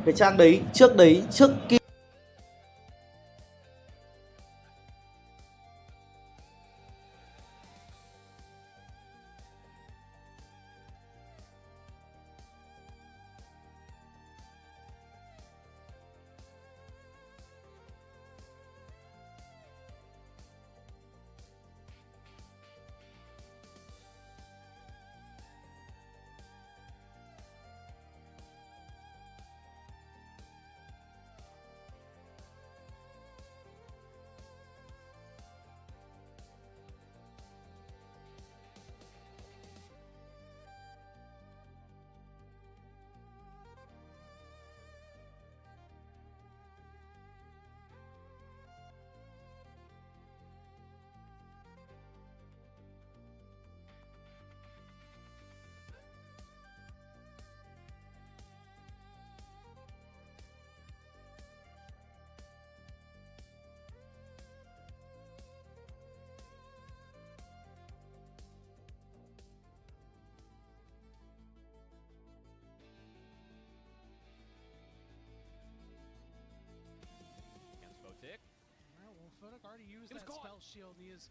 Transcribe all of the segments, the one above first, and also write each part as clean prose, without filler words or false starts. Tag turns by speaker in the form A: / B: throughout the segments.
A: cái trang đấy, trước kia
B: already used that spell shield. He is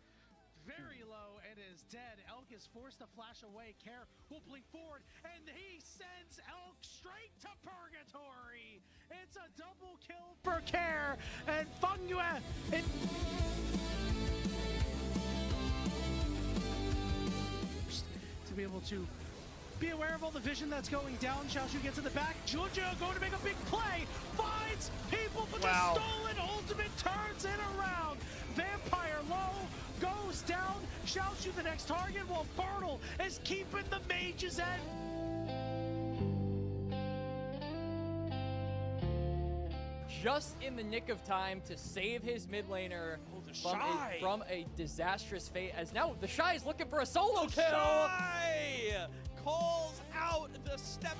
B: very low and is dead. Elk is forced to flash away. Care will blink forward, and he sends Elk straight to purgatory. It's a double kill for Care, and Fungyue. To be able to be aware of all the vision that's going down. Xiaoshu gets in the back. Juju going to make a big play. Finds people, but the stolen ultimate turns it around. Vampire low, goes down. Xiaoshu the next target, while Bartle is keeping the mages at.
C: Just in the nick of time to save his mid laner from a disastrous fate, as now the Shy is looking for a solo kill.
D: Shy calls out the step.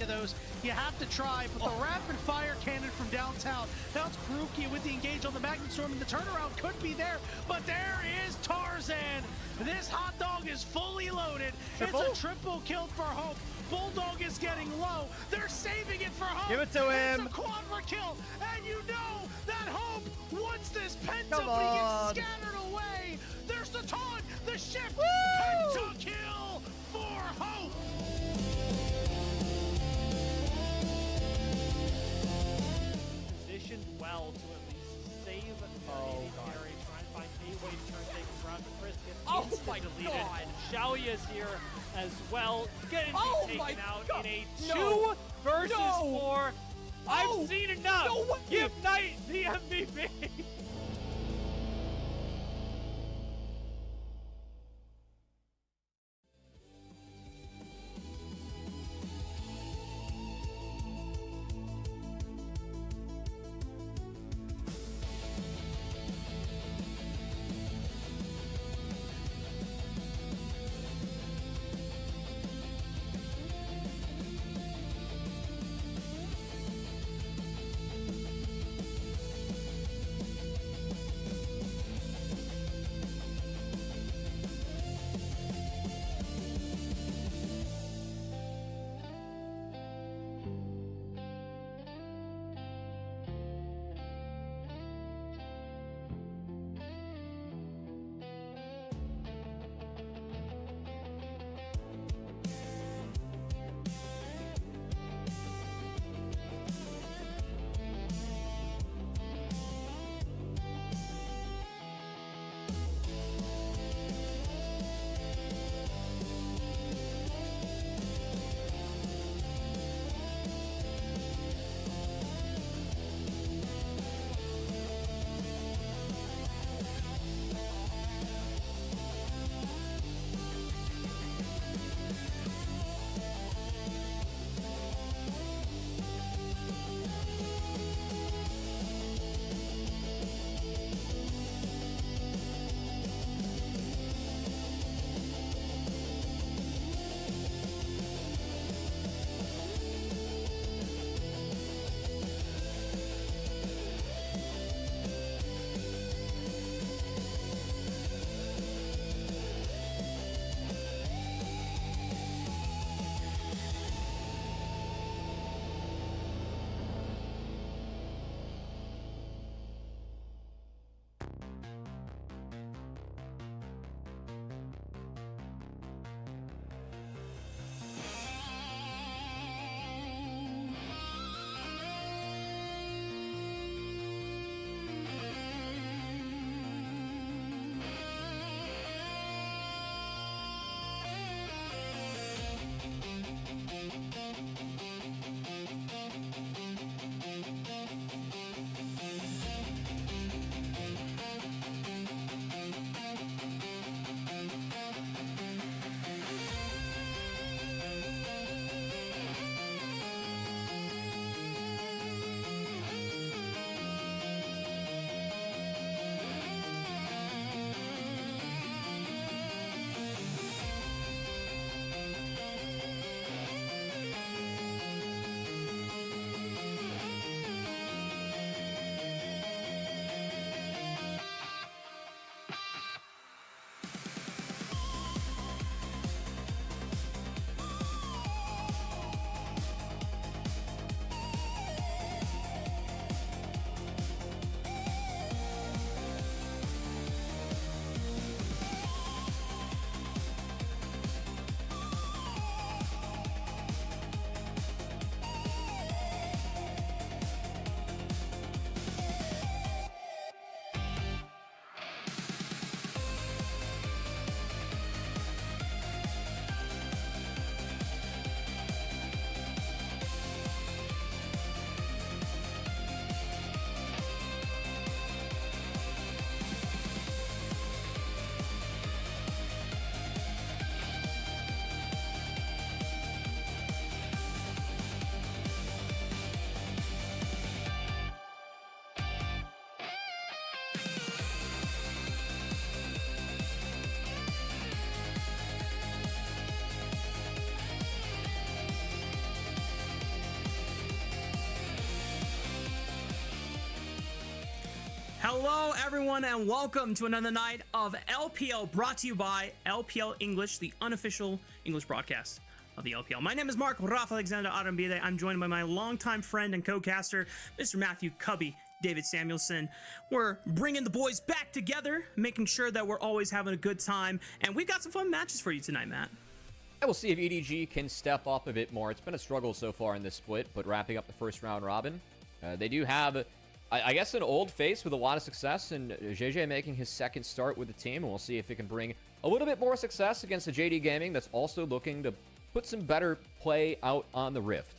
B: Those you have to try, but the rapid fire cannon from downtown. Now it's Baruki with the engage on the Magnet Storm, and the turnaround could be there, but there is Tarzan. This hot dog is fully loaded. It's a triple kill for Hope. Bulldog is getting low. They're saving it for Hope.
D: Give it to him.
B: It's a quadra kill, and you know that Hope wants this penta, but he gets scattered away. There's the taunt, the shift, penta kill for Hope.
E: Well to at least save carry, try and find a way to turn things around, but Chris gets
C: Oh my
E: deleted.
C: God!
E: Xiaoya's here as well, getting taken out
C: God.
E: in a
C: No.
E: 2 versus
C: No.
E: 4. I've seen enough.
C: No way.
E: Give Knight the MVP.
F: Hello, everyone, and welcome to another night of LPL, brought to you by LPL English, the unofficial English broadcast of the LPL. My name is Mark Rafa Alexander Arambide. I'm joined by my longtime friend and co-caster, Mr. Matthew Cubby David Samuelson. We're bringing the boys back together, making sure that we're always having a good time, and we've got some fun matches for you tonight, Matt.
C: I will see if EDG can step up a bit more. It's been a struggle so far in this split, but wrapping up the first round robin, they do have, I guess, an old face with a lot of success, and JJ making his second start with the team, and we'll see if it can bring a little bit more success against the JD Gaming that's also looking to put some better play out on the Rift.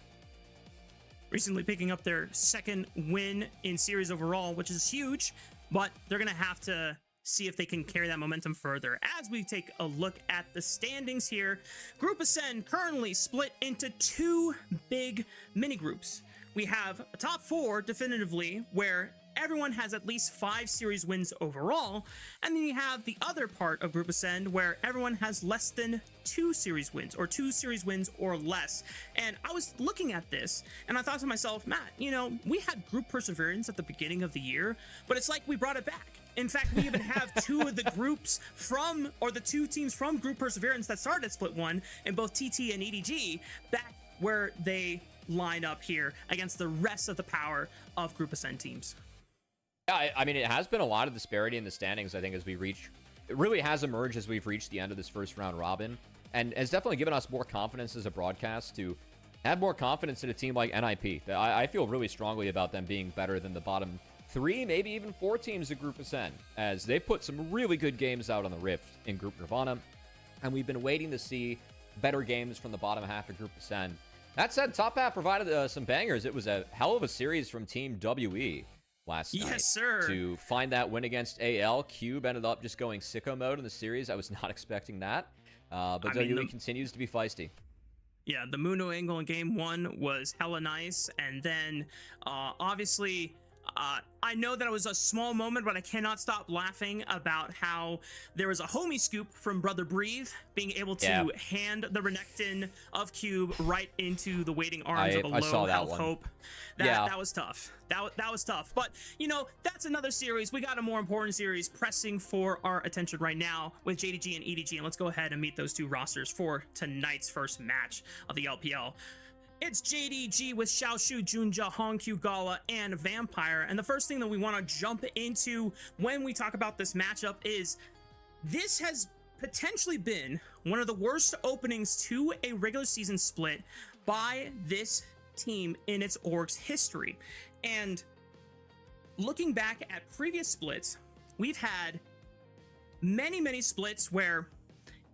F: Recently picking up their second win in series overall, which is huge, but they're going to have to see if they can carry that momentum further. As we take a look at the standings here, Group Ascend currently split into two big mini groups. We have a top four definitively, where everyone has at least 5 series wins overall, and then you have the other part of Group Ascend where everyone has less than 2 series wins, or 2 series wins or less. And I was looking at this and I thought to myself, Matt, you know, we had group perseverance at the beginning of the year, but it's like we brought it back. In fact, we even have 2 of the groups from, or the 2 teams from Group Perseverance that started at Split 1 in both TT and EDG back where they line up here against the rest of the power of Group Ascend teams.
C: Yeah, I mean, it has been a lot of disparity in the standings, I think, as we reach... It really has emerged as we've reached the end of this first round robin, and has definitely given us more confidence as a broadcast to have more confidence in a team like NIP. I feel really strongly about them being better than the bottom 3, maybe even 4 teams of Group Ascend, as they put some really good games out on the Rift in Group Nirvana, and we've been waiting to see better games from the bottom half of Group Ascend. That said, top half provided some bangers. It was a hell of a series from Team WE last night.
F: Yes, sir.
C: To find that win against AL. Cube ended up just going sicko mode in the series. I was not expecting that. But WE continues to be feisty.
F: Yeah, the Muno angle in game 1 was hella nice. And then, obviously, I know that it was a small moment, but I cannot stop laughing about how there was a homie scoop from Brother Breathe being able to hand the Renekton of Cube right into the waiting arms of a low health Hope. That was tough. That was tough. But, you know, that's another series. We got a more important series pressing for our attention right now with JDG and EDG. And let's go ahead and meet those 2 rosters for tonight's first match of the LPL. It's JDG with Xiaoshu, Junja, Hongqiu, Gala, and Vampire. And the first thing that we want to jump into when we talk about this matchup is this has potentially been one of the worst openings to a regular season split by this team in its org's history. And looking back at previous splits, we've had many splits where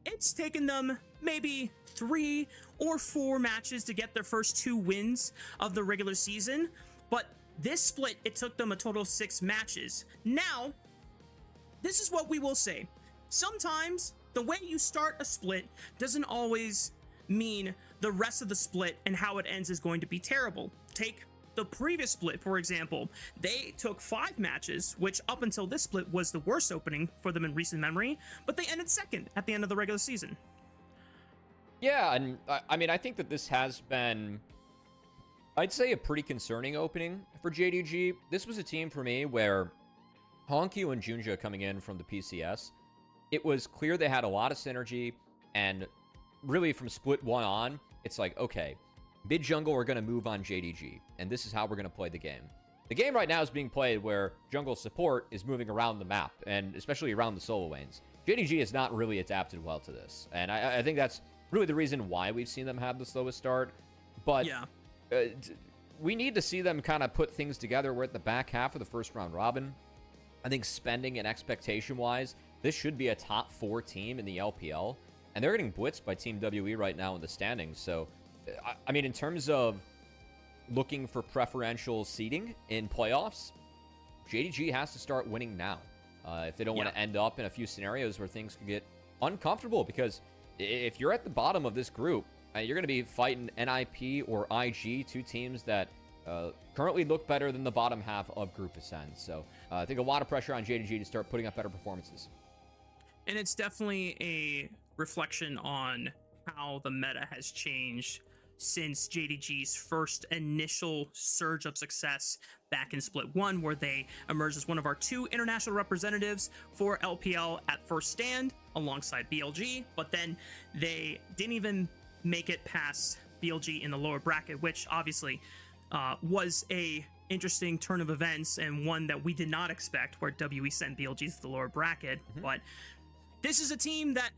F: it's taken them maybe 3 or 4 matches to get their first 2 wins of the regular season, but this split, it took them a total of 6 matches. Now, this is what we will say. Sometimes the way you start a split doesn't always mean the rest of the split and how it ends is going to be terrible. Take the previous split, for example. They took 5 matches, which up until this split was the worst opening for them in recent memory, but they ended second at the end of the regular season.
C: Yeah, and I mean, I think that this has been, I'd say, a pretty concerning opening for JDG. This was a team for me where Hongqiu and Junja coming in from the PCS, it was clear they had a lot of synergy, and really from split 1 on, it's like, okay, mid jungle are going to move on JDG, and this is how we're going to play the game. The game right now is being played where jungle support is moving around the map, and especially around the solo lanes. JDG has not really adapted well to this, and I think that's really the reason why we've seen them have the slowest start. But we need to see them kind of put things together. We're at the back half of the first round robin. I think spending and expectation-wise, this should be a top 4 team in the LPL, and they're getting blitzed by Team WE right now in the standings. So, I mean, in terms of looking for preferential seeding in playoffs, JDG has to start winning now if they don't want to end up in a few scenarios where things can get uncomfortable, because if you're at the bottom of this group, you're going to be fighting NIP or IG, 2 teams that currently look better than the bottom half of Group Ascend. So I think a lot of pressure on JDG to start putting up better performances.
F: And it's definitely a reflection on how the meta has changed since JDG's first initial surge of success back in Split 1, where they emerged as one of our 2 international representatives for LPL at first stand alongside BLG, but then they didn't even make it past BLG in the lower bracket, which obviously was a interesting turn of events and one that we did not expect, where WE sent BLG to the lower bracket. But this is a team that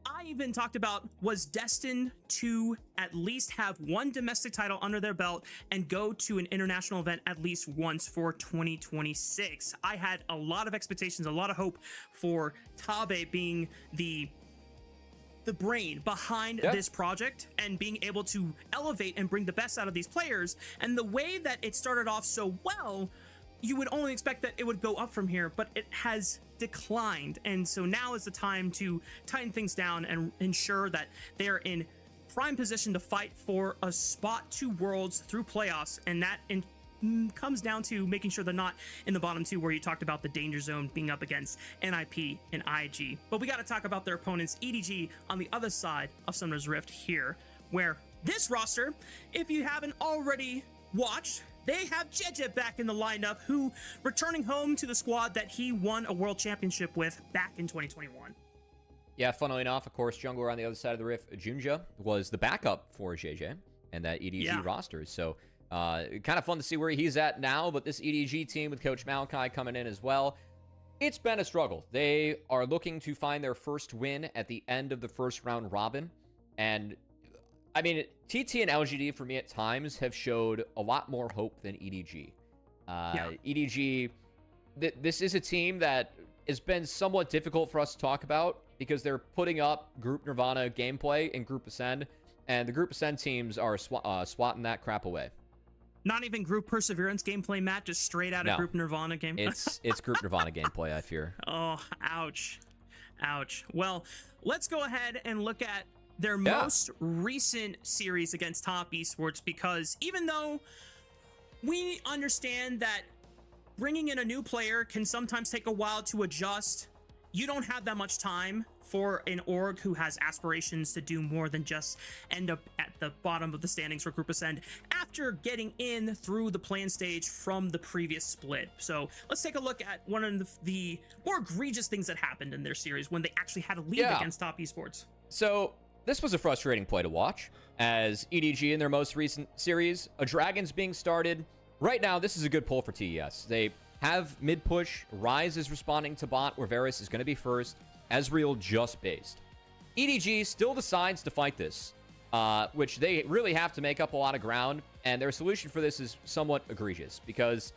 F: I even talked about was destined to at least have 1 domestic title under their belt and go to an international event at least once for 2026. I had a lot of expectations, a lot of hope for Tabe being the brain behind this project and being able to elevate and bring the best out of these players. And the way that it started off so well, you would only expect that it would go up from here, but it has declined. And so now is the time to tighten things down and ensure that they are in prime position to fight for a spot to Worlds through playoffs. And that comes down to making sure they're not in the bottom 2, where you talked about the danger zone being up against NIP and IG. But we got to talk about their opponents, EDG, on the other side of Summoner's Rift here, where this roster, if you haven't already watched, they have JJ back in the lineup, who returning home to the squad that he won a world championship with back in 2021.
C: Yeah, funnily enough, of course, jungler on the other side of the rift, Junja, was the backup for JJ and that EDG roster. So kind of fun to see where he's at now, but this EDG team with Coach Malachi coming in as well, it's been a struggle. They are looking to find their first win at the end of the first round robin. And I mean, TT and LGD for me at times have showed a lot more hope than EDG. EDG, this is a team that has been somewhat difficult for us to talk about because they're putting up Group Nirvana gameplay in Group Ascend, and the Group Ascend teams are swatting that crap away.
F: Not even Group Perseverance gameplay, Matt, just straight out of Group Nirvana game.
C: It's Group Nirvana gameplay, I fear.
F: Oh, ouch. Ouch. Well, let's go ahead and look at their most recent series against Top Esports, because even though we understand that bringing in a new player can sometimes take a while to adjust, you don't have that much time for an org who has aspirations to do more than just end up at the bottom of the standings for Group Ascend after getting in through the plan stage from the previous split. So let's take a look at one of the more egregious things that happened in their series when they actually had a lead against Top Esports.
C: So this was a frustrating play to watch, as EDG in their most recent series, a Dragon's being started. Right now, this is a good pull for TES. They have mid push. Ryze is responding to bot, where Varus is going to be first. Ezreal just based. EDG still decides to fight this, which they really have to make up a lot of ground. And their solution for this is somewhat egregious, because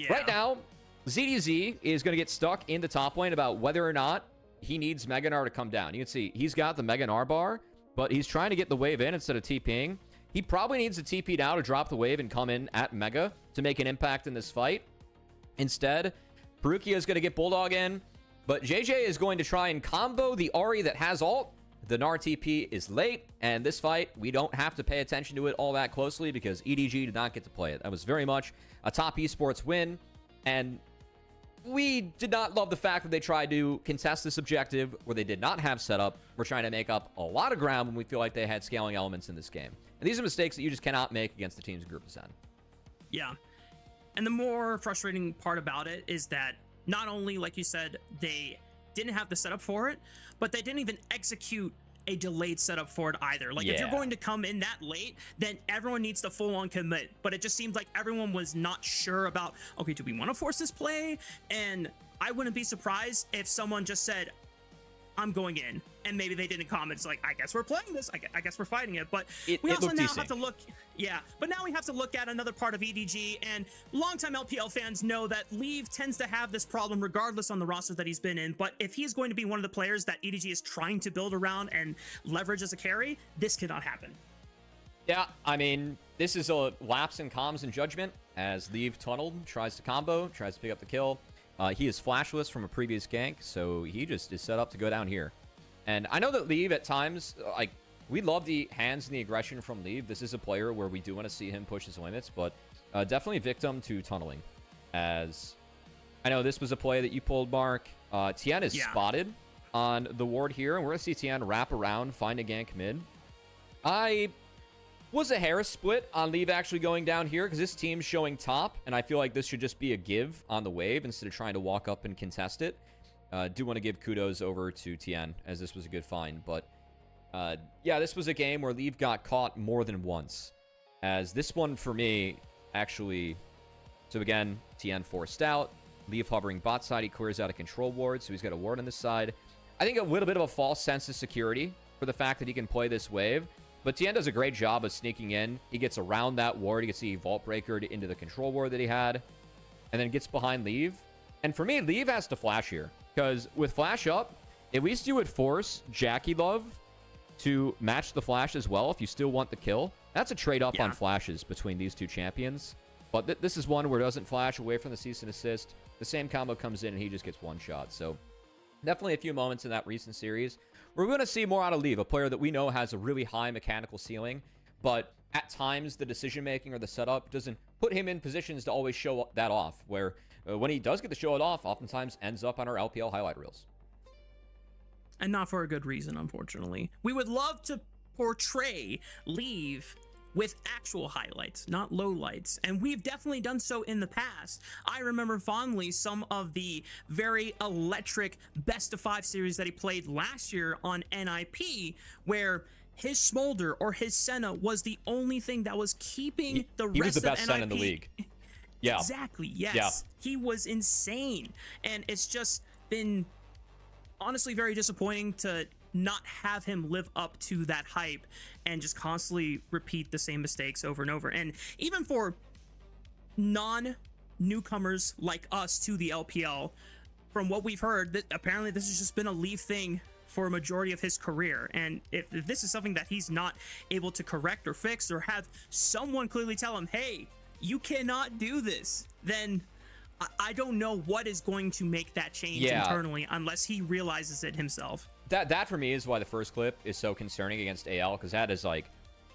C: right now, ZDZ is going to get stuck in the top lane about whether or not he needs Mega Gnar to come down. You can see he's got the Mega Gnar bar, but he's trying to get the wave in instead of TPing. He probably needs to TP now to drop the wave and come in at Mega to make an impact in this fight. Instead, Perukia is going to get Bulldog in, but JJ is going to try and combo the Ahri that has ult. The Gnar TP is late, and this fight, we don't have to pay attention to it all that closely because EDG did not get to play it. That was very much a Top Esports win, and we did not love the fact that they tried to contest this objective where they did not have setup. We're trying to make up a lot of ground when we feel like they had scaling elements in this game. And these are mistakes that you just cannot make against the teams in Group Ascend.
F: Yeah. And the more frustrating part about it is that not only, like you said, they didn't have the setup for it, but they didn't even execute a delayed setup for it either. Like, if you're going to come in that late, then everyone needs to full-on commit. But it just seems like everyone was not sure about, okay, do we want to force this play? And I wouldn't be surprised if someone just said, I'm going in, and maybe they didn't comment. It's like, I guess we're playing this. I guess we're fighting it. But we also now have to look. Yeah, but now we have to look at another part of EDG, and longtime LPL fans know that Leave tends to have this problem regardless on the roster that he's been in. But if he's going to be one of the players that EDG is trying to build around and leverage as a carry, this cannot happen.
C: Yeah, I mean, this is a lapse in comms and judgment as Leave tunneled, tries to combo, tries to pick up the kill. He is flashless from a previous gank, so he just is set up to go down here. And I know that Leave at times, like, we love the hands and the aggression from Leave. This is a player where we do want to see him push his limits, but definitely victim to tunneling. As I know this was a play that you pulled, Mark. Tien is spotted on the ward here, and we're going to see Tien wrap around, find a gank mid. I was a hair split on Leave actually going down here because this team's showing top, and I feel like this should just be a give on the wave instead of trying to walk up and contest it. Do want to give kudos over to TN as this was a good find, but yeah, this was a game where Leave got caught more than once, as this one for me actually. So again, TN forced out. Leave hovering bot side. He clears out a control ward, so he's got a ward on this side. I think a little bit of a false sense of security for the fact that he can play this wave. But TN does a great job of sneaking in. He gets around that ward. He gets the Vault Breaker into the control ward that he had. And then gets behind Leave. And for me, Leave has to flash here. Because with flash up, at least you would force Jackie Love to match the flash as well if you still want the kill. That's a trade up on flashes between these two champions. But this is one where it doesn't flash away from the cease and assist. The same combo comes in and he just gets one shot. So definitely a few moments in that recent series we're going to see more out of Leave, a player that we know has a really high mechanical ceiling, but at times the decision-making or the setup doesn't put him in positions to always show that off, where when he does get to show it off, oftentimes ends up on our LPL highlight reels.
F: And not for a good reason, unfortunately. We would love to portray Leave with actual highlights, not lowlights. And we've definitely done so in the past. I remember fondly some of the very electric best of 5 series that he played last year on NIP, where his Smolder or his Senna was the only thing that was keeping the rest of NIP.
C: He was the best Senna in the league. Yeah.
F: Exactly, yes.
C: Yeah.
F: He was insane. And it's just been honestly very disappointing to not have him live up to that hype and just constantly repeat the same mistakes over and over. And even for non-newcomers like us to the LPL, from what we've heard, that apparently this has just been a Leave thing for a majority of his career. And if this is something that he's not able to correct or fix, or have someone clearly tell him, hey, you cannot do this, then I don't know what is going to make that change internally unless he realizes it himself.
C: That for me is why the first clip is so concerning against AL, because that is like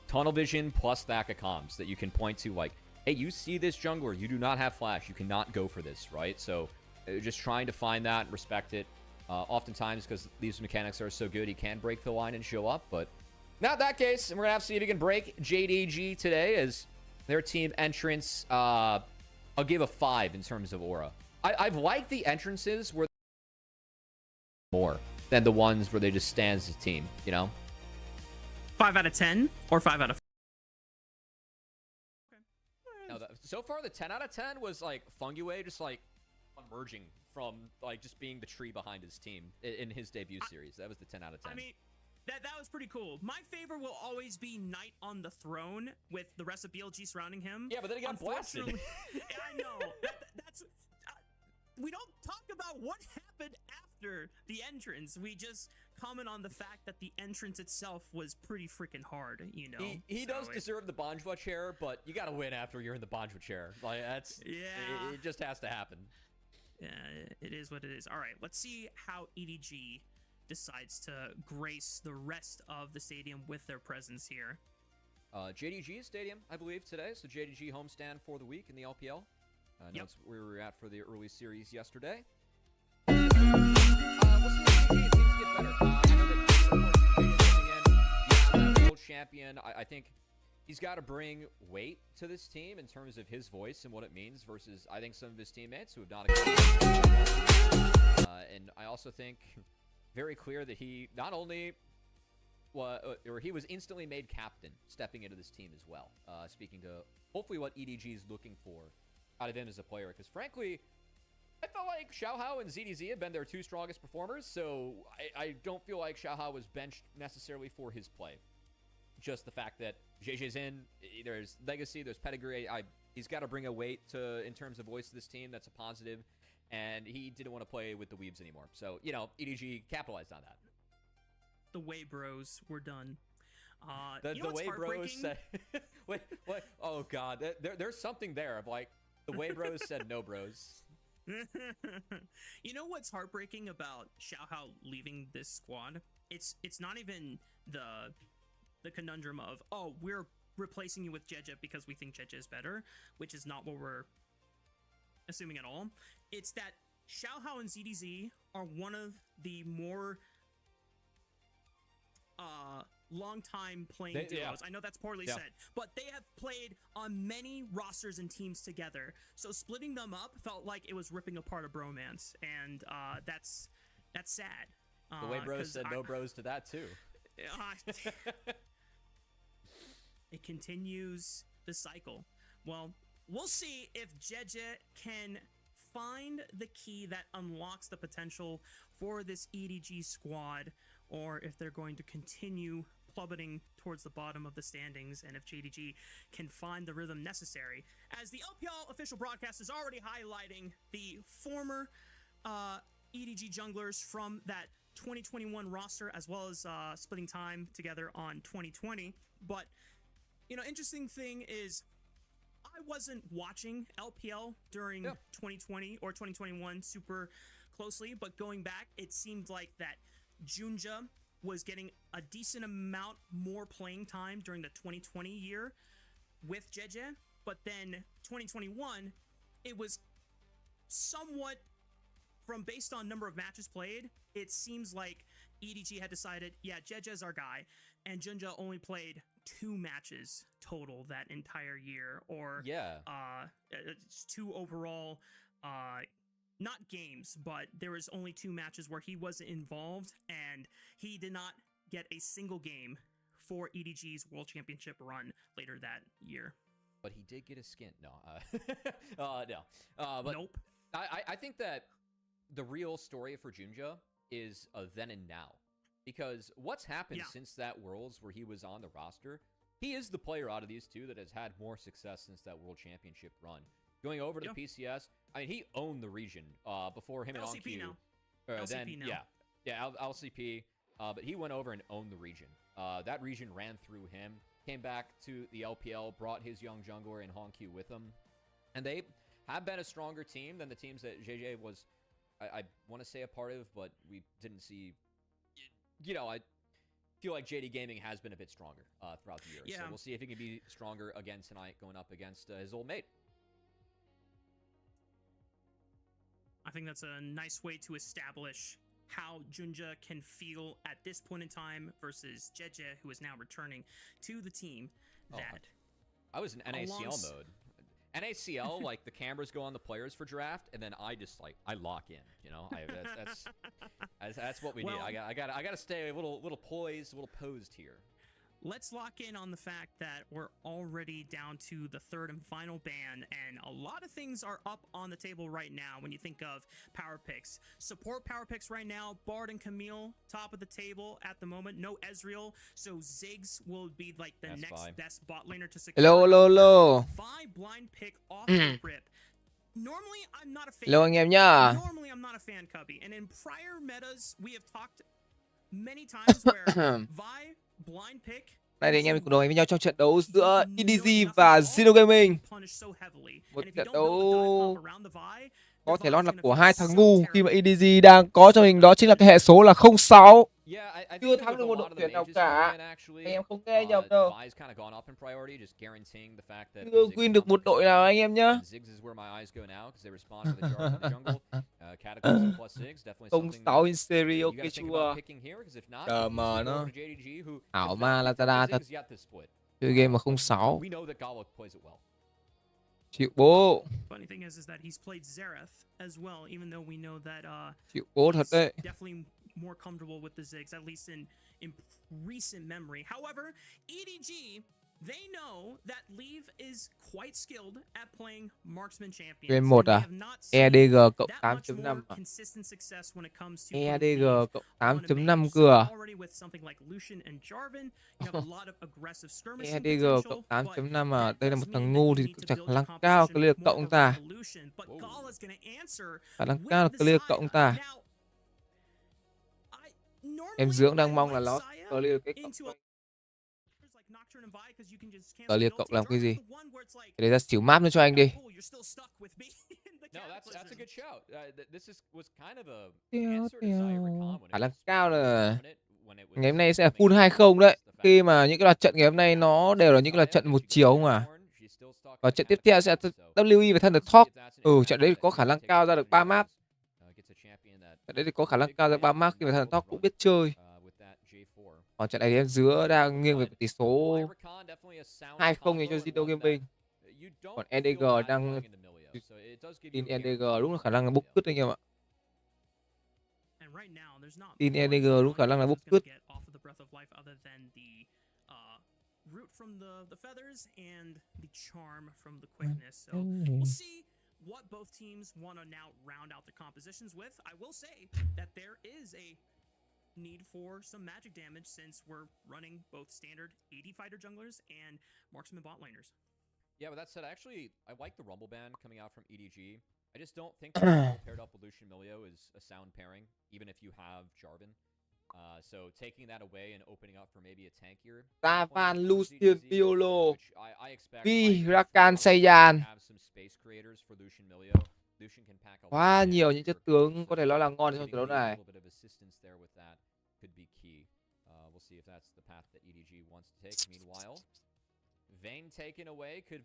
C: tunnel vision plus stack of comms that you can point to, like, hey, you see this jungler, you do not have flash, you cannot go for this, right? So just trying to find that and respect it. Oftentimes, because these mechanics are so good, he can break the line and show up, but not that case. And we're gonna have to see if he can break JDG today, as their team entrance, I'll give a 5 in terms of aura. I've liked the entrances where more than the ones where they just stand as a team, you know?
F: 5 out of 10 or 5 out of 5?
C: No, so far the 10 out of 10 was like Fungiway just like emerging from like just being the tree behind his team in his debut series. That was the 10 out of 10.
F: I mean, that was pretty cool. My favorite will always be Knight on the throne with the rest of BLG surrounding him.
C: Yeah, but then he got blasted.
F: I know. That's we don't talk about what happened after the entrance. We just comment on the fact that the entrance itself was pretty freaking hard, you know.
C: He does deserve the Banjwa chair, but you got to win after you're in the Banjwa chair. Like, that's, it just has to happen.
F: Yeah, it is what it is. All right, let's see how EDG decides to grace the rest of the stadium with their presence here.
C: JDG Stadium, I believe, today. So JDG homestand for the week in the LPL. That's where we were at for the early series yesterday. We'll see if JDG things get better. I know that, of course, JDG coming in, world champion. I think he's got to bring weight to this team in terms of his voice and what it means versus, I think, some of his teammates who have not and I also think very clear that he not only he was instantly made captain stepping into this team as well, speaking to hopefully what EDG is looking for out of him as a player, because frankly I felt like Xiaohao and ZDZ have been their 2 strongest performers, so I don't feel like Xiaohao was benched necessarily for his play. Just the fact that JJ's in, there's legacy, there's pedigree. He's got to bring a weight in terms of voice to this team. That's a positive, and he didn't want to play with the weebs anymore. So, you know, EDG capitalized on that.
F: The way bros were done.
C: The way bros said, wait, oh god, there's something there of like the way bros said no bros.
F: You know what's heartbreaking about Xiaohao leaving this squad? It's not even the conundrum of, oh, we're replacing you with Jeje because we think Jeje is better, which is not what we're assuming at all. It's that Xiaohao and ZDZ are one of the more long-time playing
C: Yeah.
F: duos. I know that's poorly
C: Yeah.
F: said, but they have played on many rosters and teams together. So splitting them up felt like it was ripping apart a bromance, and that's sad.
C: The way bros
F: 'cause
C: said no bros to that too.
F: It continues the cycle. Well, we'll see if JDG can find the key that unlocks the potential for this EDG squad, or if they're going to continue plummeting towards the bottom of the standings, and if JDG can find the rhythm necessary. As the LPL official broadcast is already highlighting the former EDG junglers from that 2021 roster, as well as splitting time together on 2020. But, you know, interesting thing is, I wasn't watching LPL during 2020 or 2021 super closely, but going back, it seemed like that Junja was getting a decent amount more playing time during the 2020 year with JDG, but then 2021, it was somewhat, from based on number of matches played, it seems like EDG had decided, yeah, JDG is our guy, and Junja only played 2 matches total that entire year, or it's 2 overall, not games, but there was only 2 matches where he wasn't involved, and he did not get a single game for EDG's World Championship run later that year.
C: But he did get a skin. No, no. But
F: nope.
C: I think that the real story for Junja is a then and now. Because what's happened since that Worlds where he was on the roster, he is the player out of these two that has had more success since that World Championship run. Going over to the PCS, I mean, he owned the region before him and
F: LCP
C: OnQ.
F: now. LCP now.
C: LCP. But he went over and owned the region. That region ran through him, came back to the LPL, brought his young jungler and HonQ with him. And they have been a stronger team than the teams that JJ was, I want to say, a part of, but we didn't see. You know, I feel like JD Gaming has been a bit stronger throughout the year.
F: Yeah.
C: So we'll see if he can be stronger again tonight going up against his old mate.
F: I think that's a nice way to establish how Junja can feel at this point in time versus JDG, who is now returning to the team. That
C: I was in NACL mode. NACL, like, the cameras go on the players for draft, and then I just, like, I lock in, you know? That's what we need. I gotta stay a little poised, a little posed here.
F: Let's lock in on the fact that we're already down to the 3rd and final ban, and a lot of things are up on the table right now when you think of power picks. Support power picks right now, Bard and Camille, top of the table at the moment. No Ezreal, so Ziggs will be like the next best bot laner to secure.
G: Hello.
F: Vi blind pick off the rip. Normally, I'm not a fan.
G: Hello anh em nhá.
F: Normally, I'm not a fan, Cubby. And in prior metas, we have talked many times where Vi blind pick.
G: Nay thì anh em cùng đồng hành với nhau trong trận đấu giữa EDG và JDG Gaming. Một trận đấu có thể nói là của hai thằng ngu, khi mà EDG đang có cho mình đó chính là cái hệ số là 06. Chưa thắng được một đội tuyển nào cả. Anh em không nghe nhầm đâu. Chưa win được một đội nào anh em nhá. 06 in series, ok chưa? Mà nó ảo ma Lazada thật. Chơi game mà 06. Chịu bố. Chịu bố thật đấy.
F: More comfortable with the Ziggs, at least in recent memory. However, EDG, they know that Leave is quite skilled at playing marksman champions.
G: Game 1 à? EDG cộng 8.5 à? EDG cộng 8.5 cửa. EDG cộng 8.5 à? Đây là một thằng ngu thì chắc khả năng cao clear cộng ta. Khả năng cao là clear cộng ta. Em Dưỡng đang mong là nó clear cái cộng. Clear cộng làm cái gì? Để ra xỉu map nữa cho anh đi. Khả năng cao là ngày hôm nay sẽ là full 2-0 đấy. Khi mà những cái loạt trận ngày hôm nay nó đều là những cái loạt trận một chiều mà. Và trận tiếp theo sẽ WE và Thunder Talk. Trận đấy có khả năng cao ra được 3 map. Đấy thì có khả năng cao ra 3 map khi mà thằng Talk cũng biết chơi. Còn trận này Dứa đang nghiêng về tỷ số 2-0 dành cho JDG Gaming. Còn EDG đang tin EDG đúng là khả năng là bốc cứt anh em ạ. Tin EDG đúng khả năng là bốc cứt.
F: Root from the feathers and the charm from the quickness. So we'll see what both teams want to now round out their compositions with. I will say that there is a need for some magic damage since we're running both standard AD fighter junglers and marksman bot laners.
C: Yeah, with that said, actually, I like the Rumble Band coming out from EDG. I just don't think paired up with Lucian Milio is a sound pairing, even if you have Jarvan. So taking that away and opening up for maybe a tankier.
G: Tavan, Lucian, Piolo, Vi, Rakan, Saiyan. Quá nhiều những chất tướng có thể nói là ngon trong trận đấu này.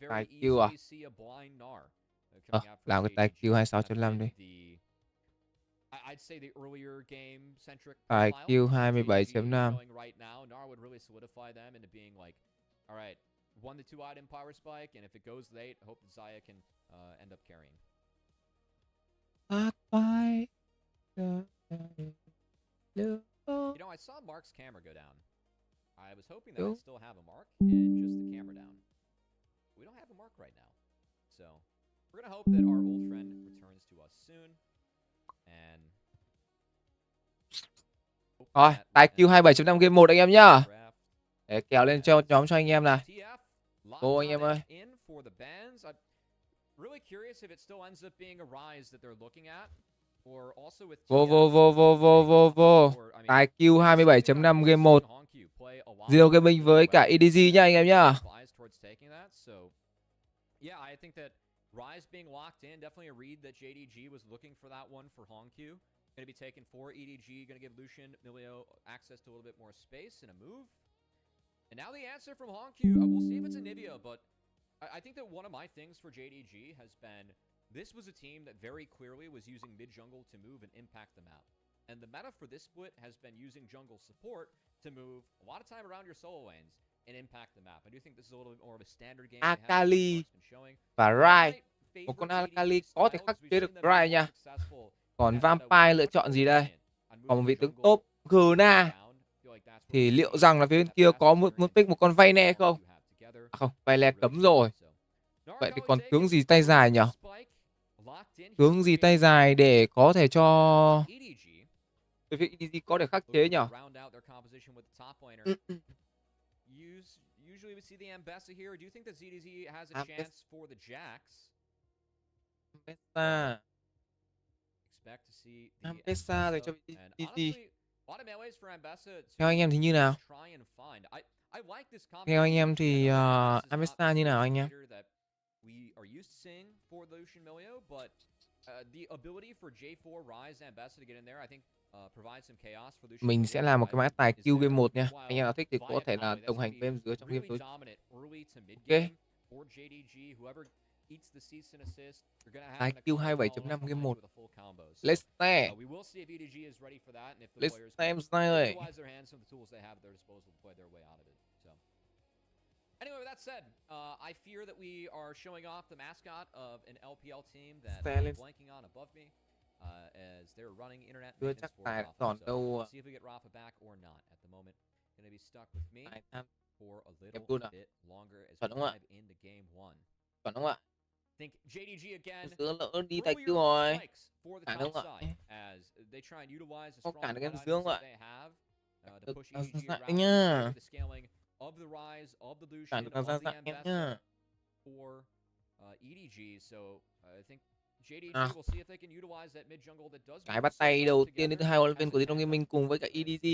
G: Tài Q à? Làm cái tài Q 26.5 đi. Tài Q 27.5.
C: Alright, 1 to 2 item power spike, and if it goes late, I hope that Zaya can end up carrying. You know, I saw Mark's camera go down. I was hoping that I'd still have a Mark and just the camera down. We don't have a Mark right now. So, we're going to hope that our old friend returns to us soon. And...
G: Rồi, tài Q 27.5 game 1 anh em nhá. Để kéo lên cho nhóm cho anh em này. Vô anh em ơi. Vô. Tài Q 27.5 game 1. JDG Gaming với cả EDG nhá anh em nhá.
C: Yeah, I think that Rise being locked in, definitely a read that JDG was looking for that one for Hongq. Going to be taken for EDG, going to give Lucian Milio access to a little bit more space and a move. And now the answer from Hongq, we'll see if it's a Nivea, but I think that one of my things for JDG has been, this was a team that very clearly was using mid-jungle to move and impact the map. And the meta for this split has been using jungle support to move a lot of time around your solo lanes and impact the map. I do think this is a little bit more of a standard game.
G: Akali và Rai. Một con Akali có thể khắc chế được Rai nha. Còn Vampire lựa chọn gì đây? Còn một vị tướng top Gna. Thì liệu rằng là phía bên kia có muốn pick một con Vayne không? À không, Vayne cấm rồi. Vậy thì còn tướng gì tay dài nhỉ? Tướng gì tay dài để có thể cho phía EDG có thể khắc chế nhỉ? Usually we see the Ambessa here. Do you think that ZDZ has a chance for the Jax? Ambessa. Expect to see the Ambessa rồi cho ZDZ. Theo anh em thì như nào? Theo anh em thì Ambessa như nào anh em? Mình sẽ làm một cái mã tài Q game 1 nha. Anh em nào thích thì có thể là đồng hành với em dưới trong game tối. Ok. Tài Q 27.5 game 1. Let's stay. Let's stay ơi.
C: Anyway, with that said, I fear that we are showing off the mascot of an LPL team that I'm blanking on above me. As they're running internet maintenance for Rafa. So see if we get Rafa back or not. At the moment, going to be stuck with me for a little bit longer as we dive into game 1. I think JDG again.
G: Đi tài Q rồi.
C: For the top side as they try and utilize the strong items that they have to push EDG around the scaling of the Rise, of the Lucian, of the Ambessa for EDG. So I think
G: cái bắt tay đầu tiên đến từ hai huấn luyện viên của JDG Gaming cùng với cả EDG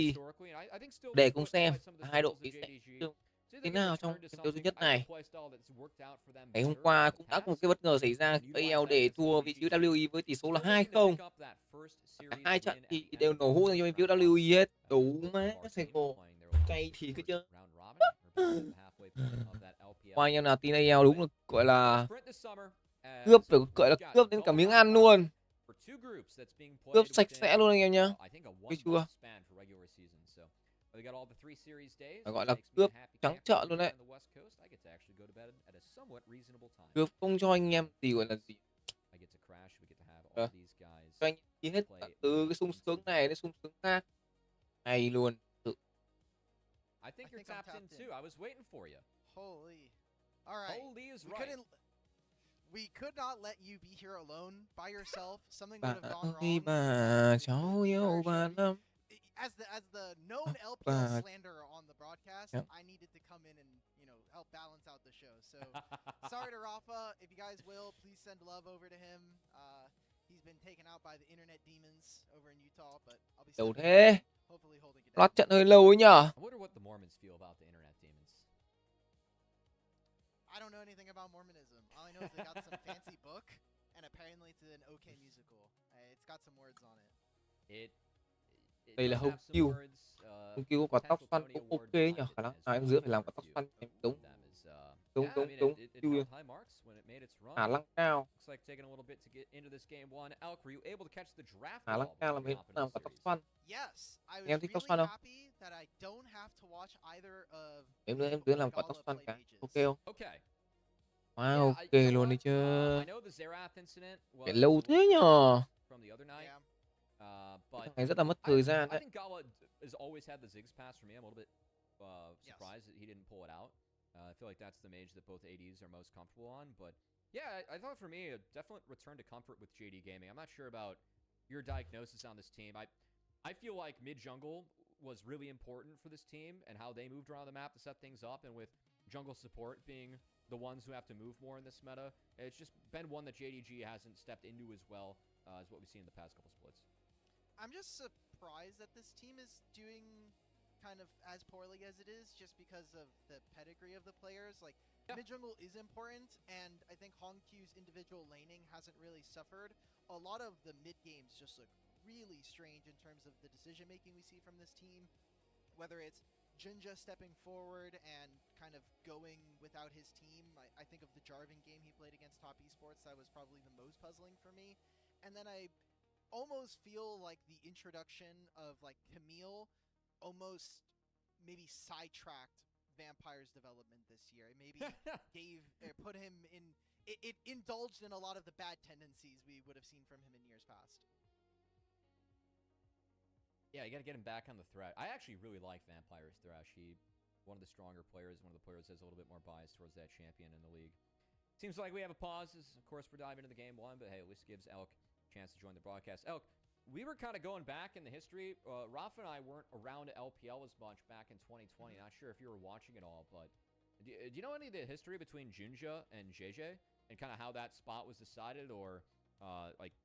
G: để cùng xem hai đội sẽ thế nào trong trận đấu thứ nhất này. Ngày hôm qua cũng đã có một cái bất ngờ xảy ra, AL để thua vị trí WE với tỷ số là 2-0. Cả hai trận thì đều nổ hũ cho bên phía WE hết. Đủ má thầy cô cay thì cứ chứ. Qua anh em nào tin AL đúng là gọi là cướp, phải gọi là cướp đến cả miếng ăn luôn. Cướp sạch sẽ luôn anh em nhá. Biết chưa?
C: They got all the 3 series days.
G: Gọi
C: which
G: là
C: makes me a
G: cướp
C: happy
G: trắng
C: camper
G: trợn
C: here
G: luôn
C: on
G: đấy.
C: the West Coast. I get to actually go to bed at a somewhat reasonable time.
G: Cướp không cho anh em gì gọi là gì.
C: I get to crash. We get to have all
G: Vâng.
C: these guys
G: Cho anh đi hết
C: play
G: từ cái sung sướng này đến sung sướng khác. Hay luôn. Tự.
C: I think
H: I
C: you're
H: think I'm
C: tapped in
H: tapped
C: too.
H: in.
C: I was waiting for you.
H: Holy. All right.
C: Holy is
H: We
C: right.
H: couldn't. We could not let you be here alone by yourself. Something would
G: Bà
H: have gone
G: ơi
H: wrong.
G: bà
H: with
G: cháu
H: the
G: yêu
H: entire
G: bà
H: show.
G: lắm.
H: As the known LPL
G: bà.
H: slanderer on the broadcast,
G: Yep.
H: I needed to come in and help balance out the show. So sorry to Rafa. If you guys will, please send love over to him. He's been taken out by the internet demons over in Utah, but I'll be
G: Đâu
H: stepping
G: thế?
H: in, hopefully holding it down.
G: Loạt trận hơi lâu ấy nhở.
C: I wonder what the Mormons feel about the internet demons.
H: I don't know anything about Mormonism. All I know is they got some fancy book, and apparently it's an okay musical. It's got some words on it.
C: It
G: Đây là
C: does
G: Home
C: have some
G: Q.
C: words,
G: Home Q có quả tóc
C: potential
G: xoăn
C: Tony
G: cũng
C: Award
G: ok nhỉ.
C: behind it
G: Khả năng
C: as
G: ai
C: well.
G: giữa phải
C: There
G: làm
C: are
G: quả
C: a
G: tóc
C: few.
G: xoăn
C: One
G: đúng.
C: of them is,
G: Đúng,
C: yeah, I
G: đúng,
C: mean,
G: đúng.
C: it
G: Q.
C: held high marks when it made its run.
G: Khả năng cao.
C: Looks like taking a little bit to get into this game 1. Elk, were you able to catch the draft
G: Khả
C: at
G: năng
C: all
G: cao là
C: before
G: mình
C: you hop into
G: làm
C: the
G: quả tóc
C: series?
G: xoăn.
H: Yes, I was
G: Em thích tóc
H: really
G: xoăn không?
H: happy that I don't have to watch either of
G: Em
H: the
G: đưa làm quả
H: Gala
G: tóc xoăn
H: play
G: cả.
H: mages.
G: Ok không?
C: Okay.
G: Wow,
C: Yeah,
G: ok
C: you know
G: luôn đi
C: what?
G: chứ.
C: I know the Zerath incident was
G: Phải
C: a
G: lâu
C: little
G: thế nhờ.
C: from the other night.
H: Yeah.
C: But
G: Thằng này rất là mất thời gian
C: I
G: đấy.
C: think Gala has always had the Ziggs pass for me. I'm a little bit surprised that he didn't pull it out. I feel like that's the mage that both ADs are most comfortable on. But yeah, I thought for me, a definite return to comfort with JD Gaming. I'm not sure about your diagnosis on this team. I feel like mid-jungle was really important for this team and how they moved around the map to set things up. And with jungle support being the ones who have to move more in this meta, it's just been one that JDG hasn't stepped into as well as what we've seen in the past couple splits.
H: I'm just surprised that this team is doing kind of as poorly as it is just because of the pedigree of the players. Like,
C: Yeah.
H: mid-jungle is important, and I think Hongq's individual laning hasn't really suffered. A lot of the mid-games just look really strange in terms of the decision-making we see from this team. Whether it's Jinja stepping forward and kind of going without his team. I think of the Jarvan game he played against Top Esports. That was probably the most puzzling for me. And then I almost feel like the introduction of like Camille almost maybe sidetracked Vampire's development this year. It maybe put him in, it indulged in a lot of the bad tendencies we would have seen from him in years past.
C: Yeah, you got to get him back on the threat. I actually really like Vampire's Thresh. He, one of the stronger players, one of the players that has a little bit more bias towards that champion in the league. Seems like we have a pause. As, of course, we're diving into the game 1, but hey, at least gives Elk a chance to join the broadcast. Elk, we were kind of going back in the history. Rafa and I weren't around LPL as much back in 2020. Not sure if you were watching it all, but do you know any of the history between Junja and JJ and kind of how that spot was decided, or like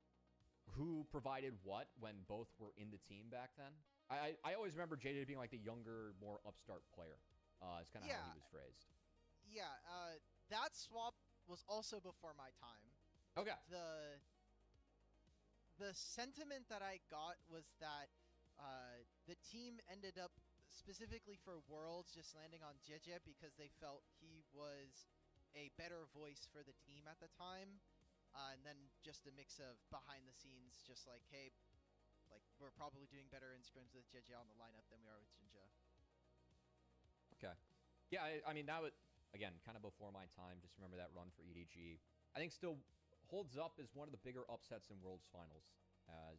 C: who provided what when both were in the team back then? I always remember JJ being like the younger, more upstart player. It's kind of how he was phrased.
H: Yeah, that swap was also before my time.
C: Okay.
H: The sentiment that I got was that the team ended up specifically for Worlds just landing on JJ because they felt he was a better voice for the team at the time. And then just a mix of behind the scenes, just like, hey, like we're probably doing better in scrims with JJ on the lineup than we are with Jinja.
C: Okay. Yeah, I mean, that was, again, kind of before my time. Just remember that run for EDG. I think still holds up as one of the bigger upsets in Worlds Finals, as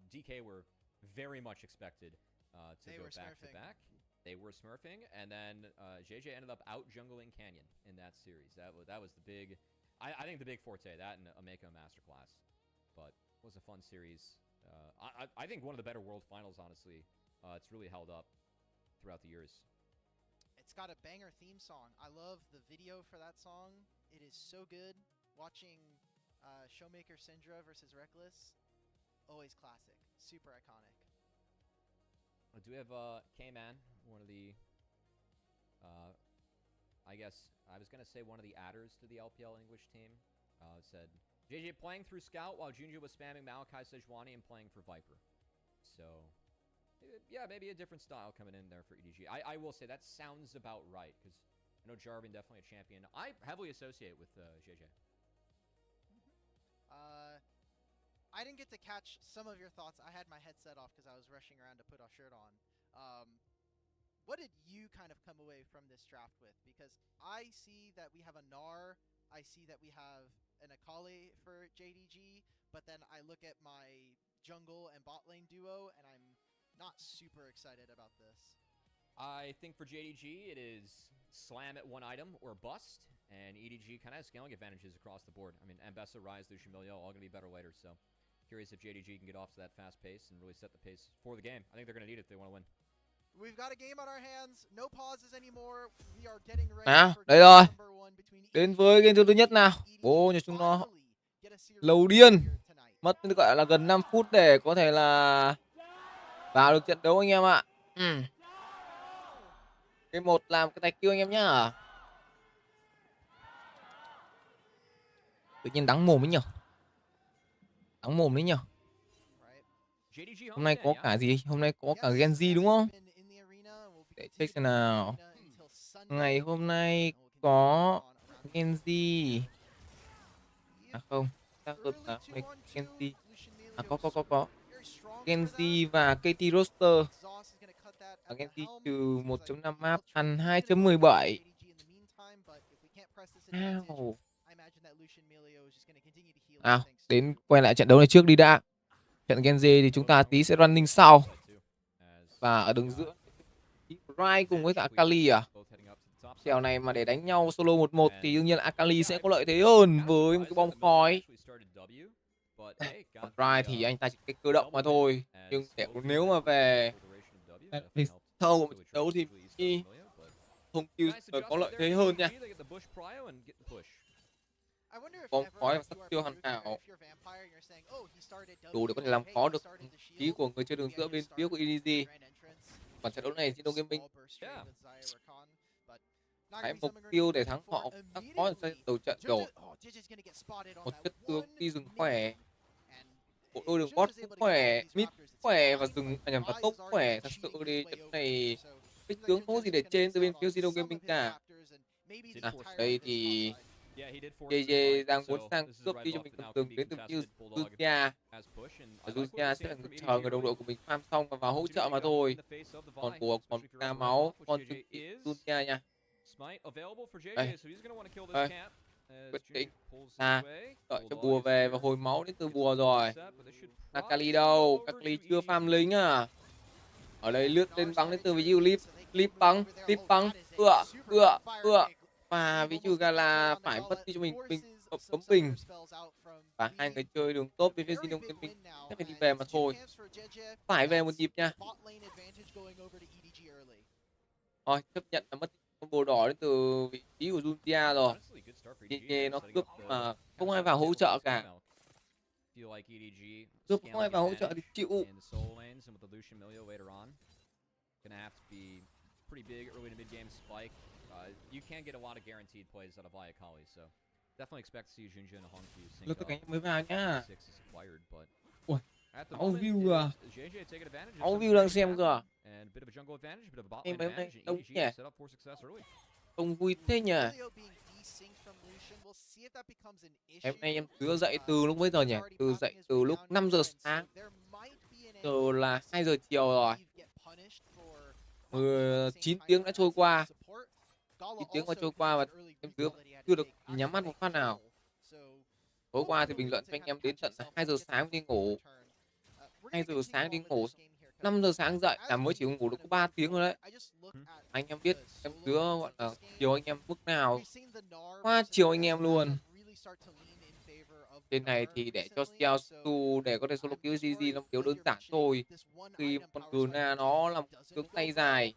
C: DK were very much expected to go back-to-back. They were smurfing, and then JJ ended up out-jungling Canyon in that series. That was the big... I think the big forte, that and a Mako Masterclass. But it was a fun series. I think one of the better World Finals, honestly. It's really held up throughout the years.
H: It's got a banger theme song. I love the video for that song. It is so good. Watching Showmaker Syndra versus Reckless, always classic. Super iconic.
C: Do we have K-Man, one of the... I guess I was going to say one of the adders to the LPL English team. Said, JJ playing through Scout while Junja was spamming Malachi Sejuani and playing for Viper. So, yeah, maybe a different style coming in there for EDG. I will say that sounds about right, because I know Jarvan definitely a champion I heavily associate with JJ.
H: I didn't get to catch some of your thoughts. I had my headset off because I was rushing around to put a shirt on. what did you kind of come away from this draft with? Because I see that we have a Gnar, I see that we have an Akali for JDG, but then I look at my jungle and bot lane duo, and I'm not super excited about this.
C: I think for JDG, it is slam at one item or bust, and EDG kind of has scaling advantages across the board. I mean, Ambessa, Ryze, Lucian, all going to be better later, so curious if JDG can get off to that fast pace and really set the pace for the game. I think they're going to need it if they want to win.
H: We've got a game on our hands, no pauses anymore. We are getting ready for
G: đây rồi.
H: number 1 between
G: Đến với game thứ nhất nào. Bố nhà chúng nó lầu điên. Mất gọi là gần 5 phút để có thể là vào được trận đấu anh em ạ. Cái một làm cái tay kêu anh em nhá. Tự nhiên đắng mồm ấy nhở. Đắng mồm đấy nhở. Hôm nay có cả gì? Hôm nay có cả Genji đúng không? Để check xem nào. Ngày hôm nay có Genji. À không, chắc hơn là Genji. À có. Genji và KT roster. Genji trừ 1.5 map ăn 2.17. Đến quay lại trận đấu này trước đi đã. Trận Genji thì chúng ta tí sẽ running sau. Và ở đường giữa Rai cùng với cả Akali à. Kèo này mà để đánh nhau solo 1-1 thì đương nhiên là Akali sẽ có lợi thế hơn với một cái bom khói. Còn Rai thì anh ta chỉ cái cơ động mà thôi. Nhưng nếu mà về sau một trận đấu thì không có lợi thế hơn nha. Bom khói và sắc tiêu hoàn hảo đủ để có thể làm khó được ý của người chơi đường giữa bên phía của EDG. Còn trận đấu này JDG Gaming cái mục tiêu để thắng họ rất khó cho đầu trận rồi. Một chất tướng đi rừng khỏe, bộ đôi đường bot cũng khỏe, mid khỏe và rừng và top khỏe. Thật sự đi trận này cái tướng không có gì để trên từ bên phía JDG Gaming cả. Đây thì JDG đang muốn sang cướp đi cho mình con đường đến từ như Zuzia. Zuzia sẽ là người chờ người đồng đội của mình farm xong và vào hỗ trợ mà thôi. Còn ca máu, con trực Zuzia nha. Đây. Quyết định đợi cho bùa về và hồi máu đến từ bùa rồi. Akali đâu? Akali chưa farm lính à? Ở đây lướt lên bắn đến từ ví dụ clip bắn. Và ví dụ là phải mất đi cho mình bấm bình. Và hai người chơi đường top bên phía JDG Gaming sẽ phải đi về mà thôi. Phải về một nhịp nha. Rồi chấp nhận là mất combo đỏ đến từ vị trí của Zuzia rồi. JDG nó cướp mà không ai vào hỗ trợ cả. Cướp không ai vào hỗ trợ thì chịu.
C: You can get a lot of guaranteed plays out of Akali, so definitely expect to see Junja and Hongqiu sync
G: Lúc các mới vào nhá. Ui, 6 view à. 6 view đang xem cơ à. Em mấy hôm nay đông nhỉ. Không vui thế nhỉ. Em nay em Dứa dậy từ lúc mấy giờ nhỉ? Dậy từ lúc 5 giờ sáng. Giờ là 2 giờ chiều rồi. 9 tiếng đã trôi qua. 9 tiếng qua trôi qua và em Dứa chưa được nhắm mắt một phát nào. Tối qua thì bình luận cho anh em đến tận 2 giờ sáng đi ngủ. 2 giờ sáng đi ngủ. 5 giờ sáng dậy là mới chỉ ngủ được có 3 tiếng rồi đấy. Anh em biết em Dứa gọi là chiều anh em mức nào. Quá chiều anh em luôn. Trên này thì để cho Xiaosu để có thể solo kill GG là một điều đơn giản thôi. Khi con Gna nó là một tướng tay dài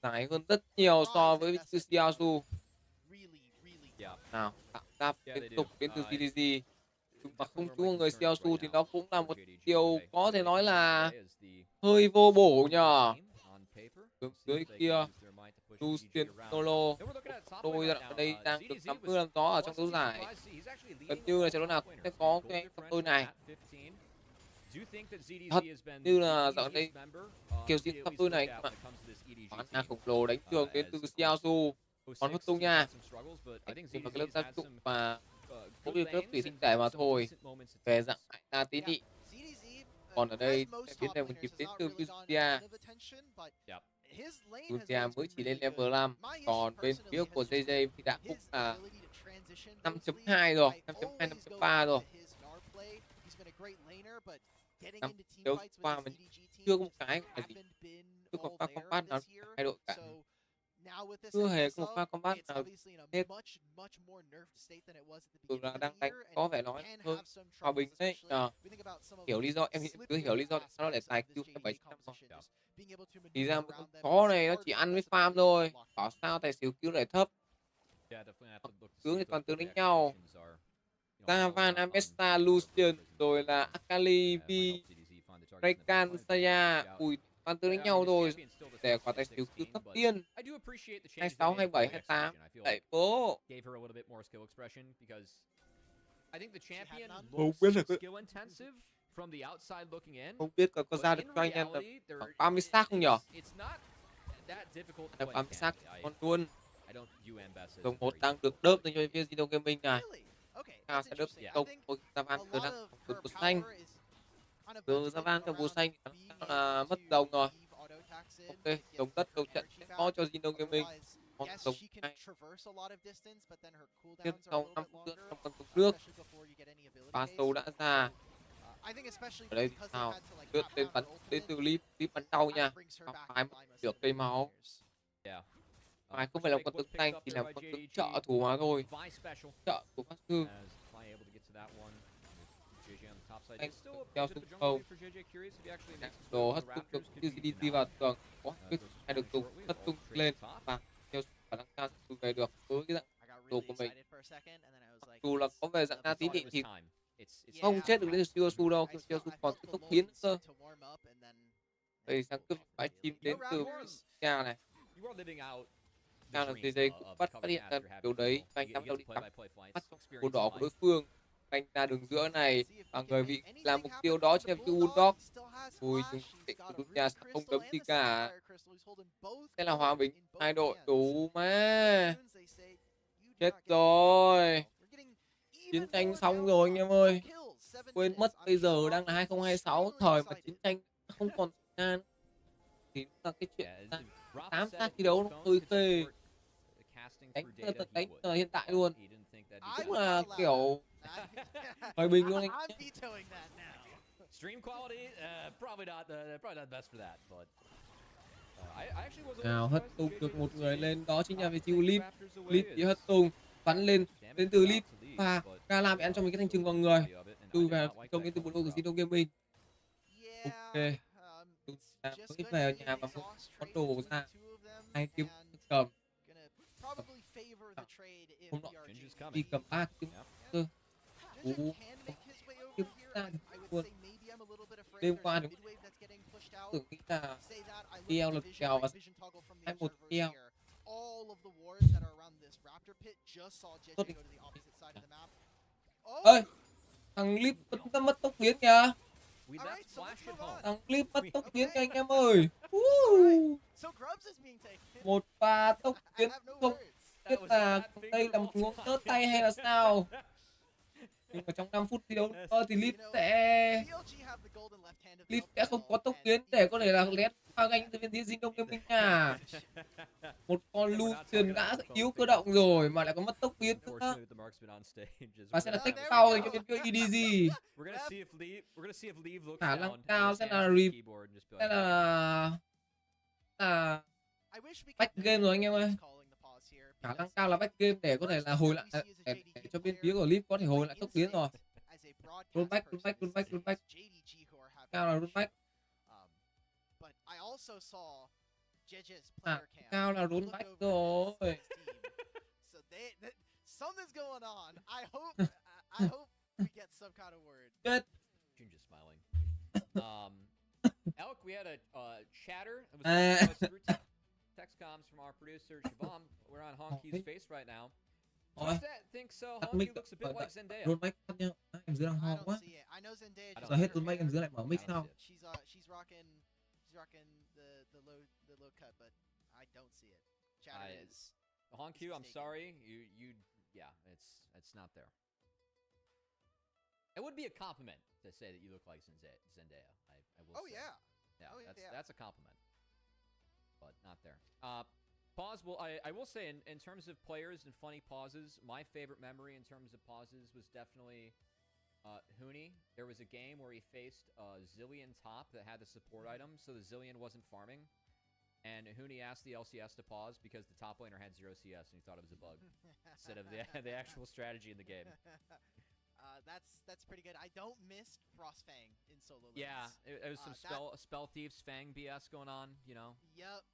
G: hơn rất nhiều so với Xiaosu. Nào, tạo ra liên tục đến từ JDG. Và không trúng người Xiaosu thì nó cũng là một điều có thể nói là hơi vô bổ nhờ. Hướng dưới kia Lucian Solo đôi ra ở đây đang được nắm mưa làm gió ở trong đấu giải. Gần như là trận đấu nào cũng sẽ có cái cặp đôi này. Thật như là dạo đây kiểu gì cặp đôi này các bạn. Quán khổng lồ đánh trường đến từ Xiaosu. Còn hút tung nha. Đánh vào cái lớp gia dụng và cũng như lớp tùy sinh tải mà thôi. Về dạng lại ta tí nị. Còn ở đây biến này một nhịp đến từ Zuzia.
H: his lane has
G: Tunisia
H: always
G: mới
H: been
G: chỉ
H: really
G: lên
H: good.
G: level 5.
H: My issue
G: Còn bên
H: personally
G: phía
H: has
G: của
H: just been
G: JJ thì đã cũng
H: his
G: là
H: ability to transition those
G: 5.2
H: leads.
G: rồi,
H: I
G: 5.2,
H: always go
G: 5.3
H: back
G: rồi.
H: to his NAR play. He's been a great laner, but getting
G: Năm
H: into team
G: đấu
H: fights
G: qua
H: with
G: mình
H: his EDG
G: chưa
H: team
G: có một cái
H: just
G: gọi là gì,
H: haven't been
G: chưa có
H: all
G: pha
H: there
G: combat nào
H: this year.
G: thay đổi cả.
H: So now with this
G: Chưa
H: end
G: hề có một
H: result,
G: pha combat
H: it's
G: nào
H: obviously in a
G: hết.
H: much more nerfed state than it was at the
G: Dù
H: beginning
G: là
H: of
G: đang
H: the
G: đánh
H: year,
G: có
H: and
G: vẻ nói
H: can
G: hơi
H: have some
G: hòa
H: troubles,
G: bình đấy.
H: especially we think about some of
G: Hiểu
H: the
G: lý do em cứ hiểu lý do tại sao nó lại
H: aspects
G: tài
H: of
G: Q
H: this
G: 700
H: JDG composition,
G: rồi.
H: just being able to
G: Thì ra
H: maneuver
G: con
H: around them
G: chó
H: is
G: này nó
H: hard
G: chỉ
H: for
G: ăn với
H: us to
G: farm
H: be
G: thôi.
H: locked
G: Bảo
H: in.
G: sao tài xỉu Q lại thấp.
C: Yeah, definitely have to look to
G: Tướng
C: see
G: thì
C: if
G: toàn
C: those
G: tướng
C: quick
G: đánh nhau.
C: activations are, you know, following
G: Gavan,
C: up on
G: Amesta,
C: the
G: Lucian,
C: prisons
G: rồi
C: and
G: là
C: might
G: Akali,
C: help
G: Vi,
C: CDZ find the targets in the
G: Raykan,
C: baseline, but
G: Saya.
C: watch out.
G: Ui, toàn tướng đánh
C: Yeah, I mean,
G: nhau
C: this
G: rồi.
C: champion's still the
G: Để
C: same
G: quả
C: at
G: tài xỉu Q
C: 16,
G: thấp
C: but
G: tiên.
C: I do appreciate the changes they
G: 26,
C: made
G: 27,
C: for the
G: 28.
C: execution. I feel
G: Đẩy
C: like
G: bố.
C: gave her a little bit more skill expression because I think the champion
H: none.
G: Không
C: looks
G: biết là
C: skill intensive from the outside looking in.
G: không biết có
C: But
G: ra được
C: in
G: cho anh em là
C: reality, there
G: khoảng 30 xác không nhở?
C: it's not that difficult to
G: Được
C: play.
G: 30 xác
C: candidly.
G: con luôn.
C: I don't view Ambess as a
G: Đồng 1
C: very
G: đang được
C: difficult
G: đớp
C: player
G: lên cho phía Zino Gaming này.
H: Really? Okay,
G: Sao
H: that's
G: sẽ đớp
H: interesting. I
G: công
H: think
G: của Gavan
H: a
G: giờ
H: lot
G: đang
H: of
G: được
H: her
G: một xanh.
H: power is kind of
G: Từ
H: built
G: Gavan
H: up
G: cho bùa
H: around
G: xanh
H: being
G: là
H: able
G: mất
H: to
G: đồng rồi.
H: leave auto attacks in
G: Ok,
H: to get
G: đồng đất
H: her
G: đầu trận
H: energy
G: sẽ
H: back.
G: có cho Zino Gaming.
H: Otherwise,
G: Còn
H: yes,
G: đồng
H: she can
G: này
H: traverse a lot of distance, but then her
G: tiếp
H: cooldowns are a
G: sau
H: little
G: 5
H: bit
G: phút nữa
H: longer,
G: trong con tục nước.
H: especially before you get any ability
G: Ba
H: haste.
G: sâu đã ra.
H: I think especially
G: Ở đây thì
H: because they
G: sao?
H: had to like
G: Lướt
H: tap
G: lên
H: down
G: bắn
H: her
G: đến từ
H: ultimate,
G: clip bắn đau
H: kind
G: nha.
H: of brings her back
G: Phải
H: in line with
G: được
H: some
G: cây
H: of the
G: máu.
H: players.
C: Yeah.
G: Phải không phải là con tướng
C: picked
G: tanh,
C: up
G: chỉ
C: there
G: là
C: by
G: con tướng
C: JDG.
G: trợ thủ mà thôi.
C: Vi special
G: Trợ thủ pháp sư.
C: as Fly able to get to that one. With JJ on the top side.
G: Anh
C: It's still a
G: theo
C: bit of
G: xung
C: a jungle
G: phong.
C: lead for JJ. Curious if he actually makes his way
G: Đồ
C: over
G: hất
C: the
G: tung
C: Raptors.
G: được
C: Could be
G: CCTV
C: denied.
G: vào tường. Có
C: Those
G: hay được
C: spawning
G: tung
C: shortly.
G: hất
C: All
G: tung
C: trades
G: lên
C: top.
G: và theo khả năng cao sẽ về được với cái dạng
H: I got
G: đồ
H: really
G: của mình.
H: excited for a second, and then I was like,
G: Dù là có về dạng
H: I
G: Na tí
C: Thought it
G: thì
C: was time. It's
G: không
H: Yeah.
G: chết được đến Siêu đâu,
H: I
G: Siêu
H: felt, I
G: còn
H: felt
G: tiếp
H: the
G: tục
H: lull
G: biến cơ.
H: to warm up, and then
G: Đây sang cướp bãi chim đến
H: No
G: từ
H: Raptors.
G: nhà này.
C: You are living out the
G: Nào là
C: dream
G: JJ
C: of
G: cũng bắt
C: becoming
G: hiện
C: an
G: ra
C: after having
G: điều
C: a
G: đấy.
C: full.
G: Anh
C: You
G: nắm
C: get
G: đầu
C: to
G: đi
C: play
G: cắm
C: by play fights,
G: mắt trong
C: experience
G: cồn đỏ của
C: life.
G: đối phương. Anh ra đường giữa này
H: see if
G: và
H: he
G: người
H: can
G: bị
H: make
G: làm
H: anything
G: mục
H: happen
G: tiêu
H: with
G: đó
H: the
G: chính là
H: Bulldog.
G: Bulldog.
H: He still has
G: Ui,
H: flash.
G: chúng
H: He's
G: định
H: got
G: của
H: a
G: chúng
H: Ruby
G: ta sẽ không
H: crystal
G: đấm
H: and
G: gì
H: the
G: cả.
H: Sapphire crystal. He's holding both
G: Đây là hòa
H: colors
G: bình
H: in both
G: hai đội
H: hands.
G: đủ mà.
H: Runes, they say, you do
G: Chết
H: not get the
G: rồi.
H: We're getting
G: Chiến
H: even
G: tranh
H: more
G: xong
H: down
G: rồi anh
H: top.
G: em ơi.
H: No kills, 7
G: Quên
H: minutes.
G: mất
H: I'm
G: bây
H: sure
G: giờ đang là
H: Hawkins
G: 2026,
H: extremely
G: thời mà
H: excited.
G: chiến tranh không còn xảy ra. Thì đúng là cái chuyện
C: Yeah,
G: ta
C: Rafa
G: 8
C: said
G: xác
C: if
G: thi
C: his
G: đấu nó
C: phone
G: hơi
C: could
G: khê.
C: support casting
G: Đánh
C: through data, he
G: đánh
C: would.
G: hiện tại
C: But
G: luôn.
C: he didn't think that'd
H: I
C: be
G: Cũng
H: would
G: là
H: not allow
G: kiểu
H: that.
G: hòa bình luôn anh.
H: I'm vetoing that now.
C: Stream quality, probably not the best for that, but I actually was a
G: Nào
C: little
G: hất
C: surprised
G: tung
C: that
G: được
C: JJ
G: một
C: was
G: người
C: taking
G: lên, đó chính là
C: top
G: VTU
C: taking
G: Lip.
C: Raptors away
G: Lip bị
C: as
G: hất tung, bắn lên
C: damage
G: đến từ
C: was
G: Lip
C: out to lead,
G: và
C: but
G: Gala bị ăn cho mình cái thành trừng vào người. Chui về công đến từ bộ đôi của Zino Gaming. Ok. Chúng ta mới về ở nhà và một món đồ ra. Hai kiếm cầm. Không nọ đi cầm 3 kiếm cơ. Kiếm ra luôn. Đêm qua thì tưởng nghĩ là EL lật kèo và 2-1 EL. Tốt đi. Ơi, thằng Lip mất tốc biến kìa. Thằng Clip mất tốc biến cho anh em ơi. Một pha tốc biến không biết là đây là một ngưỡng đỡ tay hay là sao. Nhưng mà trong 5 phút thi đấu thì Clip sẽ không có tốc biến để có thể là lét pha gánh từ bên phía Zino Gaming nha. Một con Lucian đã yếu cơ động rồi mà lại có mất tốc biến nữa. Và sẽ là tách sau dành cho bên phía EDG. Khả năng cao sẽ là back game rồi anh em ơi. Khả năng cao là back game để có thể là hồi lại để cho bên phía của Leaf có thể hồi lại tốc biến rồi. Rollback. Cao là rollback. Cao là rollback rồi.
H: Something's going on. I hope we get some kind of word.
G: Chết.
C: Just smiling. Elk, we had a chatter. It was through text comms from our producer Shabam. We're on Honky's face right now. I think so. Honky looks a bit like Zendaya.
G: Rollback phát nhá. Em dưới đang ho quá. Giờ hết rollback em dưới lại mở mic sao?
H: She's rocking the low cut, but I don't see it. Chatter is
C: Honky, I'm sorry. Yeah, it's not there. It would be a compliment to say that you look like Zendaya. I will say.
H: Yeah.
C: Yeah, that's a compliment. but not there. Pause. Well, I will say in terms of players and funny pauses, my favorite memory in terms of pauses was definitely Huni. There was a game where he faced a Zillion top that had the support item, so the Zillion wasn't farming. And Huni asked the LCS to pause because the top laner had 0 CS and he thought it was a bug instead of the actual strategy in the game.
H: That's pretty good. I don't miss Frostfang in solo lanes.
C: Yeah, it was some spell thieves Fang BS going on, you know.
H: Yep.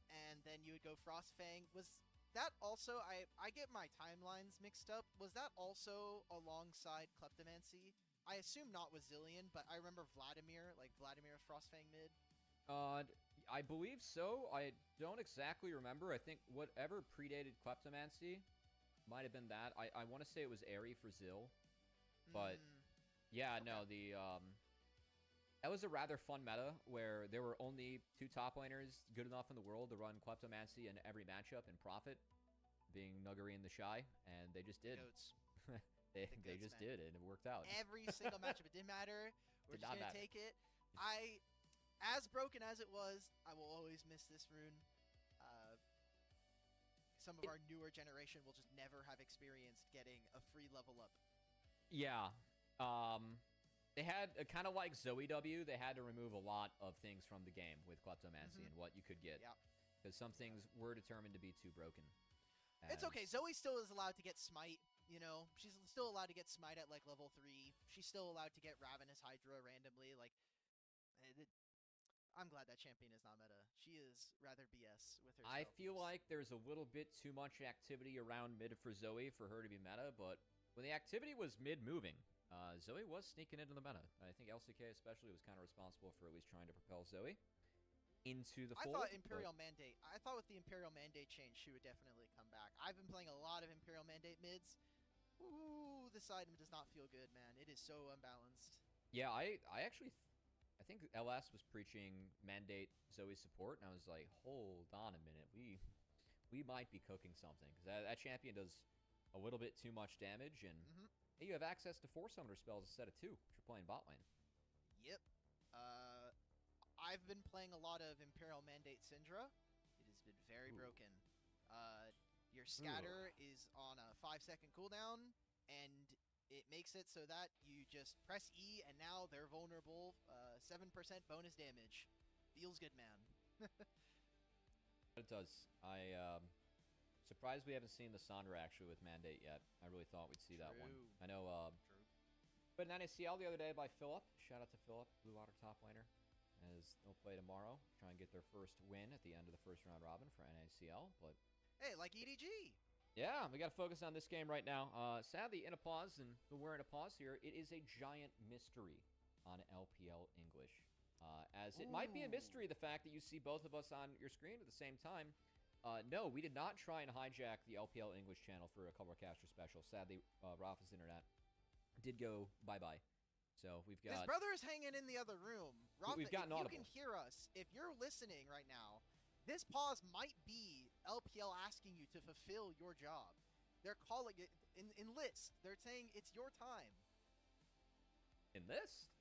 H: And then you would go Frostfang. Was that also, I get my timelines mixed up. Was that also alongside Kleptomancy? I assume not with Zillion, but I remember Vladimir, like Vladimir's Frostfang mid.
C: I believe so. I don't exactly remember. I think whatever predated Kleptomancy might have been that. I want to say it was Airy for Zill. But yeah, okay. No, that was a rather fun meta where there were only 2 top laners good enough in the world to run Kleptomancy in every matchup and profit, being Nuggery and the Shy, and they just did.
H: Goats.
C: they just did, and it worked out.
H: Every single matchup, it didn't matter. We're just gonna take it. As broken as it was, I will always miss this rune. Some of our newer generation will just never have experienced getting a free level up. Yeah.
C: They had, kind of like Zoe W, they had to remove a lot of things from the game with Kleptomancy and what you could get.
H: Yeah.
C: Because some things were determined to be too broken.
H: It's okay. Zoe still is allowed to get Smite, you know? She's still allowed to get Smite at, like, level 3. She's still allowed to get Ravenous Hydra randomly. Like, I'm glad that champion is not meta. She is rather BS with herself.
C: I feel like there's a little bit too much activity around mid for Zoe for her to be meta, but when the activity was mid-moving, Zoe was sneaking into the meta. I think LCK especially was kind of responsible for at least trying to propel Zoe into the fold.
H: I thought Imperial Mandate. I thought with the Imperial Mandate change, she would definitely come back. I've been playing a lot of Imperial Mandate mids. Ooh, this item does not feel good, man. It is so unbalanced.
C: Yeah, I think LS was preaching Mandate Zoe support, and I was like, hold on a minute. We might be cooking something, because that champion does a little bit too much damage, and hey, you have access to 4 summoner spells instead of 2 if you're playing bot lane.
H: Yep. I've been playing a lot of Imperial Mandate Syndra. It has been very broken. Your scatter is on a 5-second cooldown, and it makes it so that you just press E, and now they're vulnerable. 7% bonus damage. Feels good, man.
C: It does. Surprised we haven't seen the Sandra actually with Mandate yet. I really thought we'd see that one. I know, but an NACL the other day by Philip. Shout out to Philip, Blue Water top laner, as they'll play tomorrow. Try and get their first win at the end of the first round robin for NACL. But
H: hey, like EDG.
C: Yeah, we got to focus on this game right now. Sadly, in a pause, and we're in a pause here, it is a giant mystery on LPL English. As it might be a mystery, the fact that you see both of us on your screen at the same time. No, we did not try and hijack the LPL English channel for a couple of caster specials. Sadly, Rafa's internet did go bye-bye. So we've got...
H: His brother is hanging in the other room. Rafa,
C: we've gotten
H: if you can hear us, if you're listening right now, this pause might be LPL asking you to fulfill your job. They're calling it enlist. They're saying it's your time.
C: Enlist?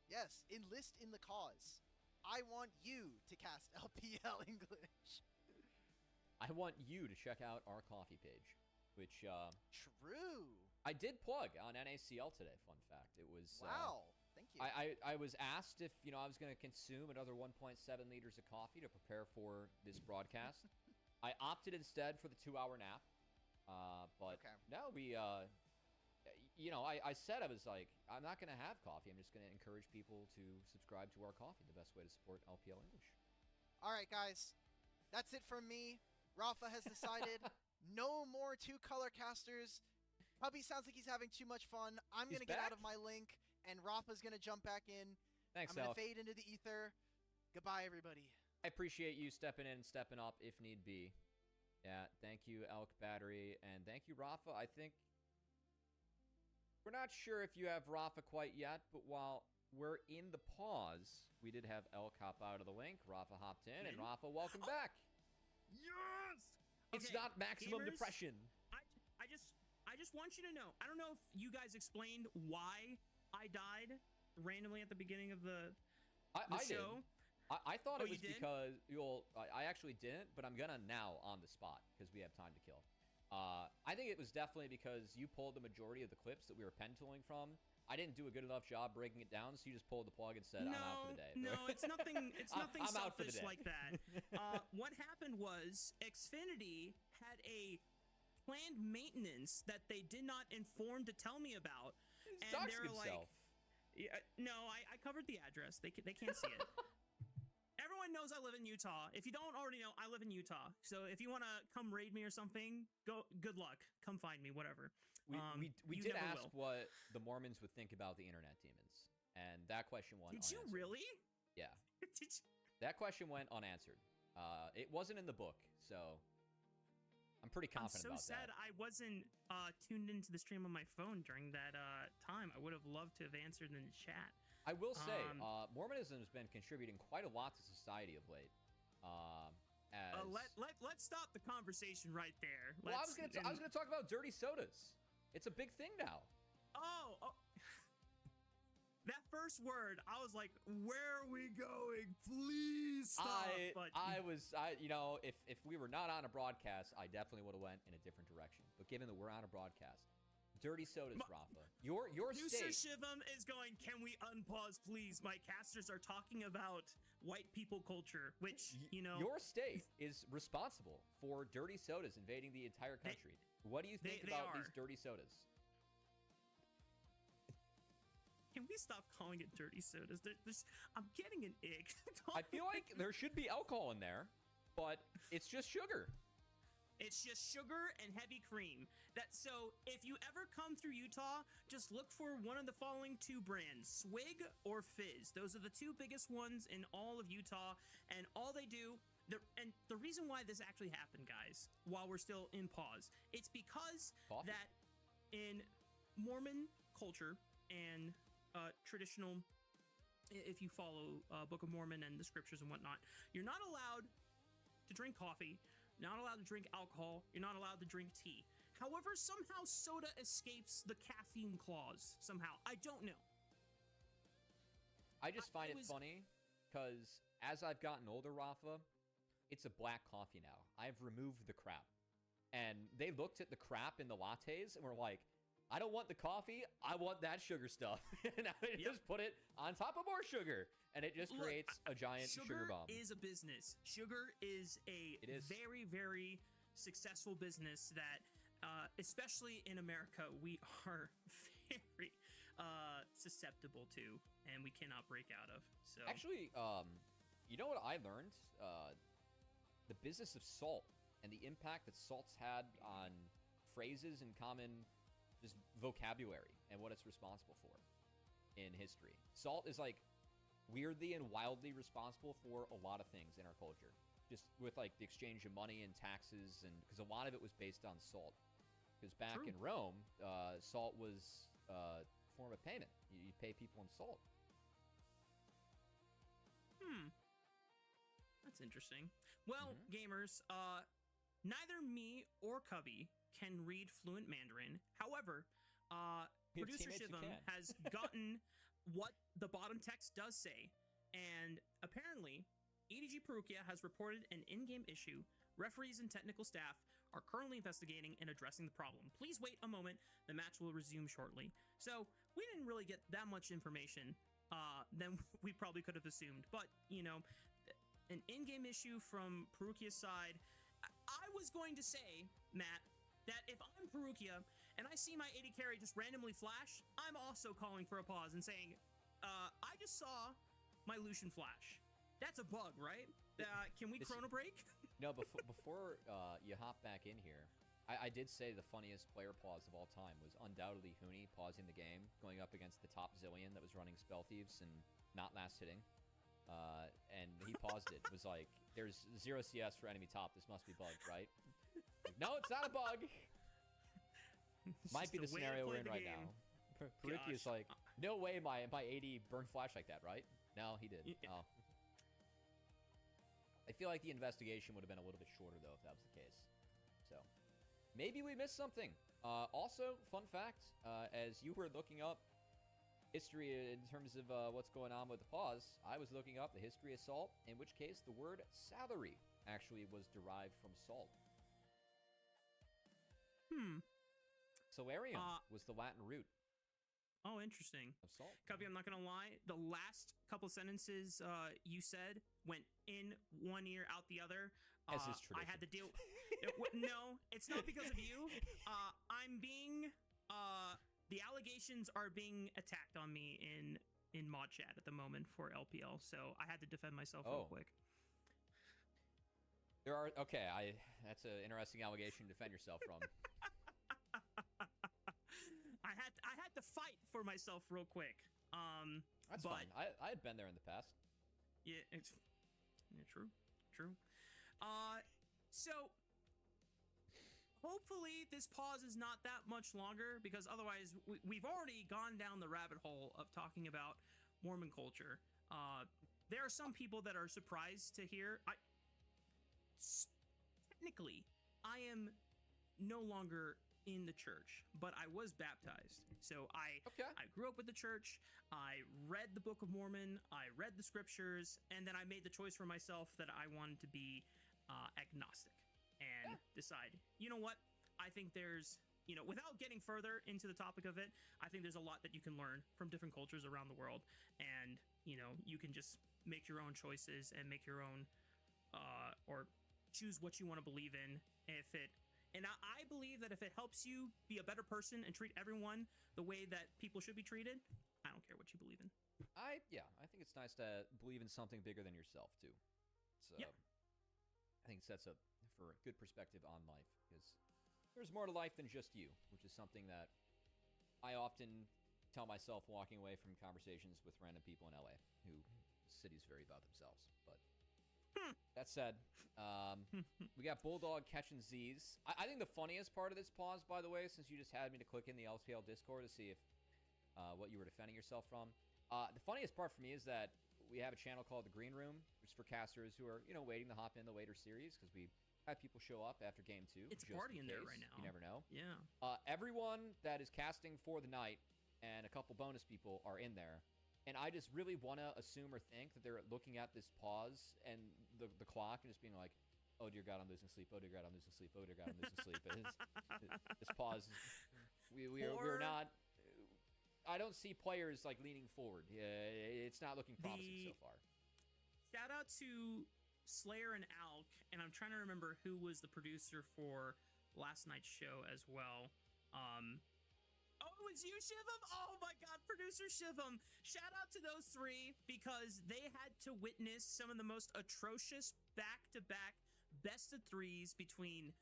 H: Yes, enlist in the cause. I want you to cast LPL English.
C: I want you to check out our coffee page, which...
H: True.
C: I did plug on NACL today, fun fact. It was...
H: Wow, thank you.
C: I was asked if, I was going to consume another 1.7 liters of coffee to prepare for this broadcast. I opted instead for the 2-hour nap. But no, we... I said, I was like, I'm not going to have coffee. I'm just going to encourage people to subscribe to our coffee, the best way to support LPL English.
H: All right, guys. That's it from me. Rafa has decided no more 2-color casters. Probably sounds like he's having too much fun. I'm going to get out of my link, and Rafa's going to jump back in.
C: Thanks,
H: I'm going to fade into the ether. Goodbye, everybody.
C: I appreciate you stepping in and stepping up if need be. Yeah, thank you, Elk Battery, and thank you, Rafa. I think... We're not sure if you have Rafa quite yet, but while we're in the pause, we did have Elk hop out of the link. Rafa hopped in, and Rafa, welcome back.
F: Yes!
C: It's
F: Okay,
C: not maximum
F: gamers,
C: depression.
F: I just want you to know. I don't know if you guys explained why I died randomly at the beginning of the show.
C: I thought
F: Oh,
C: it
F: you
C: was
F: did?
C: because I actually didn't, but I'm gonna now on the spot because we have time to kill. I think it was definitely because you pulled the majority of the clips that we were pen tooling from. I didn't do a good enough job breaking it down, so you just pulled the plug and said, "I'm out for the day."
F: No, it's nothing. It's nothing
C: I'm out for the
F: selfish
C: day.
F: like that. What happened was Xfinity had a planned maintenance that they did not inform to tell me about,
C: He's
F: and
C: doxing
F: they're like,
C: himself.
F: yeah, "No, I covered the address. They can't see it." Everyone knows I live in Utah. If you don't already know, I live in Utah. So if you want to come raid me or something, good luck. Come find me, whatever.
C: We
F: You
C: did
F: never
C: ask
F: will.
C: what the Mormons would think about the internet demons, and that question went
F: Did you
C: unanswered.
F: really?
C: Yeah,
F: Did you?
C: that question went unanswered. It wasn't in the book, so I'm pretty
F: I'm
C: confident
F: so
C: about
F: sad
C: that.
F: I wasn't tuned into the stream on my phone during that time. I would have loved to have answered in the chat.
C: I will say, Mormonism has been contributing quite a lot to society of late.
F: Let's stop the conversation right there.
C: Well, I was gonna talk about dirty sodas. It's a big thing now.
F: Oh. That first word, I was like, "Where are we going? Please stop!"
C: You know, if we were not on a broadcast, I definitely would have went in a different direction. But given that we're on a broadcast, dirty sodas, Rafa. Your
F: Producer
C: state.
F: Shivam is going, "Can we unpause, please? My casters are talking about white people culture," which, you know,
C: Your state is responsible for dirty sodas invading the entire country. What do you think
F: they
C: about
F: are.
C: these dirty sodas?
F: Can we stop calling it dirty sodas? I'm getting an ick.
C: I feel like there should be alcohol in there, but it's just sugar.
F: It's just sugar and heavy cream. So if you ever come through Utah, just look for one of the following two brands, Swig or Fizz. Those are the two biggest ones in all of Utah, and all they do. And the reason why this actually happened, guys, while we're still in pause, it's because that in Mormon culture and traditional, if you follow Book of Mormon and the scriptures and whatnot, you're not allowed to drink coffee, you're not allowed to drink alcohol, you're not allowed to drink tea. However, somehow soda escapes the caffeine clause. Somehow, I don't know.
C: I just find it funny because as I've gotten older, Rafa, it's a black coffee now. I've removed the crap. And they looked at the crap in the lattes and were like, I don't want the coffee, I want that sugar stuff. And I just put it on top of more sugar. And it just creates a giant sugar bomb.
F: Sugar is a business. Sugar is a very, very successful business that, especially in America, we are very susceptible to, and we cannot break out of. So
C: actually, you know what I learned? The business of salt and the impact that salt's had on phrases and common just vocabulary and what it's responsible for in history. Salt is like weirdly and wildly responsible for a lot of things in our culture, just with like the exchange of money and taxes, and because a lot of it was based on salt. Because back in Rome, salt was a form of payment. You pay people in salt.
F: That's interesting. Well, gamers, neither me or Cubby can read fluent Mandarin. However, producer Shivam has gotten what the bottom text does say, and apparently EDG Perugia has reported an in-game issue. Referees and technical staff are currently investigating and addressing the problem. Please wait a moment. The match will resume shortly. So we didn't really get that much information than we probably could have assumed, but you know, an in-game issue from Perugia's side. I was going to say, Matt, that if I'm Perugia and I see my AD carry just randomly flash, I'm also calling for a pause and saying, I just saw my Lucian flash. That's a bug, right? Can we chrono break?
C: No, before you hop back in here, I did say the funniest player pause of all time was undoubtedly Huni pausing the game, going up against the top Zillion that was running Spell Thieves and not last hitting. And he paused it. It was like, there's 0 CS for enemy top. This must be bugged, right? No, it's not a bug. Might be the scenario we're in right now. Perugia's like, no way my AD burned flash like that, right? No, he did. Oh. I feel like the investigation would have been a little bit shorter, though, if that was the case. So, maybe we missed something. Also, fun fact, as you were looking up history in terms of what's going on with the pause, I was looking up the history of salt, in which case the word salary actually was derived from salt. Salarium was the Latin root
F: Oh, interesting.
C: of salt.
F: Cubby, I'm not gonna lie. The last couple sentences you said went in one ear, out the other.
C: As is
F: I
C: tradition.
F: had to deal. No, it's not because of you. I'm being. The allegations are being attacked on me in mod chat at the moment for LPL, so I had to defend myself real quick.
C: There are that's an interesting allegation to defend yourself from.
F: I had to fight for myself real quick.
C: That's fine. I had been there in the past.
F: Yeah, true. So hopefully this pause is not that much longer, because otherwise we've already gone down the rabbit hole of talking about Mormon culture. There are some people that are surprised to hear. Technically, I am no longer in the church, but I was baptized. So I grew up with the church. I read the Book of Mormon. I read the scriptures, and then I made the choice for myself that I wanted to be agnostic and decide, you know what? I think there's, without getting further into the topic of it, I think there's a lot that you can learn from different cultures around the world, and you can just make your own choices and make your own or choose what you want to believe in. And I believe that if it helps you be a better person and treat everyone the way that people should be treated, I don't care what you believe in.
C: I think it's nice to believe in something bigger than yourself too. So I think it sets up for a good perspective on life, because there's more to life than just you, which is something that I often tell myself walking away from conversations with random people in LA who cities vary about themselves. But that said, we got Bulldog catching Z's. I think the funniest part of this pause, by the way, since you just had me to click in the LPL Discord to see if what you were defending yourself from, the funniest part for me is that we have a channel called The Green Room, which is for casters who are, waiting to hop in the later series, because we have people show up after game 2.
F: It's a party in there right now.
C: You never know.
F: Yeah.
C: Everyone that is casting for the night and a couple bonus people are in there. And I just really want to assume or think that they're looking at this pause and the clock and just being like, oh, dear God, I'm losing sleep. Oh, dear God, I'm losing sleep. Oh, dear God, I'm losing sleep. This pause, we're not... I don't see players, leaning forward. It's not looking promising so far.
F: Shout out to Slayer and Alk, and I'm trying to remember who was the producer for last night's show as well. Oh, it was you, Shivam? Oh my God, producer Shivam. Shout out to those three, because they had to witness some of the most atrocious back-to-back best of threes between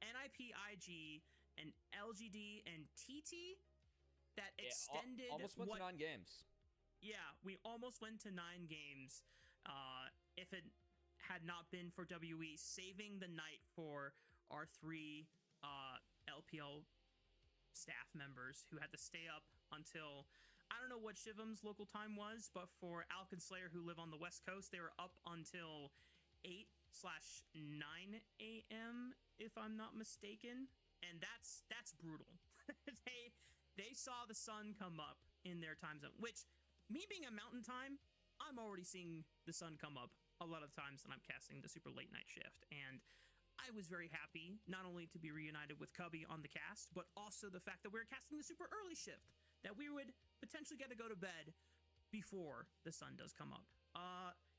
F: NIP-IG and LGD and TT that extended...
C: almost went to 9 games.
F: Yeah, we almost went to 9 games. If it had not been for WE saving the night for our 3 LPL staff members who had to stay up until, I don't know what Shivam's local time was, but for Alk and Slayer, who live on the West Coast, they were up until 8/9 a.m. if I'm not mistaken, and that's brutal. they saw the sun come up in their time zone, which, me being a mountain time, I'm already seeing the sun come up a lot of times when I'm casting the super late night shift, and I was very happy not only to be reunited with Cubby on the cast, but also the fact that we were casting the super early shift, that we would potentially get to go to bed before the sun does come up.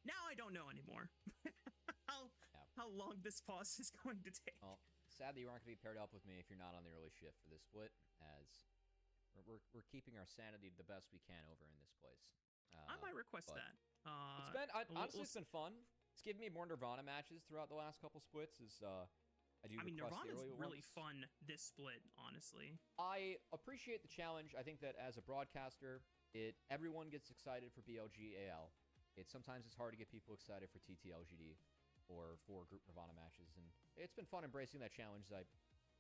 F: Now I don't know anymore how long this pause is going to take.
C: Well, sadly, you aren't going to be paired up with me if you're not on the early shift for this split, as we're keeping our sanity the best we can over in this place.
F: I might request that.
C: It's been honestly, it's been fun. It's given me more Nirvana matches throughout the last couple splits. I mean,
F: Nirvana's really fun this split, honestly.
C: I appreciate the challenge. I think that as a broadcaster, everyone gets excited for BLG AL. Sometimes it's hard to get people excited for TTLGD or for group Nirvana matches, and it's been fun embracing that challenge. I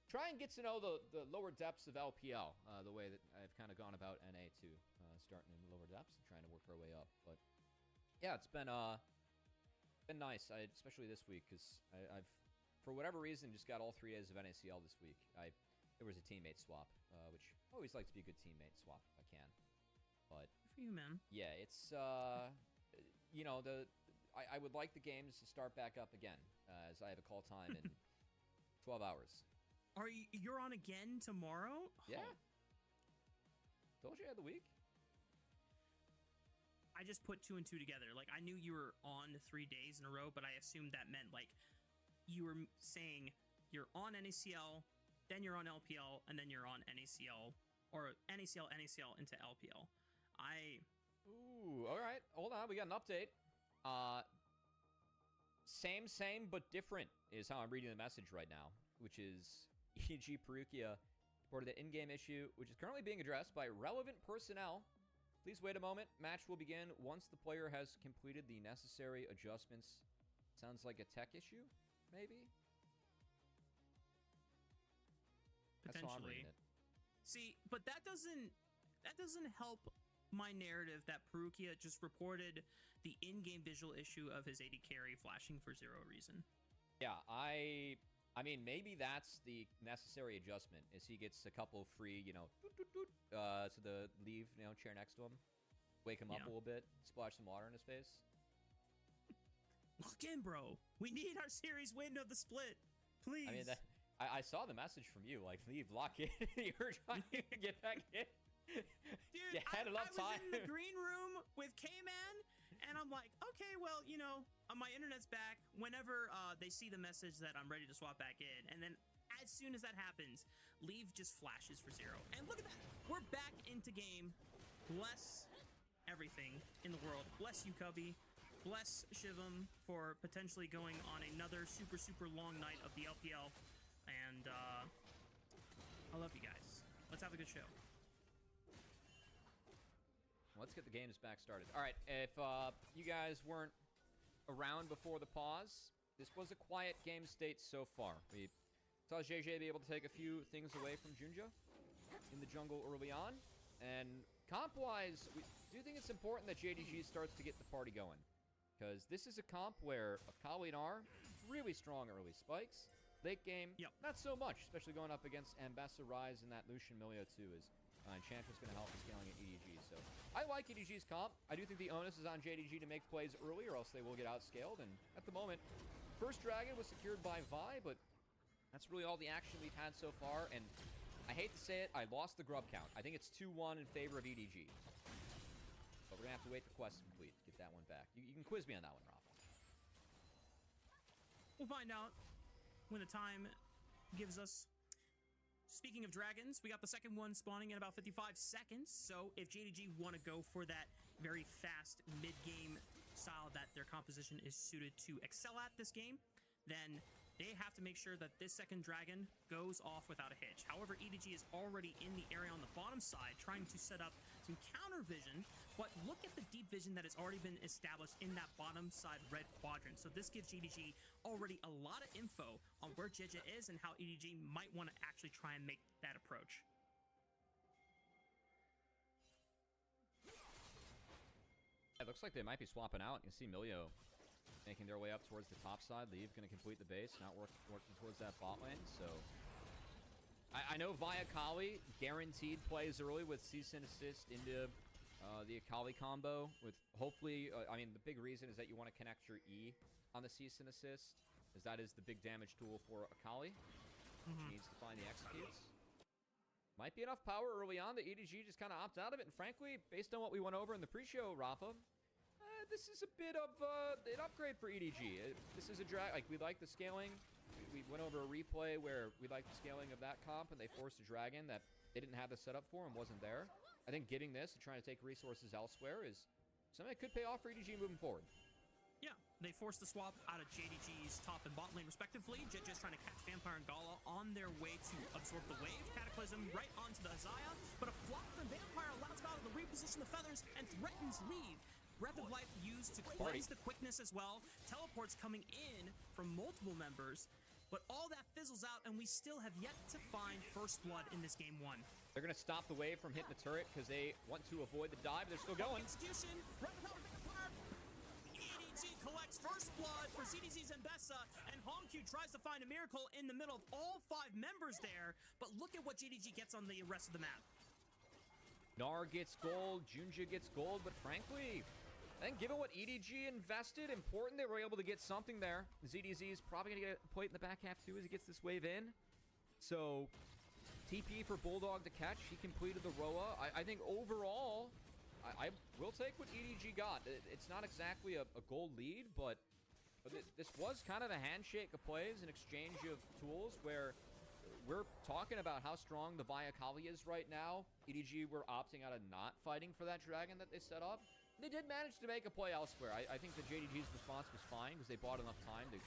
C: try and get to know the lower depths of LPL, the way that I've kind of gone about NA too, starting in the lower depths and trying to work our way up. But yeah, it's been nice, especially this week, because I've, for whatever reason, just got all 3 days of NACL this week. There was a teammate swap, which I always like to be a good teammate swap if I can. But
F: Good for you, man.
C: yeah, it's you know, I would like the games to start back up again, as I have a call time in 12 hours.
F: You're on again tomorrow?
C: Yeah. Told you I had the week.
F: I just put 2 and 2 together. Like, I knew you were on 3 days in a row, but I assumed that meant, like, you were saying you're on NACL, then you're on LPL, and then you're on NACL, or NACL into LPL.
C: Ooh, all right. Hold on. We got an update. Same, but different is how I'm reading the message right now, which is EDG Perugia reported an in-game issue, which is currently being addressed by relevant personnel. Please wait a moment. Match will begin once the player has completed the necessary adjustments. Sounds like a tech issue, maybe? That's how I'm reading
F: Potentially.
C: it.
F: See, but that doesn't help my narrative that Perugia just reported the in-game visual issue of his AD carry flashing for 0 reason.
C: Yeah, I mean, maybe that's the necessary adjustment, is he gets a couple free, you know, so the leave, you know, chair next to him, wake him up a little bit, splash some water in his face.
F: Lock in, bro. We need our series win of the split. Please.
C: I mean, I saw the message from you, like, leave, lock in. You were trying to get back in.
F: Dude,
C: you had enough time.
F: I was in the green room with K-Man, and I'm like, okay, well, you know, my internet's back. Whenever they see the message that I'm ready to swap back in, and then as soon as that happens, leave just flashes for 0. And look at that. We're back into game. Bless everything in the world. Bless you, Cubby. Bless Shivam for potentially going on another super long night of the LPL. And I love you guys. Let's have a good show.
C: Let's get the games back started. All right, if you guys weren't around before the pause, this was a quiet game state so far. We saw JJ be able to take a few things away from Junja in the jungle early on. And comp-wise, we do think it's important that JDG starts to get the party going. Because this is a comp where Akali and R, really strong early spikes. Late game, not so much, especially going up against Ambassador Rise and that Lucian Milio too, is Enchantress going to help in scaling at EDG. So I like EDG's comp. I do think the onus is on JDG to make plays early or else they will get outscaled. And at the moment, first Dragon was secured by Vi, but that's really all the action we've had so far. And I hate to say it, I lost the grub count. I think it's 2-1 in favor of EDG. But we're going to have to wait for quest to complete to get that one back. You can quiz me on that one, Rafa.
F: We'll find out when the time gives us. Speaking of dragons, we got the second one spawning in about 55 seconds. So if JDG want to go for that very fast mid-game style that their composition is suited to excel at this game, then they have to make sure that this second dragon goes off without a hitch. However, EDG is already in the area on the bottom side trying to set up some counter vision, but look at the deep vision that has already been established in that bottom side red quadrant. So this gives EDG already a lot of info on where JJ is and how EDG might want to actually try and make that approach.
C: It looks like they might be swapping out. You can see Milio making their way up towards the top side. Leave going to complete the base, not working towards that bot lane. So I know via Akali guaranteed plays early with cease and assist into the Akali combo. With hopefully, I mean, the big reason is that you want to connect your E on the cease and assist, as that is the big damage tool for Akali. She needs to find the executes. Might be enough power early on that EDG just kind of opt out of it. And frankly, based on what we went over in the pre-show, Rafa, this is a bit of an upgrade for EDG. This is a drag. Like, we like the scaling. We went over a replay where we liked the scaling of that comp, and they forced a dragon that they didn't have the setup for and wasn't there. I think getting this and trying to take resources elsewhere is something that could pay off for EDG moving forward.
F: Yeah, they forced the swap out of JDG's top and bot lane respectively. JJ's trying to catch Vampire and Gala on their way to absorb the wave. Cataclysm right onto the Zaya, but a flop from Vampire allows Gala to reposition the feathers and threatens Leave. Breath of Life used to cleanse the quickness as well. Teleports coming in from multiple members, but all that fizzles out, and we still have yet to find First Blood in this game one.
C: They're going to stop the wave from hitting the turret because they want to avoid the dive. They're still going.
F: Execution, Rapid Power Vampire. EDG collects First Blood for ZDZ's Mbessa, and Hongq tries to find a miracle in the middle of all 5 members there, but look at what JDG gets on the rest of the map.
C: Gnar gets gold, Junja gets gold, but frankly, I think given what EDG invested, important they were able to get something there. ZDZ is probably going to get a plate in the back half too as he gets this wave in. So, TP for Bulldog to catch. He completed the Roa. I think overall, I will take what EDG got. It's not exactly a gold lead, but this was kind of a handshake of plays, an exchange of tools where we're talking about how strong the Viacali is right now. EDG were opting out of not fighting for that dragon that they set up. They did manage to make a play elsewhere. I think that JDG's response was fine because they bought enough time to,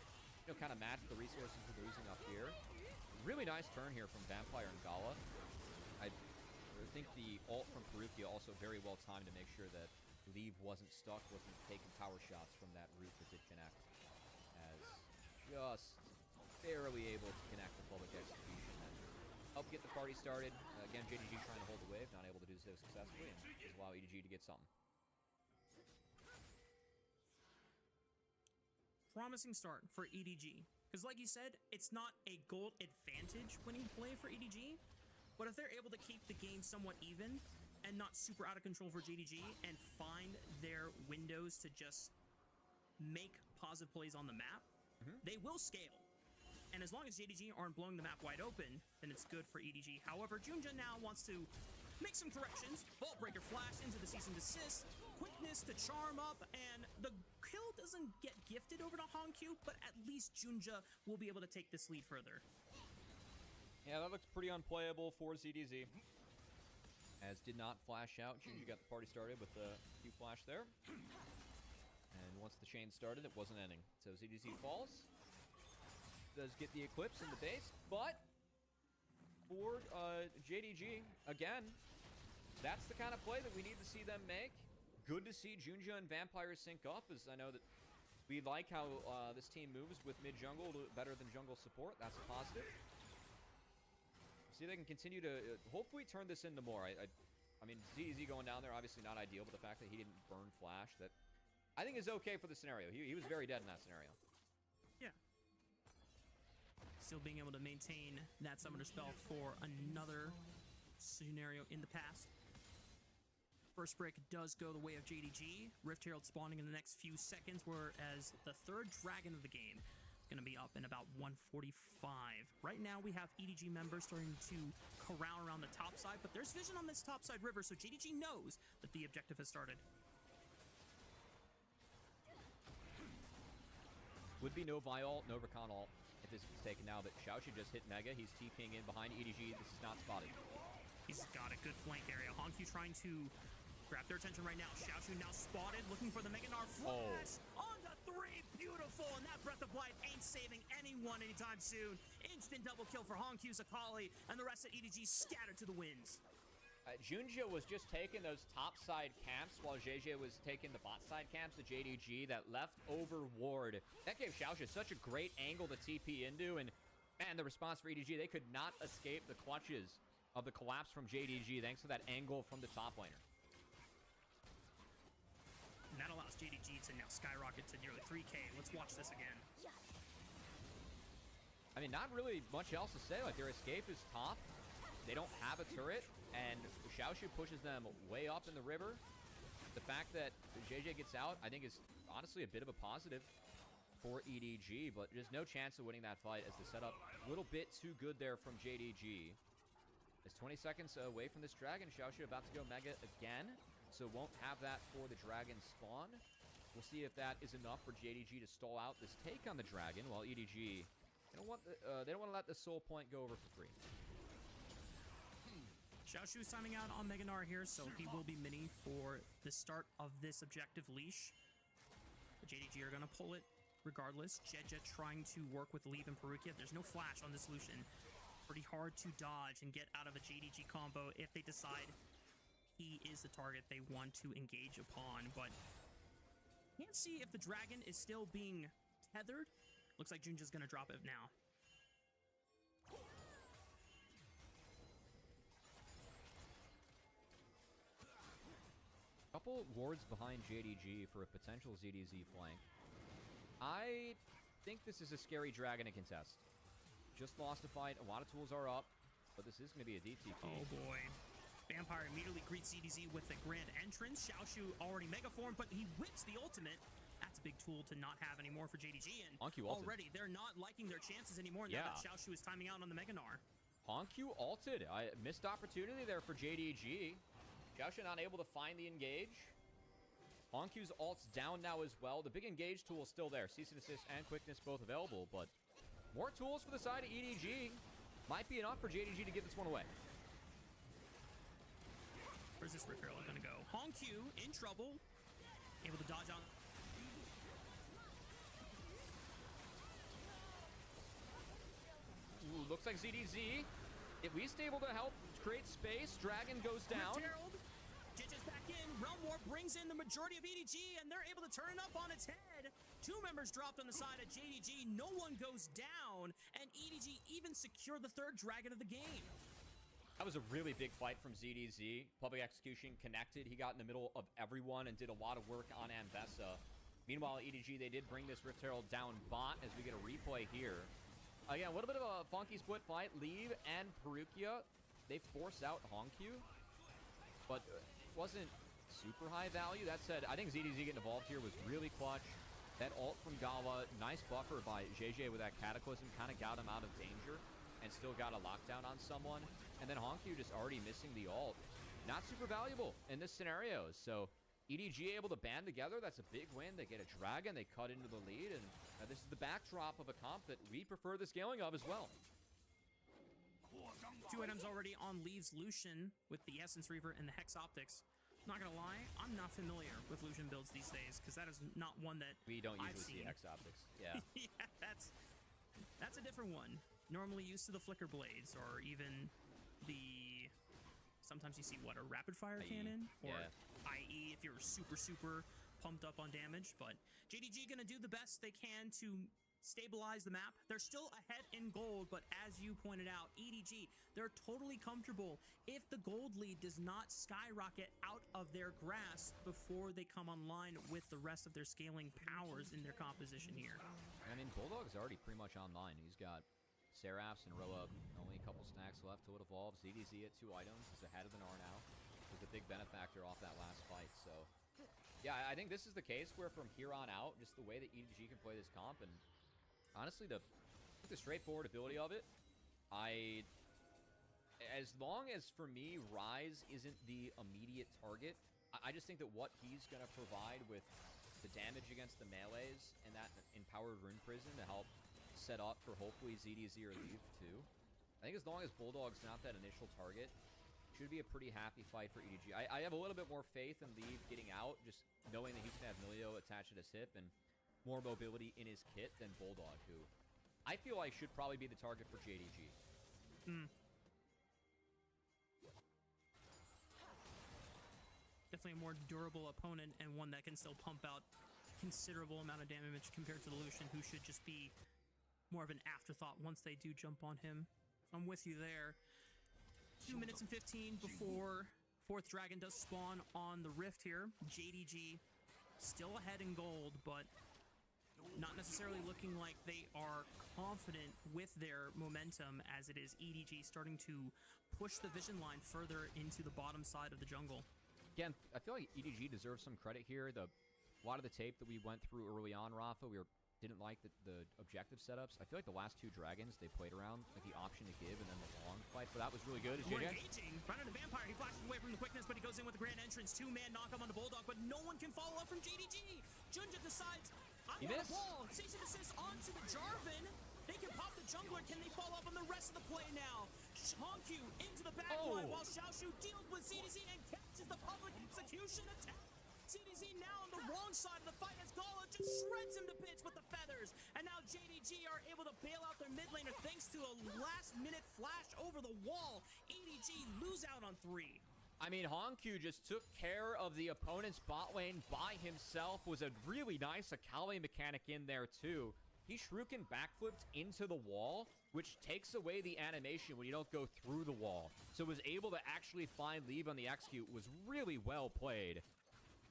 C: kind of match the resources they're losing up here. Really nice turn here from Vampire and Gala. I think the ult from Perukia also very well timed to make sure that Leave wasn't stuck, wasn't taking power shots from that route that did connect. As just barely able to connect the public execution and help get the party started. Again, JDG trying to hold the wave, not able to do so successfully, and just allow EDG to get something.
F: Promising start for EDG. Because like you said, it's not a gold advantage winning play for EDG, but if they're able to keep the game somewhat even and not super out of control for JDG and find their windows to just make positive plays on the map, they will scale. And as long as JDG aren't blowing the map wide open, then it's good for EDG. However, Junja now wants to make some corrections. Vault Breaker flash into the cease and desist. Quickness to charm up, and the kill doesn't get gifted over to Hongq, but at least Junja will be able to take this lead further.
C: Yeah, that looks pretty unplayable for ZDZ. As did not flash out. Junja got the party started with a few flash there. And once the chain started, it wasn't ending. So ZDZ falls. Does get the Eclipse in the base, but for JDG, again, that's the kind of play that we need to see them make. Good to see Junja and Vampire sync up, as I know that we like how this team moves with mid-jungle a little bit better than jungle support. That's a positive. See if they can continue to hopefully turn this into more. I mean, ZDZ going down there, obviously not ideal, but the fact that he didn't burn Flash, that I think is okay for the scenario. He was very dead in that scenario.
F: Yeah. Still being able to maintain that summoner spell for another scenario in the past. First break does go the way of JDG. Rift Herald spawning in the next few seconds, whereas the third dragon of the game is going to be up in about 145. Right now we have EDG members starting to corral around the top side, but there's vision on this top side river, so JDG knows that the objective has started.
C: Would be no Vi ult, no Recon ult if this was taken now, but Xiaoxu just hit Mega. He's TPing in behind EDG. This is not spotted.
F: He's got a good flank area. Hongq trying to grab their attention right now. Xiaoxu now spotted, looking for the Mega Gnar flash. On the 3, beautiful, and that Breath of Life ain't saving anyone anytime soon. Instant double kill for Hongq's Akali, and the rest of EDG scattered to the winds.
C: Junja was just taking those top side camps while JJ was taking the bot side camps to JDG. That leftover ward, that gave Xiaoxu such a great angle to TP into, and man, the response for EDG, they could not escape the clutches of the collapse from JDG thanks to that angle from the top laner.
F: And that allows JDG to now skyrocket to nearly 3K. Let's watch this again.
C: I mean, not really much else to say. Like, their escape is top. They don't have a turret, and Xiaoxu pushes them way up in the river. The fact that JJ gets out, I think, is honestly a bit of a positive for EDG, but there's no chance of winning that fight as the setup a little bit too good there from JDG. It's 20 seconds away from this dragon. Xiaoxu about to go Mega again, so won't have that for the dragon spawn. We'll see if that is enough for JDG to stall out this take on the dragon, while EDG, they don't want to let the soul point go over for free.
F: Xiaoxu is timing out on Mega Gnar here, so he will be mini for the start of this objective leash. The JDG are going to pull it regardless. Jeja trying to work with Leave and Perukia. There's no flash on this Lucian. Pretty hard to dodge and get out of a JDG combo if they decide he is the target they want to engage upon, but can't see if the dragon is still being tethered. Looks like Junja's going to drop it now.
C: Couple wards behind JDG for a potential ZDZ flank. I think this is a scary dragon to contest. Just lost a fight. A lot of tools are up, but this is going to be a DTP.
F: Oh boy. Vampire immediately greets ZDZ with the grand entrance. Xiaoshu already mega form, but he whips the ultimate. That's a big tool to not have anymore for JDG, and already they're not liking their chances anymore now that Xiaoshu is timing out on the Mega Gnar.
C: Honku ulted. I missed opportunity there for JDG. Xiaoshu not able to find the engage. Honku's ult's down now as well. The big engage tool is still there. Cease and desist and quickness both available, but more tools for the side of EDG. Might be enough for JDG to give this one away.
F: Where's this Rift Herald going to go? Honku in trouble. Able to dodge on.
C: Ooh, looks like ZDZ at least able to help create space. Dragon goes down.
F: Rift Herald. Jitches back in. Realm War brings in the majority of EDG, and they're able to turn it up on its head. 2 members dropped on the side of JDG. No one goes down, and EDG even secure the 3rd dragon of the game.
C: That was a really big fight from ZDZ. Public execution connected. He got in the middle of everyone and did a lot of work on Ambessa. Meanwhile, EDG, they did bring this Rift Herald down bot as we get a replay here. Again, a little bit of a funky split fight. Leave and Perukia, they force out Honku, but wasn't super high value. That said, I think ZDZ getting involved here was really clutch. That ult from Gala, nice buffer by JJ with that Cataclysm, kind of got him out of danger and still got a lockdown on someone. And then Honku just already missing the ult. Not super valuable in this scenario. So EDG able to band together. That's a big win. They get a dragon. They cut into the lead. And this is the backdrop of a comp that we prefer the scaling of as well.
F: 2 items already on Leaves Lucian with the Essence Reaver and the Hex Optics. Not gonna lie, I'm not familiar with Lucian builds these days because that is not one that
C: we don't usually
F: I've
C: see
F: seen.
C: Hex Optics. Yeah.
F: Yeah, that's a different one. Normally used to the Flicker Blades or even the... Sometimes you see, what, a rapid fire cannon? Or IE if you're super pumped up on damage. But JDG gonna do the best they can to stabilize the map. They're still ahead in gold, but as you pointed out, EDG, they're totally comfortable if the gold lead does not skyrocket out of their grasp before they come online with the rest of their scaling powers in their composition here.
C: I mean, Bulldog's already pretty much online. He's got Seraphs and Roa, only a couple stacks left till it evolves. ZDZ at 2 items is ahead of the Gnar now. Was a big benefactor off that last fight. So, yeah, I think this is the case where from here on out, just the way that EDG can play this comp, and honestly, the straightforward ability of it, as long as for me, Rise isn't the immediate target, I just think that what he's going to provide with the damage against the melees and that empowered Rune Prison to help set up for hopefully ZDZ or Leave too. I think as long as Bulldog's not that initial target, should be a pretty happy fight for EDG. I have a little bit more faith in Leave getting out, just knowing that he's going to have Milio attached at his hip and more mobility in his kit than Bulldog, who I feel like should probably be the target for JDG.
F: Definitely a more durable opponent and one that can still pump out considerable amount of damage compared to the Lucian, who should just be more of an afterthought once they do jump on him. I'm with you there. 2 minutes and 15 before 4th dragon does spawn on the Rift here. JDG still ahead in gold, but not necessarily looking like they are confident with their momentum, as it is EDG starting to push the vision line further into the bottom side of the jungle.
C: Again, I feel like EDG deserves some credit here. A lot of the tape that we went through early on, Rafa, didn't like the objective setups. I feel like the last 2 dragons they played around, like the option to give and then the long fight, but that was really good.
F: We're engaging. Right on the Vampire. He flashes away from the quickness, but he goes in with the grand entrance. 2-man knock up on the Bulldog, but no one can follow up from JDG. Junja decides, I'm on the ball. Cease and desist onto the Jarvan. They can pop the jungler. Can they follow up on the rest of the play now? Honku into the backline while Xiaoshu deals with ZDZ and catches the public execution attack. CDZ now on the wrong side of the fight as Gala just shreds him to bits with the feathers. And now JDG are able to bail out their mid laner thanks to a last-minute flash over the wall. EDG lose out on 3.
C: I mean, Honku just took care of the opponent's bot lane by himself. Was a really nice Akali mechanic in there, too. He shuriken backflipped into the wall, which takes away the animation when you don't go through the wall. So was able to actually find Leave on the execute. Was really well played.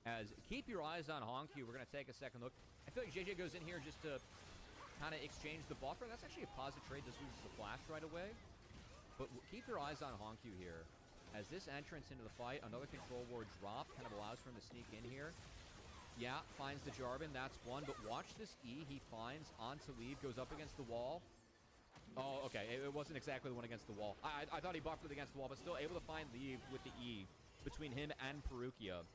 C: As keep your eyes on Honku. We're going to take a second look. I feel like JJ goes in here just to kind of exchange the buffer. That's actually a positive trade. This loses the flash right away. But keep your eyes on Honku here. As this entrance into the fight, another control ward drop kind of allows for him to sneak in here. Yeah, finds the Jarvan. That's one. But watch this E he finds on to leave. Goes up against the wall. Oh, okay. It wasn't exactly the one against the wall. I thought he buffed it against the wall, but still able to find leave with the E between him and Perukia.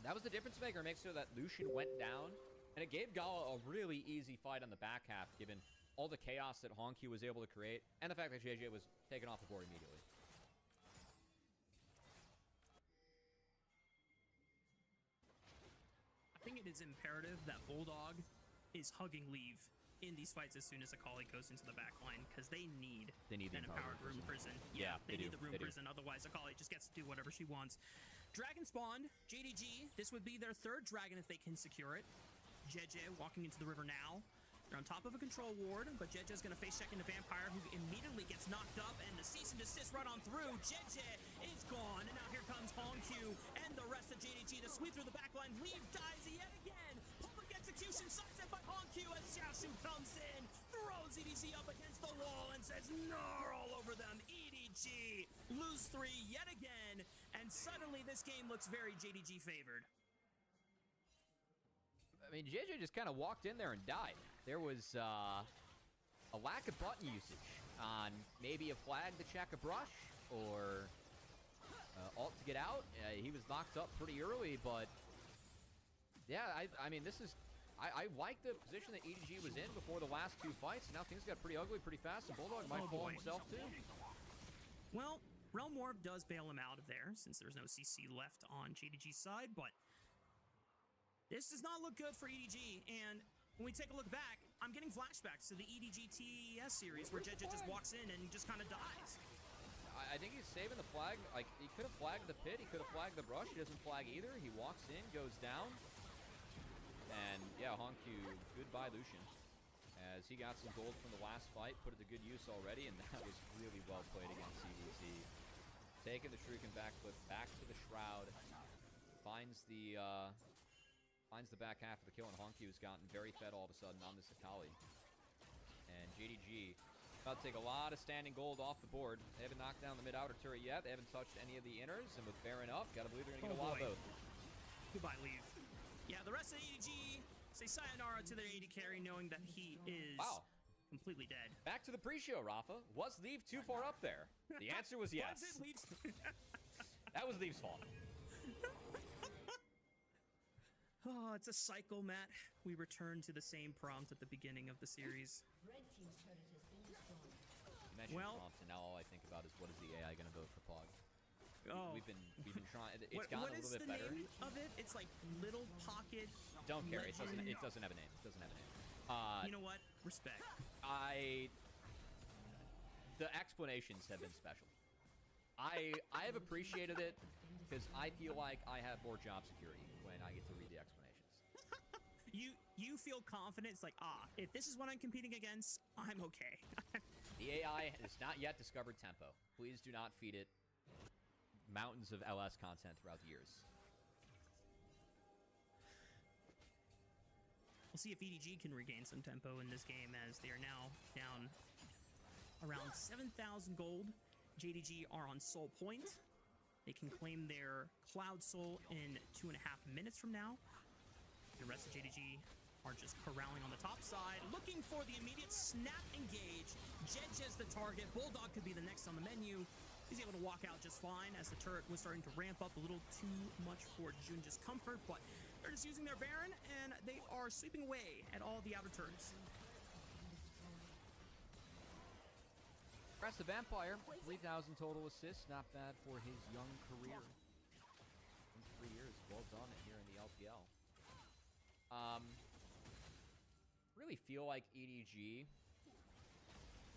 C: That was the difference maker. Makes sure that Lucian went down. And it gave Gala a really easy fight on the back half, given all the chaos that Honky was able to create. And the fact that JJ was taken off the board immediately.
F: I think it is imperative that Bulldog is hugging leave in these fights as soon as Akali goes into the back line, because they need
C: the
F: an empowered room prison.
C: Yeah,
F: they need the room prison. Otherwise, Akali just gets to do whatever she wants. Dragon spawned. JDG, this would be their third dragon if they can secure it. JJ walking into the river now. They're on top of a control ward, but JJ's going to face check into Vampire, who immediately gets knocked up, and the cease and desist right on through. JJ is gone, and now here comes Hongq and the rest of JDG to sweep through the backline. Leave dies yet again. Public execution sidestep by Hongq as Xiaoshu comes in, throws EDG up against the wall, and says "Gnar" all over them. EDG lose 3 yet again, and suddenly this game looks very JDG favored.
C: I mean, JJ just kind of walked in there and died. There was a lack of button usage on maybe a flag to check a brush or alt to get out. He was knocked up pretty early, but yeah, I mean, this is... I like the position that EDG was in before the last 2 fights, and now things got pretty ugly pretty fast, and Bulldog might fall himself too.
F: Well, Realm Orb does bail him out of there, since there's no CC left on JDG's side, but this does not look good for EDG, and when we take a look back, I'm getting flashbacks to the EDG TES series where JJ just walks in and just kind of dies.
C: I think he's saving the flag. Like, he could have flagged the pit, he could have flagged the brush. He doesn't flag either. He walks in, goes down. And yeah, Hongq, goodbye Lucian. As he got some gold from the last fight, put it to good use already, and that was really well played against CDC. Taking the Shuriken backflip back to the Shroud. Finds the back half of the kill, and Hongq has gotten very fed all of a sudden on this Akali. And JDG about to take a lot of standing gold off the board. They haven't knocked down the mid-outer turret yet. They haven't touched any of the inners, and with Baron up, gotta believe they're gonna get a lot of both.
F: Goodbye, leave. Yeah, the rest of EDG say sayonara to their AD carry, knowing that he is completely dead.
C: Back to the pre-show, Rafa. Was Leave too far up there? The answer was yes.
F: Was it Leave's?
C: That was Leave's fault.
F: Oh, it's a cycle, Matt. We return to the same prompt at the beginning of the series.
I: Red team's turret has been destroyed.
C: You mentioned prompts, and now all I think about is what is the AI going to vote for Pog?
F: Oh,
C: we've been trying. It's gotten a little bit better.
F: What is the name of it? It's like Little Pocket.
C: Don't care. It doesn't have a name. It doesn't have a name.
F: You know what? Respect.
C: The explanations have been special. I have appreciated it because I feel like I have more job security when I get to read the explanations.
F: You feel confident. It's like, if this is what I'm competing against, I'm okay.
C: The AI has not yet discovered tempo. Please do not feed it mountains of LS content throughout the years.
F: We'll see if EDG can regain some tempo in this game, as they are now down around 7,000 gold. JDG are on Soul Point. They can claim their Cloud Soul in 2.5 minutes from now. The rest of JDG are just corralling on the top side, looking for the immediate snap engage. Jed's the target. Bulldog could be the next on the menu. He's able to walk out just fine, as the turret was starting to ramp up a little too much for Junja's comfort, but they're just using their Baron, and they are sweeping away at all the outer turrets.
C: Press the Vampire, 3,000 total assists, not bad for his young career. In 3 years, well done here in the LPL. Really feel like EDG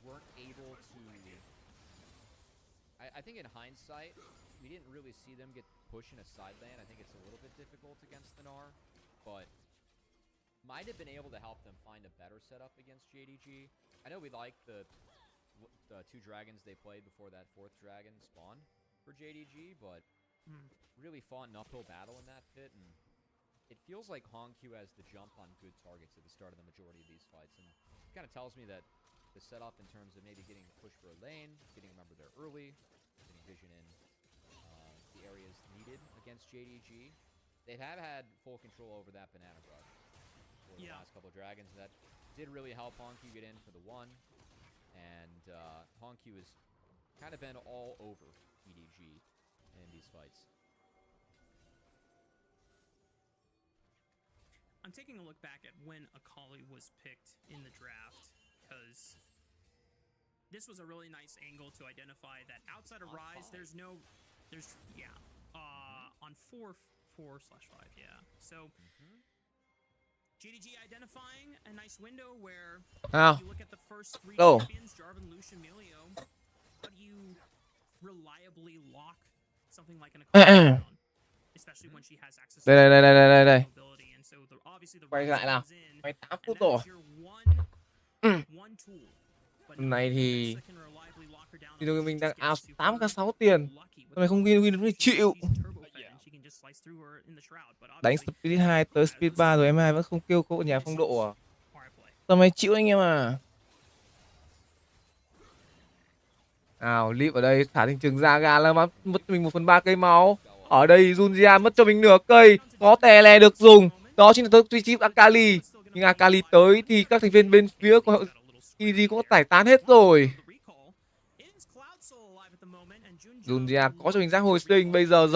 C: weren't able to... I think in hindsight, we didn't really see them get pushed in a side lane. I think it's a little bit difficult against the Gnar, but might have been able to help them find a better setup against JDG. I know we like the 2 dragons they played before that 4th dragon spawned for JDG, but really fought an uphill battle in that pit, and it feels like Hongq has the jump on good targets at the start of the majority of these fights, and it kind of tells me that the setup in terms of maybe getting pushed for a lane, getting a member there early, getting vision in areas needed against JDG. They have had full control over that banana brush for the last couple of dragons. That did really help Honku get in for the 1. And Honku has kind of been all over EDG in these fights.
F: I'm taking a look back at when Akali was picked in the draft, because this was a really nice angle to identify that outside of Rise, on 4/5, yeah. So JDG identifying a nice window where you look at the first 3 champions, Jarvan, Lucian, Emilio. How do you reliably lock something like an Akali down, especially when she has access to
G: Đây.
F: ability? And so obviously the
G: Quay lại nào.
F: Rise comes in,
G: Quay 8
F: and
G: phút
F: that
G: rồi.
F: is your one tool. But
G: Hôm nay
F: nothing
G: thì
F: else that can reliably lock her down
G: JDG
F: unless
G: mình
F: she
G: đang
F: just gets
G: out 8k 6
F: super
G: tiền.
F: lucky with
G: Hôm nay không win đúng thì chịu.
F: she's turbo-fed and she can just slice through her in the shroud. But
G: Đánh
F: obviously,
G: Speed 2 tới Speed 3 rồi M2 vẫn không kêu cô nhà phong độ à? Tao mày chịu anh em à? Nào, Lip ở đây thả thành trừng ra gà là mất cho mình 1/3 cây máu. Ở đây Junjia mất cho mình nửa cây. Có tè lè được dùng. Đó chính là tới truy chip Akali. Nhưng Akali tới thì các thành viên bên phía của EDG cũng giải tán hết rồi. Junjia có cho mình giác hồi sinh. Bây giờ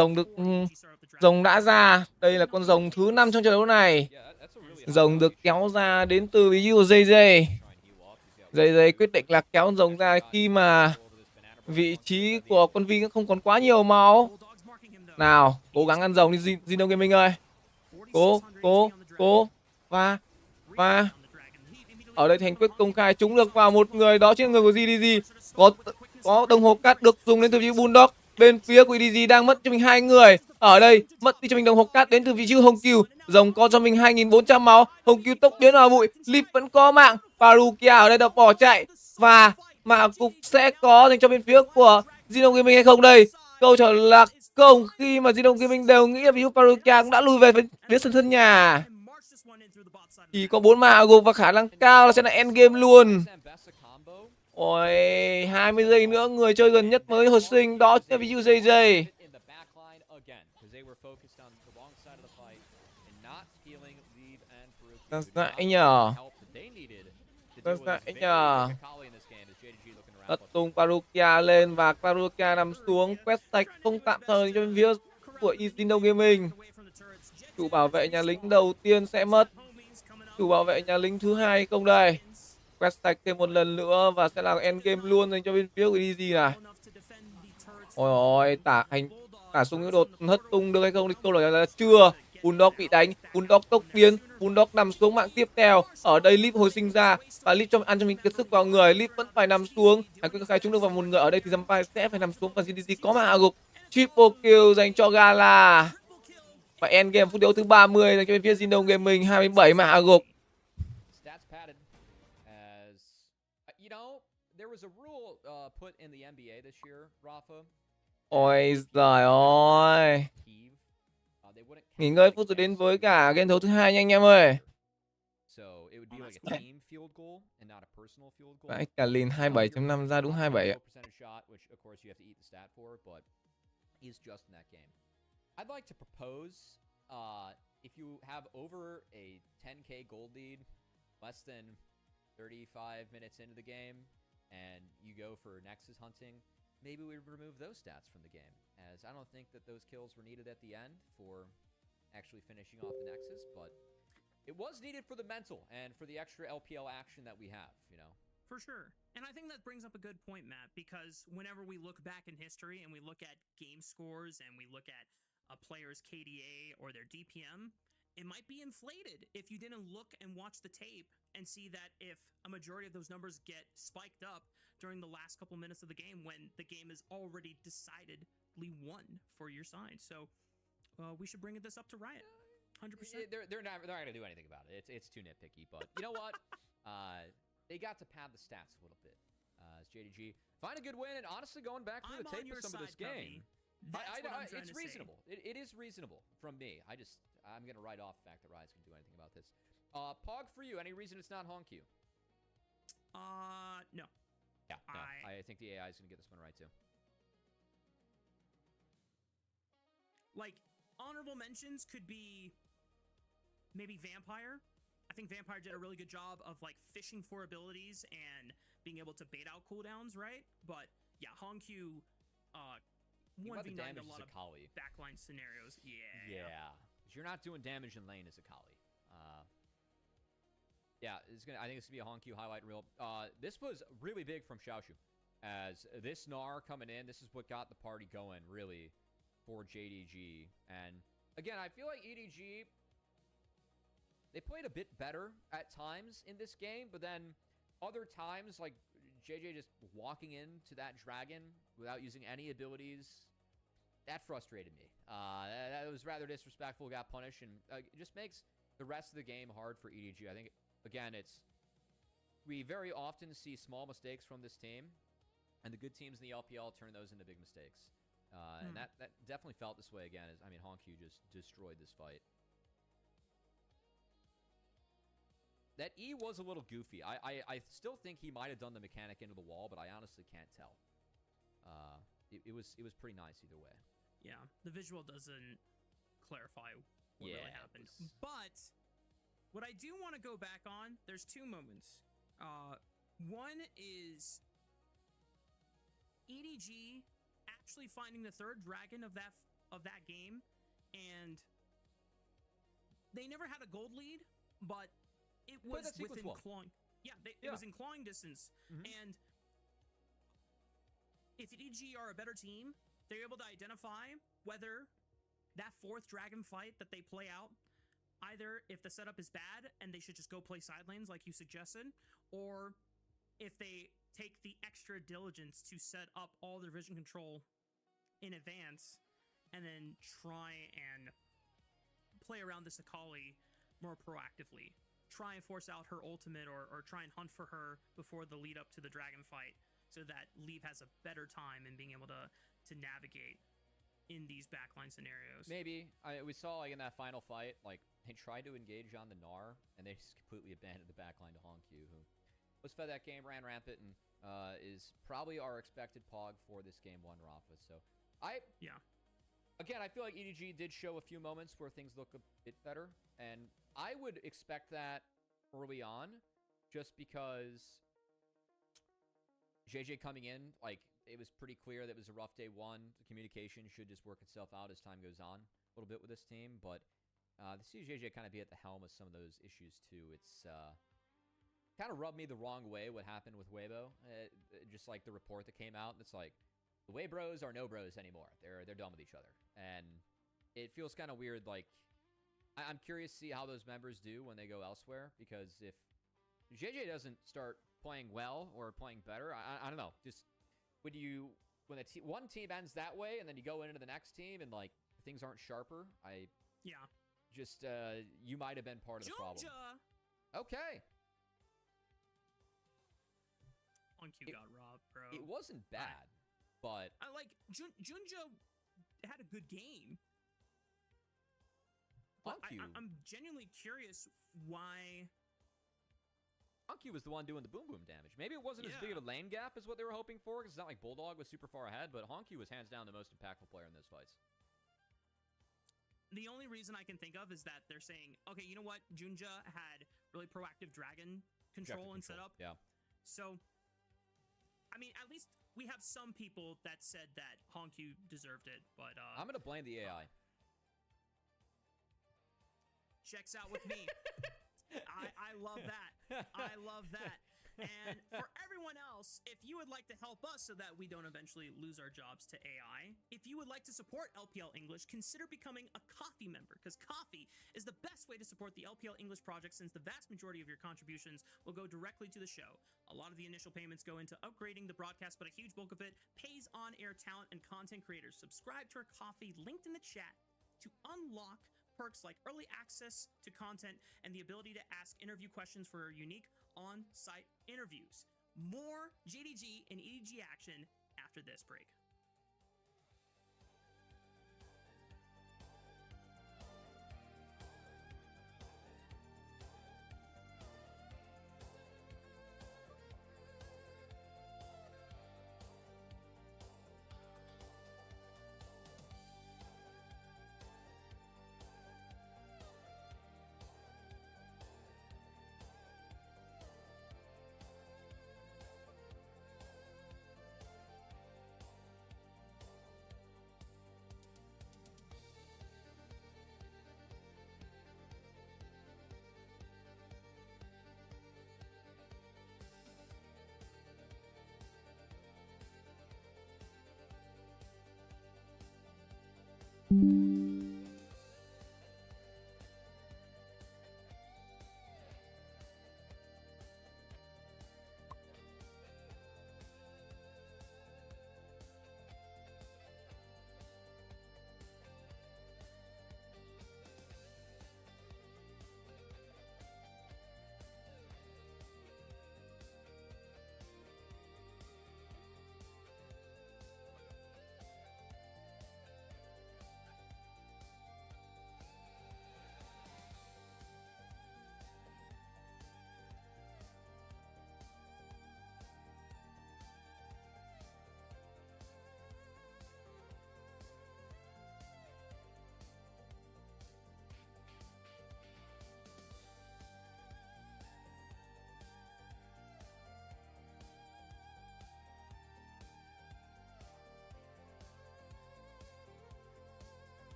G: rồng đã ra. Đây là con rồng thứ 5 trong trận đấu này. Rồng được kéo ra đến từ ví dụ JJ. JJ quyết định là kéo rồng ra khi mà vị trí của con Vi không còn quá nhiều máu. Nào, cố gắng ăn rồng đi Zino Gaming ơi. Cố. Và ở đây Thành Quyết công khai trúng được vào một người, đó chính là người của JDG. Có đồng hồ cát được dùng đến từ vị trí Bulldog. Bên phía của EDG đang mất cho mình 2 người. Ở đây mất đi cho mình đồng hồ cát đến từ vị trí Hồng Kiều. Rồng có cho mình 2400 máu. Hồng Kiều tốc biến vào bụi. Lip vẫn có mạng. Parukia ở đây đã bỏ chạy. Và mã cục sẽ có dành cho bên phía của Zino Gaming hay không đây? Câu trả lời là không, khi mà Zino Gaming đều nghĩ là ví dụ Parukia cũng đã lùi về phía sân nhà. Chỉ có 4 mã gục và khả năng cao là sẽ là endgame luôn. Ôi, 20 giây nữa người chơi gần nhất mới hồi sinh, đó chính là ví dụ JJ. Dại nhờ. Tất tung Parukia lên và Parukia nằm xuống, quét sạch không tạm thời cho bên phía của Zino Gaming. Chủ bảo vệ nhà lính đầu tiên sẽ mất. Chủ bảo vệ nhà lính thứ 2 không đây. Quét sạch thêm một lần nữa và sẽ là endgame luôn dành cho bên phía của EDG này. Ôi tả súng những đột hất tung được hay không thì câu hỏi là chưa. Bulldog bị đánh, Bulldog tốc biến, Bulldog nằm xuống mạng tiếp theo. Ở đây Lip hồi sinh ra và Lip ăn cho mình kiệt sức vào người, Lip vẫn phải nằm xuống. Hãy cứ khai chúng được vào một người ở đây thì Zampai sẽ phải nằm xuống và JDG có mã hạ gục. Triple kill dành cho Gala. Và endgame phút đấu thứ 30 dành cho bên phía Zino Gaming, 27 mã hạ gục. Ôi giời ơi. Nghỉ ngơi phút rồi đến với cả game đấu thứ 2 nha anh em ơi. Vãi cả lìn 27.5 ra đúng 27 ạ.
C: I'd like to propose if you have over a 10k gold lead, less than 35 minutes into the game, and you go for Nexus hunting, maybe we remove those stats from the game, as I don't think that those kills were needed at the end for actually finishing off the Nexus, but it was needed for the mental and for the extra LPL action that we have, you know.
F: For sure. And I think that brings up a good point, Matt, because whenever we look back in history and we look at game scores and we look at a player's KDA or their DPM, it might be inflated if you didn't look and watch the tape and see that if a majority of those numbers get spiked up during the last couple minutes of the game when the game is already decidedly won for your side. So we should bring this up to Riot. 100%.
C: They're not going to do anything about it. It's too nitpicky, but you know what? They got to pad the stats a little bit. As JDG find a good win, and honestly, going back through the tape of some of this game, it's reasonable. It is reasonable from me. I'm going to write off the fact that Riot's can do anything about this. Pog for you. Any reason it's not Honku?
F: No.
C: Yeah, no. I think the AI is going to get this one right too.
F: Like, honorable mentions could be maybe Vampire. I think Vampire did a really good job of like fishing for abilities and being able to bait out cooldowns, right? But yeah, Hongq 1v9 a lot of backline scenarios.
C: Yeah. Because you're not doing damage in lane as a Kali. Yeah, I think it's gonna be a Hongq highlight reel. This was really big from Xiaoshu, as this Gnar coming in. This is what got the party going really for JDG. And again, I feel like EDG, they played a bit better at times in this game, but then other times, like JJ just walking into that dragon without using any abilities, that frustrated me. That was rather disrespectful, got punished, and it just makes the rest of the game hard for EDG. I think, again, we very often see small mistakes from this team, and the good teams in the LPL turn those into big mistakes. And that definitely felt this way again. I mean, Hongq just destroyed this fight. That E was a little goofy. I still think he might have done the mechanic into the wall, but I honestly can't tell. It was pretty nice either way.
F: Yeah, the visual doesn't clarify what really happened. But what I do want to go back on, there's two moments. One is EDG actually finding the third dragon of that game, and they never had a gold lead, but it was within clawing. Yeah, it was in clawing distance. And if EDG are a better team, they're able to identify whether that fourth dragon fight that they play out, either if the setup is bad and they should just go play side lanes like you suggested, or if they take the extra diligence to set up all their vision control in advance and then try and play around this Akali more proactively. Try and force out her ultimate, or try and hunt for her before the lead up to the dragon fight, so that Leave has a better time in being able to navigate in these backline scenarios. Maybe.
C: We saw, like, in that final fight, like, they tried to engage on the Gnar, and they just completely abandoned the backline to Hongq, who was fed that game, ran rampant, and is probably our expected Pog for this game one, Rafa. So, again, I feel like EDG did show a few moments where things look a bit better, and I would expect that early on, just because JJ coming in, like, it was pretty clear that it was a rough day one. The communication should just work itself out as time goes on a little bit with this team, but to see JJ kind of be at the helm of some of those issues too, it's kind of rubbed me the wrong way what happened with Weibo. Just like the report that came out, it's like, the Way Bros are no bros anymore. They're done with each other. And it feels kind of weird. Like, I'm curious to see how those members do when they go elsewhere, because if JJ doesn't start playing well or playing better, I don't know. Just when one team ends that way and then you go into the next team and like things aren't sharper, you might have been part of the problem. Okay.
F: Hongq got robbed, bro.
C: It wasn't bad. But
F: I like Junja had a good game. I'm genuinely curious why
C: Hongq was the one doing the boom boom damage. Maybe it wasn't as big of a lane gap as what they were hoping for, because it's not like Bulldog was super far ahead, but Hongq was hands down the most impactful player in those fights.
F: The only reason I can think of is that they're saying, okay, you know what? Junja had really proactive dragon control and setup.
C: Yeah.
F: So, I mean, at least we have some people that said that Hongq deserved it, but
C: I'm gonna blame the AI.
F: Checks out with me. I love that. I love that. And for everyone else, if you would like to help us so that we don't eventually lose our jobs to AI, if you would like to support LPL English, consider becoming a Coffee member, because Coffee is the best way to support the LPL English project, since the vast majority of your contributions will go directly to the show. A lot of the initial payments go into upgrading the broadcast, but a huge bulk of it pays on-air talent and content creators. Subscribe to our Coffee, linked in the chat, to unlock perks like early access to content and the ability to ask interview questions for unique on-site interviews. More JDG and EDG action after this break.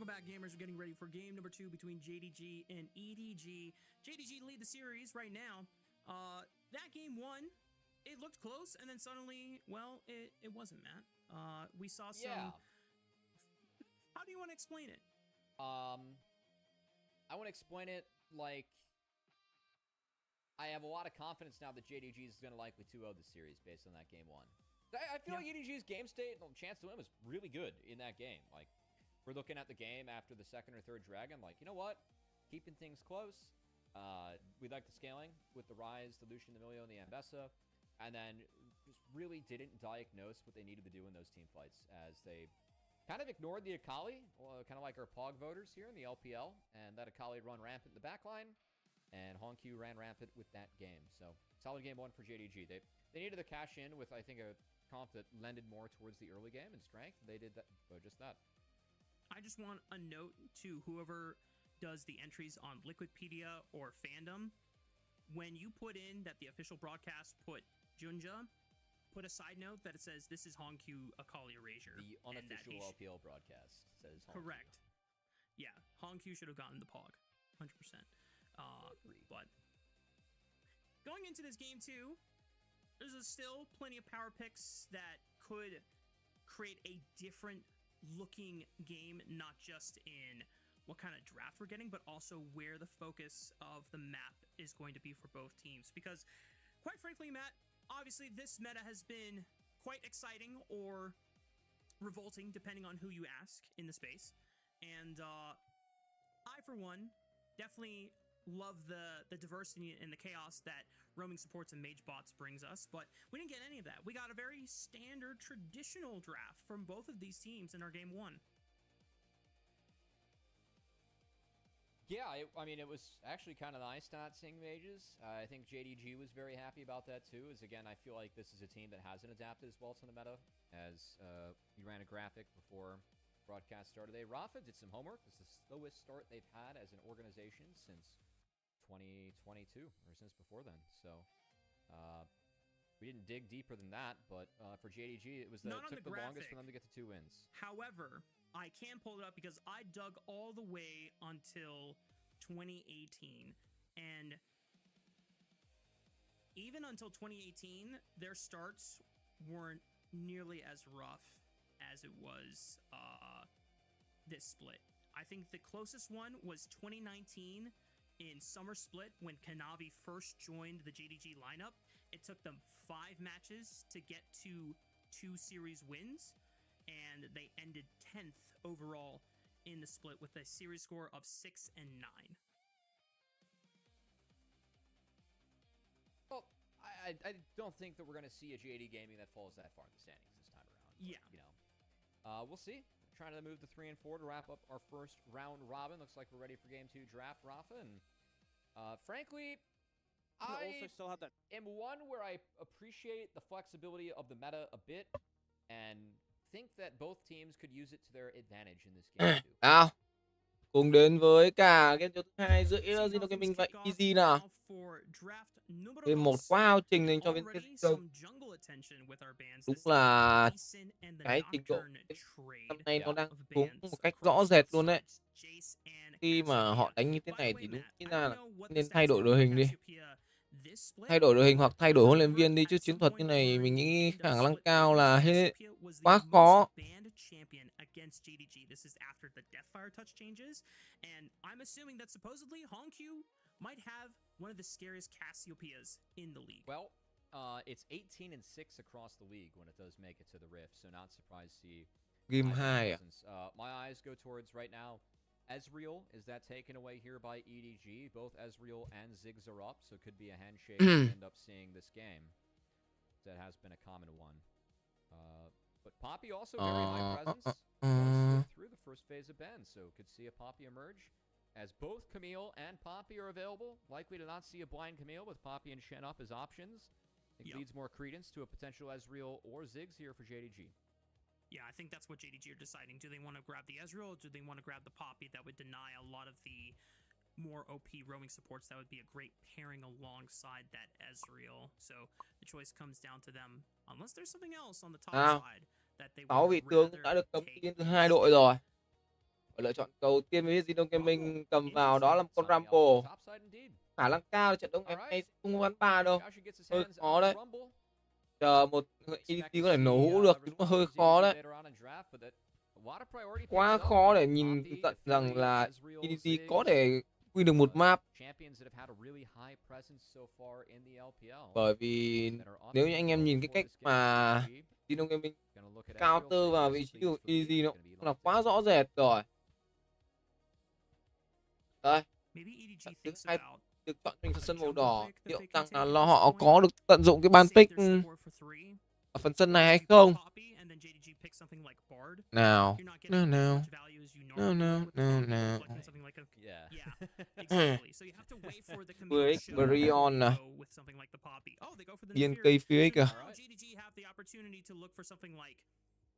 F: Welcome back, gamers. We're getting ready for game number 2 between JDG and EDG. JDG lead the series right now. That game 1, it looked close, and then suddenly, well, it wasn't, Matt. We saw some...
C: Yeah.
F: How do you want to explain it?
C: I want to explain it like I have a lot of confidence now that JDG is going to likely 2-0 the series based on that game 1. I feel like EDG's game state and chance to win was really good in that game. Like, we're looking at the game after the second or third dragon, like, you know what? Keeping things close. We like the scaling with the Rise, the Lucian, the Emilio, and the Ambessa. And then just really didn't diagnose what they needed to do in those team fights as they kind of ignored the Akali, kind of like our POG voters here in the LPL, and that Akali run rampant in the backline, and Honq ran rampant with that game. So, solid game 1 for JDG. They needed to cash in with, I think, a comp that lended more towards the early game and strength. They did that, just that.
F: I just want a note to whoever does the entries on Liquidpedia or Fandom. When you put in that the official broadcast put Junja, put a side note that it says this is Honq Akali Erasure.
C: The unofficial LPL broadcast says Honq.
F: Correct. Yeah, Honq should have gotten the POG, 100%. But going into this game 2, there's still plenty of power picks that could create a different looking game, not just in what kind of draft we're getting, but also where the focus of the map is going to be for both teams. Because, quite frankly, Matt, obviously this meta has been quite exciting or revolting, depending on who you ask in the space. And I, for one, definitely love the diversity and the chaos that roaming supports and mage bots brings us, but we didn't get any of that. We got a very standard, traditional draft from both of these teams in our game 1.
C: Yeah, I mean, it was actually kind of nice not seeing mages. I think JDG was very happy about that too, as again, I feel like this is a team that hasn't adapted as well to the meta, as we ran a graphic before broadcast started today. Rafa did some homework. It's the slowest start they've had as an organization since 2022, or since before then. So we didn't dig deeper than that, but for JDG, it took the longest for them to get to 2 wins.
F: However, I can pull it up because I dug all the way until 2018, and even until 2018, their starts weren't nearly as rough as it was this split. I think the closest one was 2019 in Summer Split when Kanavi first joined the JDG lineup. It took them 5 matches to get to 2 series wins, and they ended 10th overall in the split with a series score of 6-9.
C: Well, I don't think that we're going to see a JD Gaming that falls that far in the standings this time around.
F: Yeah.
C: But, you know, we'll see. Trying to move to 3 and 4 to wrap up our first round robin. Looks like we're ready for game 2 draft, Rafa. And frankly, I
E: also still have that.
C: am one where I appreciate the flexibility of the meta a bit and think that both teams could use it to their advantage in this game too.
G: Nào, cùng đến với cả game thứ 2 giữa LNG Gaming và EDG nào. Game 1 quá hao trình dành cho bên TES. Đúng là cái trình độ năm nay nó đang xuống một cách rõ rệt luôn đấy. Khi mà họ đánh như thế này thì đúng ra là nên thay đổi đội hình đi. Thay đổi đội hình hoặc thay đổi huấn luyện viên đi, chứ chiến thuật như này mình nghĩ khả năng cao là hết quá khó.
C: Well, it's 18-6 across the league when it does make it to the Rift, so not surprised to see
G: Game 2 à?
C: My eyes go towards right now Ezreal. Is that taken away here by EDG? Both Ezreal and Ziggs are up, so it could be a handshake to end up seeing this game. That has been a common one. But Poppy also very high presence. Through the first phase of Ben, so could see a Poppy emerge. As both Camille and Poppy are available, likely to not see a blind Camille with Poppy and Shen up as options. I think leads more credence to a potential Ezreal or Ziggs here for JDG.
F: Yeah, I think that's what JDG are deciding. Do they want to grab the Ezreal, or do they want to grab the Poppy? That would deny a lot of the more OP roaming supports. That would be a great pairing alongside that Ezreal. So the choice comes down to them, unless there's something else on the top side that they
G: 6 vị
F: would
G: tướng
F: rather
G: đã được cấm
F: take.
G: tiên từ 2 đội rồi. Lựa chọn đầu tiên với JDG Gaming cầm vào đó là một con Rumble. Khả năng cao trận đấu ngày hôm nay sẽ không bắn 3 đâu. Hơi khó đấy. Chờ một EDG có thể nổ hũ được thì cũng hơi khó đấy. Quá khó để nhìn tận rằng là EDG có thể win được một map. Bởi vì nếu như anh em nhìn cái cách mà JDG Gaming counter vào vị trí của EDG nó cũng là quá rõ rệt rồi. Đây, thứ hai được chọn thành sân màu đỏ, liệu rằng là họ có được tận dụng cái ban pick ở phần sân này hay không? Nào, nào. Với Brion à, biên cây phía kìa.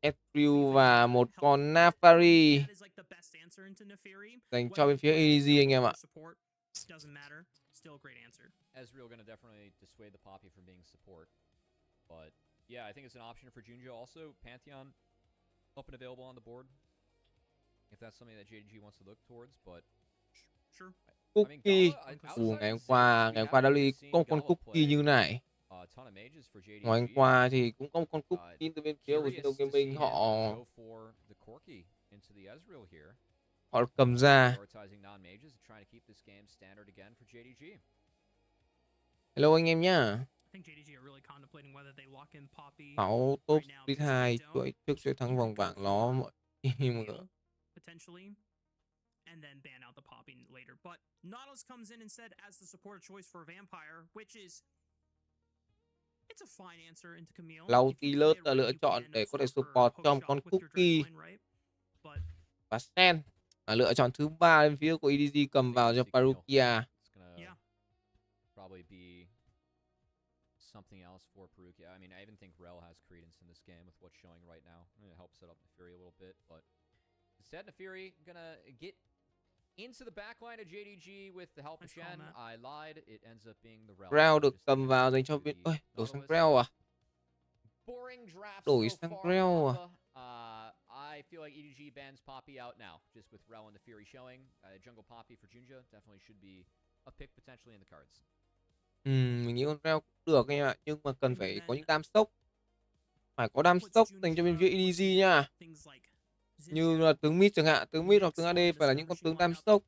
G: Ezreal và một con Nafari dành cho bên phía EDG anh em ạ.
C: Ezreal gonna definitely dissuade the Poppy from being support. But yeah, I think it's an option for Junjo. Also, Pantheon up and available on the board. If that's something that JDG wants to look towards, but
B: Sure.
G: Cookie. Ngày hôm qua WD cũng có con Cookie như này. Ngày hôm qua thì cũng có một con Cookie từ bên phía của JDG Gaming họ cầm ra. Hello anh em nhá. 6 top split 2 chuỗi trước sẽ thắng vòng bảng nó mọi
F: and then ban out the Poppy later. But Nautilus comes in instead as the support choice for Vampire, which is it's a fine answer into Camille.
G: Nautilus là lựa chọn để có thể support cho một con Cookie. Và Sen là lựa chọn thứ 3 bên phía của EDG cầm vào cho Parukia.
C: Probably be something else for Parukia. I mean, I even think Rel has credence in this game with what's showing right now. It helps set up the Fury a little bit, but instead, Fury gonna get into the backline of JDG with the help of Shen. I lied. It ends up being the Rel.
G: Rel được cầm vào dành cho bên... Ôi, đổi sang Rel à? Đổi sang Rel à?
C: I feel like EDG bans Poppy out now, just with Rel and the Fury showing. Jungle Poppy for Junja definitely should be a pick potentially in the cards.
G: Mình nghĩ con Rel cũng được anh ạ, nhưng mà cần phải có những đam sốc. Phải có đam sốc dành cho bên phía EDG nha. Như là tướng mid chẳng hạn, tướng mid hoặc tướng AD phải là những con tướng đam sốc.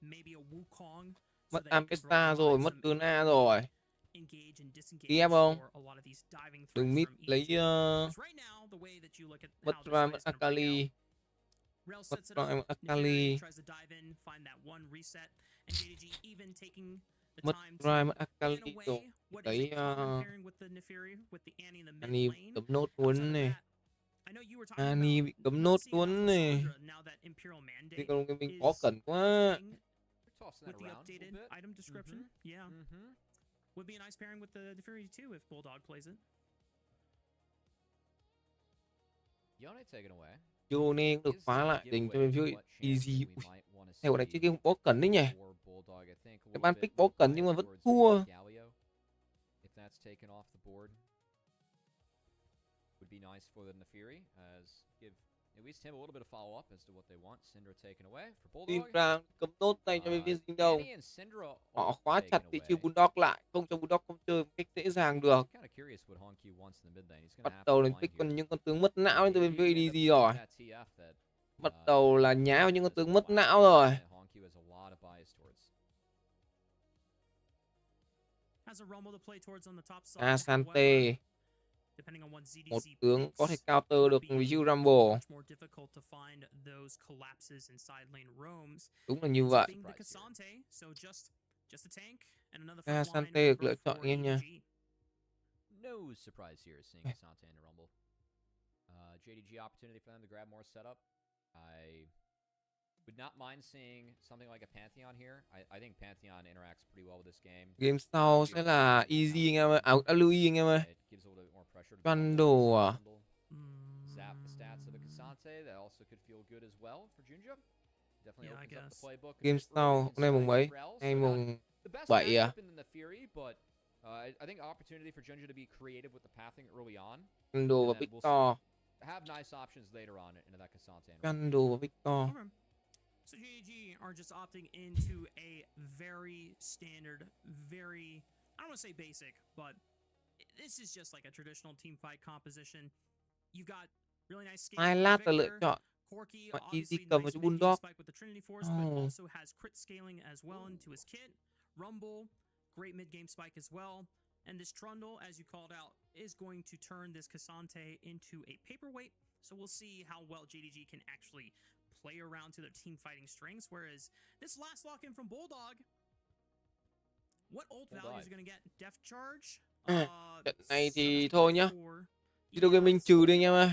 G: Mất Ampesta rồi, mất Tuna rồi. TF không? Tướng mid lấy mất Ra, mất Akali. Mất Ra, mất Akali. Mất Ra, mất Akali rồi. Lấy Annie cấm nốt luôn này. Annie bị cấm nốt luôn này. Thì còn mình khó cẩn quá.
F: With the updated item description, yeah. Would be a nice pairing with the Fury too if Bulldog plays it.
C: Yone taken away.
G: Yone cũng được khóa lại dành cho bên phía EDG. Theo này chơi game bó cẩn đấy nhỉ. Cái ban pick bó cẩn nhưng mà vẫn thua.
C: Would be nice for the Nefiri as give at least him a little bit of follow up as to what they want. Syndra taken away for Bulldog.
G: Team ra cấm nốt tay cho bên phía Dinh đâu. Họ khóa chặt thị trường Bulldog lại, không cho Bulldog không chơi một cách dễ dàng được. Bắt đầu là pick còn những con tướng mất não từ bên phía EDG rồi. Bắt đầu là nhá vào những con tướng mất não rồi. Asante, một tướng có thể counter được với Rumble. Đúng là như vậy. Asante được lựa chọn anh em nha.
C: No surprise here seeing Asante in the Rumble. JDG opportunity for them to grab more setup. I would not mind seeing something like a Pantheon here. I think Pantheon interacts pretty well with this game.
G: Game sau sẽ là easy anh em ơi, Louis anh em ơi. Bundle à?
C: Zap the stats of a Cassante, that also could feel good as well for Junja. Definitely opens up the playbook.
G: Game sau, hôm nay mùng mấy? Ngày mùng 7 à?
C: I think opportunity for Junja to be creative with the pathing early on.
G: Bundle và Victor.
C: Have nice options later on into that Cassante.
G: Bundle và Victor.
F: So JDG are just opting into a very standard, very, I don't want to say basic, but this is just like a traditional team fight composition. You've got really nice scaling
G: Hai
F: with
G: lát là lựa
F: Victor.
G: chọn.
F: Corky,
G: Và
F: obviously
G: Easy cầm vào
F: nice
G: cho
F: mid-game
G: Bulldog.
F: spike with the Trinity Force, but
G: Oh.
F: also has crit scaling as well into his kit. Rumble, great mid-game spike as well. And this Trundle, as you called out, is going to turn this Cassante into a paperweight. So we'll see how well JDG can actually play around to their team fighting strengths. Whereas this last lock-in from Bulldog, what ult values are going to get? Death Charge?
G: Trận này thì thôi nhá. JDG Gaming trừ đi anh em ơi.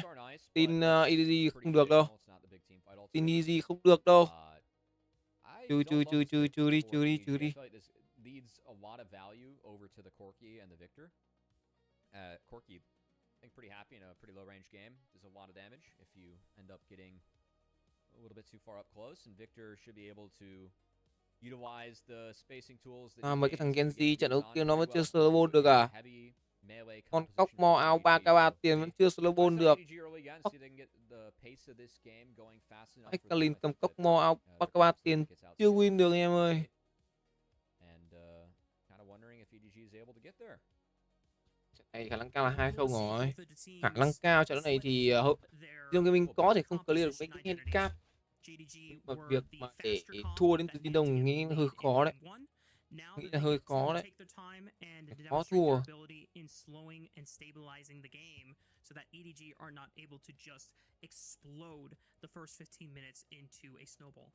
G: Tin EDG không được đâu. Tin EDG không được đâu. Trừ đi.
C: Leads a lot of value over to the Corky and the Victor. Corky, I think pretty happy in a pretty low range game. Does a lot of damage if you end up getting a little bit too far up close, and Victor should be able to utilize the spacing tools that
G: Mấy cái thằng Genji trận đấu kia nó vẫn chưa solo ball được à? Con cóc mo áo 3k3 tiền vẫn chưa solo ball được. Anh Kalin cầm cóc mo áo 3k3 tiền chưa win được anh em ơi. Trận này khả năng cao là 2-0 rồi. Khả năng cao trận đấu này thì JDG Gaming có thể không clear được mấy cái handicap. Mà việc mà để thua đến từ Tiên Đông nghĩ hơi khó đấy. Nghĩ là hơi khó đấy. Khó thua.
F: So that EDG are not able to just explode the first 15 minutes into a snowball.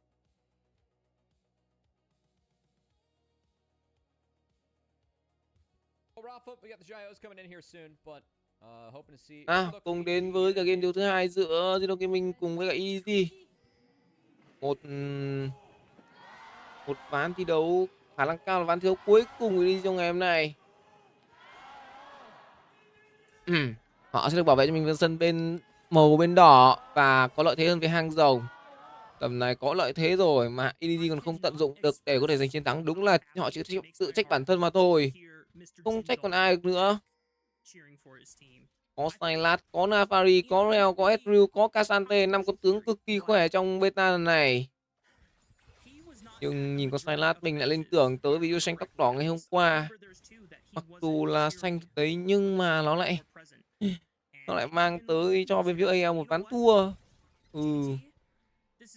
G: Cùng đến với cả game đấu thứ hai giữa JDG Gaming cùng với cả EDG. Một ván thi đấu khả năng cao là ván thi đấu cuối cùng của EDG trong ngày hôm nay. Họ sẽ được bảo vệ cho mình sân bên màu bên đỏ và có lợi thế hơn với hang rồng. Tầm này có lợi thế rồi mà EDG còn không tận dụng được để có thể giành chiến thắng. Đúng là họ chỉ tự trách bản thân mà thôi, không trách còn ai được nữa. Có Sylas, có Nafari, có Rel, có Ezreal, có Cassante, 5 con tướng cực kỳ khỏe trong beta lần này. Nhưng nhìn con Sylas mình lại lên tưởng tới video xanh tóc đỏ ngày hôm qua. Mặc dù là xanh thực tế nhưng mà nó lại mang tới cho bên phía AL một ván thua.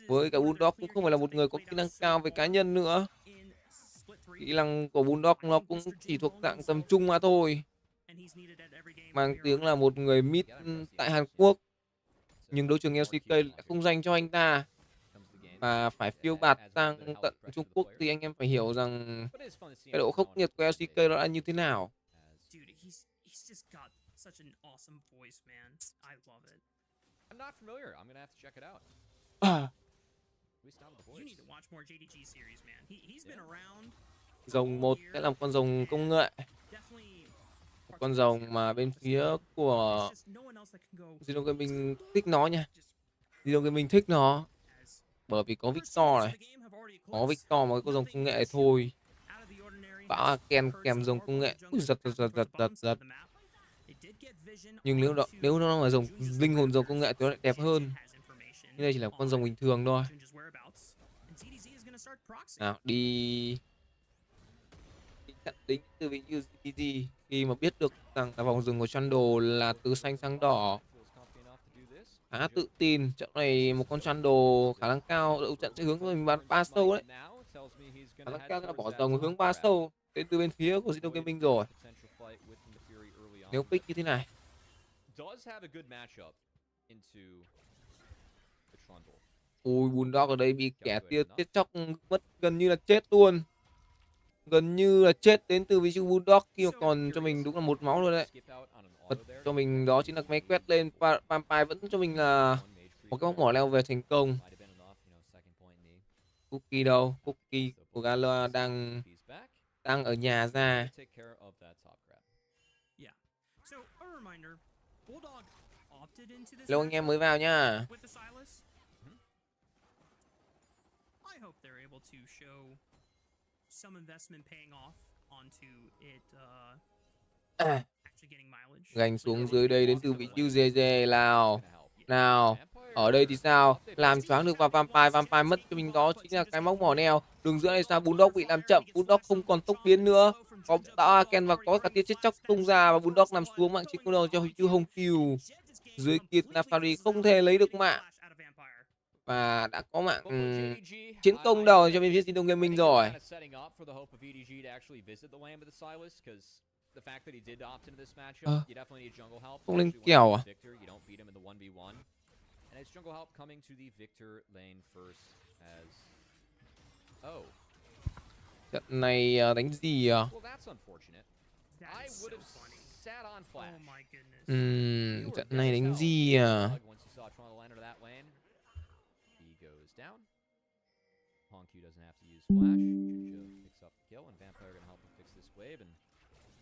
G: Với cả Bulldog cũng không phải là một người có kỹ năng cao về cá nhân nữa. Kỹ năng của Bulldog nó cũng chỉ thuộc dạng tầm trung mà thôi. Mang tiếng là một người mid tại Hàn Quốc. Nhưng đấu trường LCK lại không dành cho anh ta. Và phải phiêu bạt sang tận Trung Quốc thì anh em phải hiểu rằng cái độ khốc nghiệt của LCK nó là như thế nào.
F: Such an awesome voice, man. I love it.
C: I'm not familiar. I'm gonna have to check it out.
F: You need to watch more JDG series, man. He's been around.
G: Rồng 1 sẽ làm con rồng công nghệ. Một con rồng mà bên phía của JDG Gaming thích nó nha. JDG Gaming thích nó bởi vì có Victor này. Có Victor mà có rồng công nghệ thôi. Bảo kèm rồng công nghệ. Ui, giật. Nhưng nếu nó là rồng linh hồn rồng công nghệ thì nó lại đẹp hơn. Nhưng đây chỉ là con rồng bình thường thôi. Nào đi chặn tính từ vị như JDG khi mà biết được rằng là vòng rừng của Trundle là từ xanh sang đỏ. Khá tự tin. Trận này một con Trundle khả năng cao đội trận sẽ hướng với mình bắn 3 sâu đấy. Khả năng cao là bỏ rồng hướng 3 sâu đến từ bên phía của JDG Gaming rồi. Nếu pick như thế này. Ui, Bulldog ở đây bị kẻ tia chết chóc mất gần như là chết luôn. Gần như là chết đến từ vị trí Bulldog khi mà còn cho mình đúng là một máu luôn đấy. Và cho mình đó chính là máy quét lên. Vampire vẫn cho mình là một cái móc mỏ leo về thành công. Cookie đâu? Cookie của Gala đang ở nhà ra. Hello anh em mới vào nha. Gành xuống dưới đây đến từ vị trí JDG nào. Ở đây thì sao? Làm choáng được vào Vampire mất cho mình đó chính là cái móc mỏ neo. Đường giữa này sao? Bulldog bị làm chậm, Bulldog không còn tốc biến nữa. Có tạo Ken và có cả tia chết chóc tung ra và Bulldog nằm xuống mạng chính đầu cho Hugh Hồng Kill. Dưới kia Nafari không thể lấy được mạng. Và đã có mạng chiến công đầu cho bên phía JDG Gaming rồi. Không lên kèo à? Trận này đánh gì à? Trận này đánh gì à?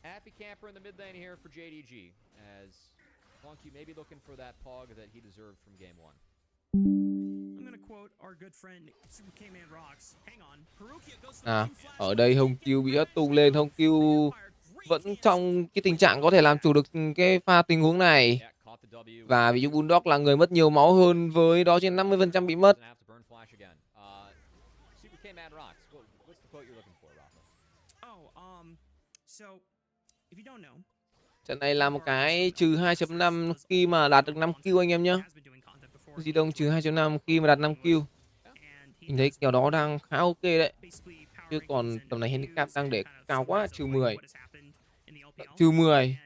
C: Happy camper in the mid lane here for JDG, as Honky may be looking for that pog that he deserved from game 1.
F: I'm gonna quote our good friend Super K-Man Rocks. Hang on. Perukia goes
G: Ở đây Hồng Kill bị hất tung lên, Hồng Kill vẫn trong cái tình trạng có thể làm chủ được cái pha tình huống này. Và ví dụ Bulldog là người mất nhiều máu hơn với đó trên 50% bị mất. Trận này là một cái trừ 2.5 khi mà đạt được 5 kill anh em nhé. Di Đông trừ 2.5 khi mà đạt 5 kill. Mình thấy kiểu đó đang khá ok đấy. Chứ còn tầm này handicap đang để cao quá, trừ 10. Trừ 10.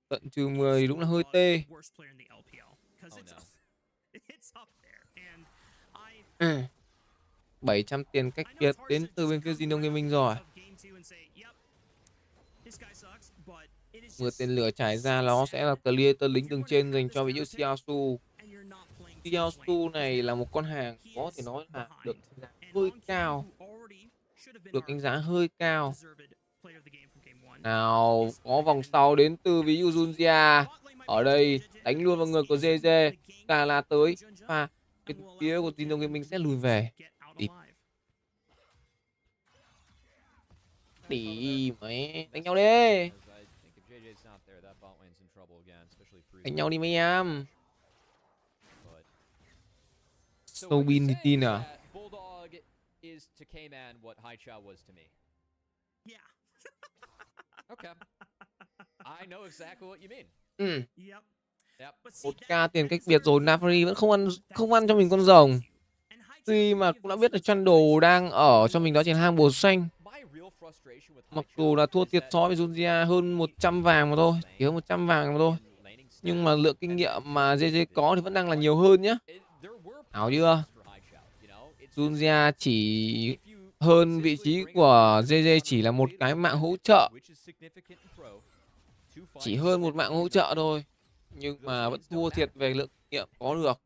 G: Tận trừ 10 thì đúng là hơi tê. 700 tiền cách biệt đến từ bên phía JDG Gaming rồi. Vừa tên lửa trải ra nó sẽ là clear tên lính đường trên dành cho ví dụ Xiaosu. Xiaosu này là một con hàng có thể nói là được đánh giá hơi cao. Được đánh giá hơi cao. Nào, có vòng sau đến từ ví dụ Junjia. Ở đây đánh luôn vào người của JDG. Cả là tới và bên phía của JDG Gaming sẽ lùi về. Đi mấy, đánh nhau đi. Đánh nhau đi mấy em. Snowbean thì tin à? Một k tiền cách biệt rồi, Nafari vẫn không ăn cho mình con rồng. Tuy mà cũng đã biết là Trundle đang ở cho mình đó trên hang bồ xanh. Mặc dù là thua thiệt so với Junjia hơn 100 vàng mà thôi, chỉ hơn 100 vàng mà thôi. Nhưng mà lượng kinh nghiệm mà JJ có thì vẫn đang là nhiều hơn nhá. Ảo chưa? Junjia chỉ hơn vị trí của JJ chỉ là một cái mạng hỗ trợ. Chỉ hơn một mạng hỗ trợ thôi. Nhưng mà vẫn thua thiệt về lượng kinh nghiệm có được.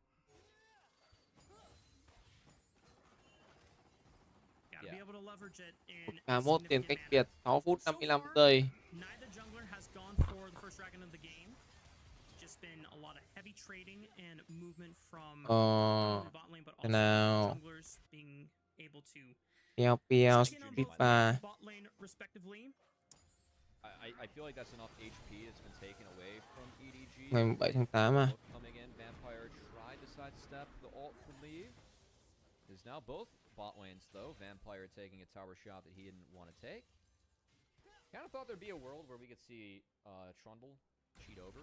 G: Cả một tiền cách biệt 6 phút 55 giây. Nào LPL Split 3. Ngày 7 tháng 8 à?
C: Bot lanes though, Vampire taking a tower shot that he didn't want to take. Kind of thought there'd be a world where we could see Trundle cheat over,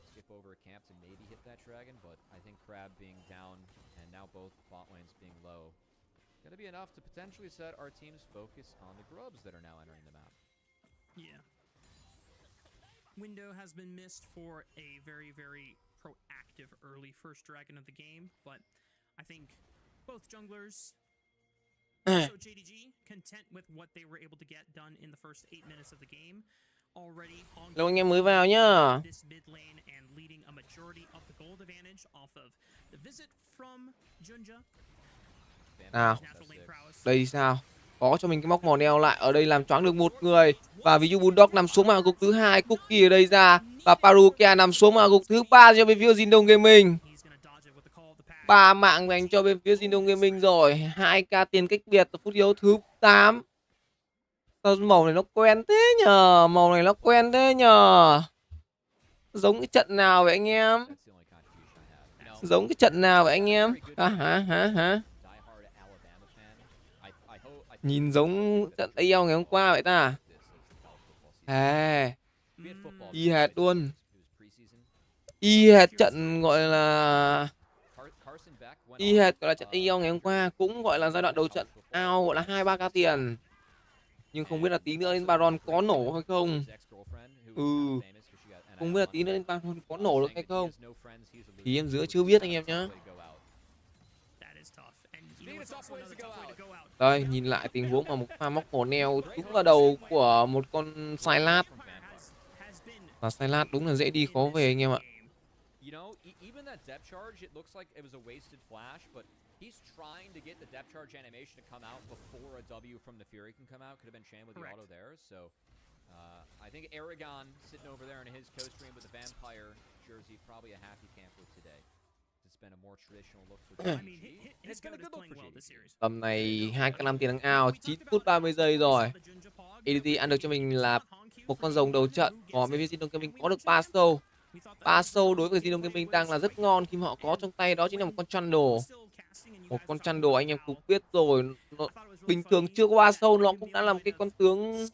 C: skip over a camp to maybe hit that dragon, but I think Crab being down and now both bot lanes being low, gonna be enough to potentially set our team's focus on the grubs that are now entering the map.
F: Yeah. Window has been missed for a very, very proactive early first dragon of the game, but I think both junglers, so JDG, content with what they were able to get done in the first 8 minutes of the game. Already,
G: Hello anh em mới vào nhá.
F: This mid lane and leading a majority of the gold advantage off of the visit from Junja.
G: Nào, đây thì sao? Có cho mình cái móc mỏ neo lại. Ở đây làm choáng được một người. Và ví dụ Bulldog nằm xuống mạng gục thứ 2, Cookie ở đây ra. Và Parukia nằm xuống mạng gục thứ 3 cho bên phía JDG Gaming. 3 mạng dành cho bên phía JDG Gaming rồi. 2k tiền cách biệt ở phút yếu thứ 8. Sao màu này nó quen thế nhờ? Màu này nó quen thế nhờ? Giống cái trận nào vậy anh em? Giống cái trận nào vậy anh em? Hả? Nhìn giống trận AL ngày hôm qua vậy ta? Y hệt luôn. Y hệt trận gọi là trận AL ngày hôm qua, cũng gọi là giai đoạn đầu trận ao gọi là 2-3k tiền. Nhưng không biết là tí nữa đến Baron có nổ hay không. Không biết là tí nữa đến Baron có nổ được hay không. Thì em giữa chưa biết anh em nhá. Đây, nhìn lại tình huống mà một pha móc hổ neo trúng vào đầu của một con sai lát. Và sai lát đúng là dễ đi khó về anh em ạ.
C: He's trying to get the depth charge animation to come out before a W from the Fury can come out. Could have been Sham with the auto there. So I think Aragon sitting over there in his co-stream with the Vampire jersey, probably a happy camper today. It's been a more traditional look for JDG. It's been a good look for JDG.
G: Tầm này 2k5 tiền thắng ao, 9 phút 30 giây rồi. EDG ăn được cho mình là một con rồng đầu trận. Còn bên phía Zino Gaming có được 3 sâu. 3 sâu đối với Zino Gaming đang là rất ngon khi mà họ có trong tay đó chính là một con Trundle. Một con Trundle anh em cũng biết rồi, bình thường chưa có 3 sâu nó cũng đã làm cái con tướng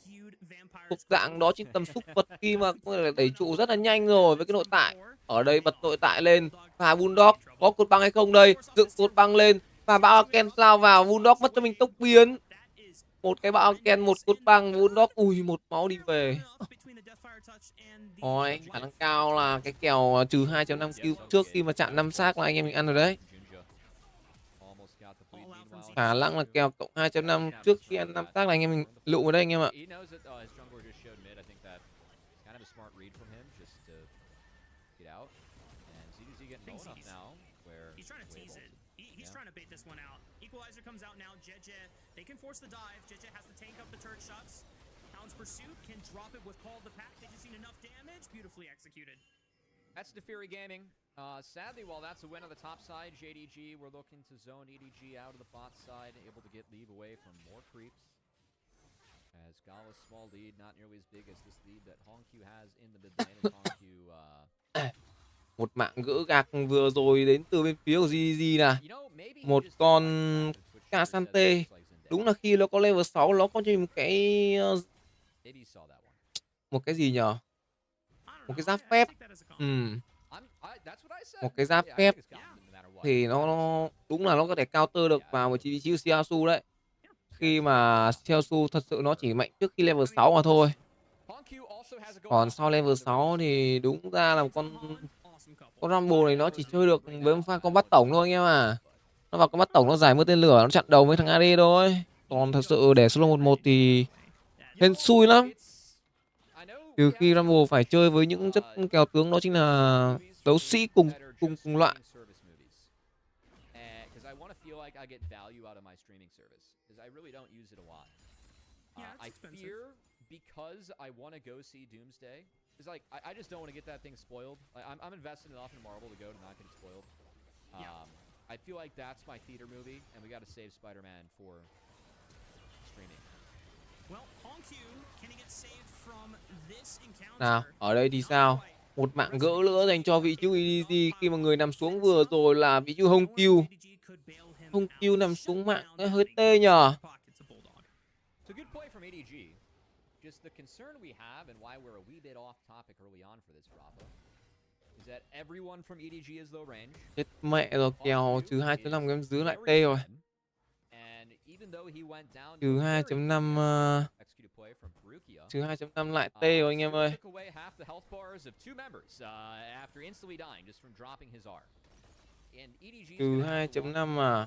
G: thuộc dạng đó trên tầm xúc vật khi mà có thể đẩy trụ rất là nhanh rồi với cái nội tại. Ở đây bật nội tại lên và Bulldog có cột băng hay không đây, dựng cột băng lên và bão Ken lao vào, Bulldog mất cho mình tốc biến. Một cái bão Ken, một cột băng, Bulldog ui một máu đi về. Rồi, khả năng cao là cái kèo trừ 2.5 kill trước khi mà chạm 5 xác là anh em mình ăn rồi đấy. Khả năng là kèo cộng 2.5 trước khi ăn 5 xác là anh em mình lụ vào đây anh em ạ.
C: That's the Fury Gaming. Sadly, while that's a win on the top side, JDG we're looking to zone EDG out of the bot side, able to get leave away from more creeps. As Gala's small lead, not nearly as big as this lead that Hongq has in the mid lane. And Hongq,
G: một mạng gỡ gạc vừa rồi đến từ bên phía của JDG nè. Một con Casante. Đúng là khi nó có level 6 nó có cho mình một cái gì nhở? Một cái giáp phép. Một cái giáp phép thì nó đúng là nó có thể counter được vào một vị trí của Xiaosu đấy. Khi mà Xiaosu thật sự nó chỉ mạnh trước khi level 6 mà thôi. Còn sau level 6 thì đúng ra là một con Rumble này nó chỉ chơi được với một pha combat tổng thôi anh em à. Nó vào combat tổng nó giải mưa tên lửa, nó chặn đầu với thằng AD thôi. Còn thật sự để solo 1-1 thì hên xui lắm. Từ khi Rumble phải chơi với những chất kèo tướng đó chính là đấu sĩ cùng loại.
C: I just don't want to get that thing spoiled. I'm invested enough in Marvel to go to not get it spoiled. I feel like that's my theater movie, and we got to save Spider-Man for streaming.
G: Nào, ở đây thì sao? Một mạng gỡ nữa dành cho vị trí EDG khi mà người nằm xuống vừa rồi là vị trí Hongq. Hongq nằm xuống mạng hơi tê nhờ.
C: Just the concern we have and why we're a wee bit off topic early on for this Bravo is that everyone from EDG is low range.
G: Chết mẹ rồi, kèo trừ 2.5 em dưới lại tê rồi. Trừ 2.5 trừ 2.5 lại tê rồi anh em ơi. Trừ 2.5 à.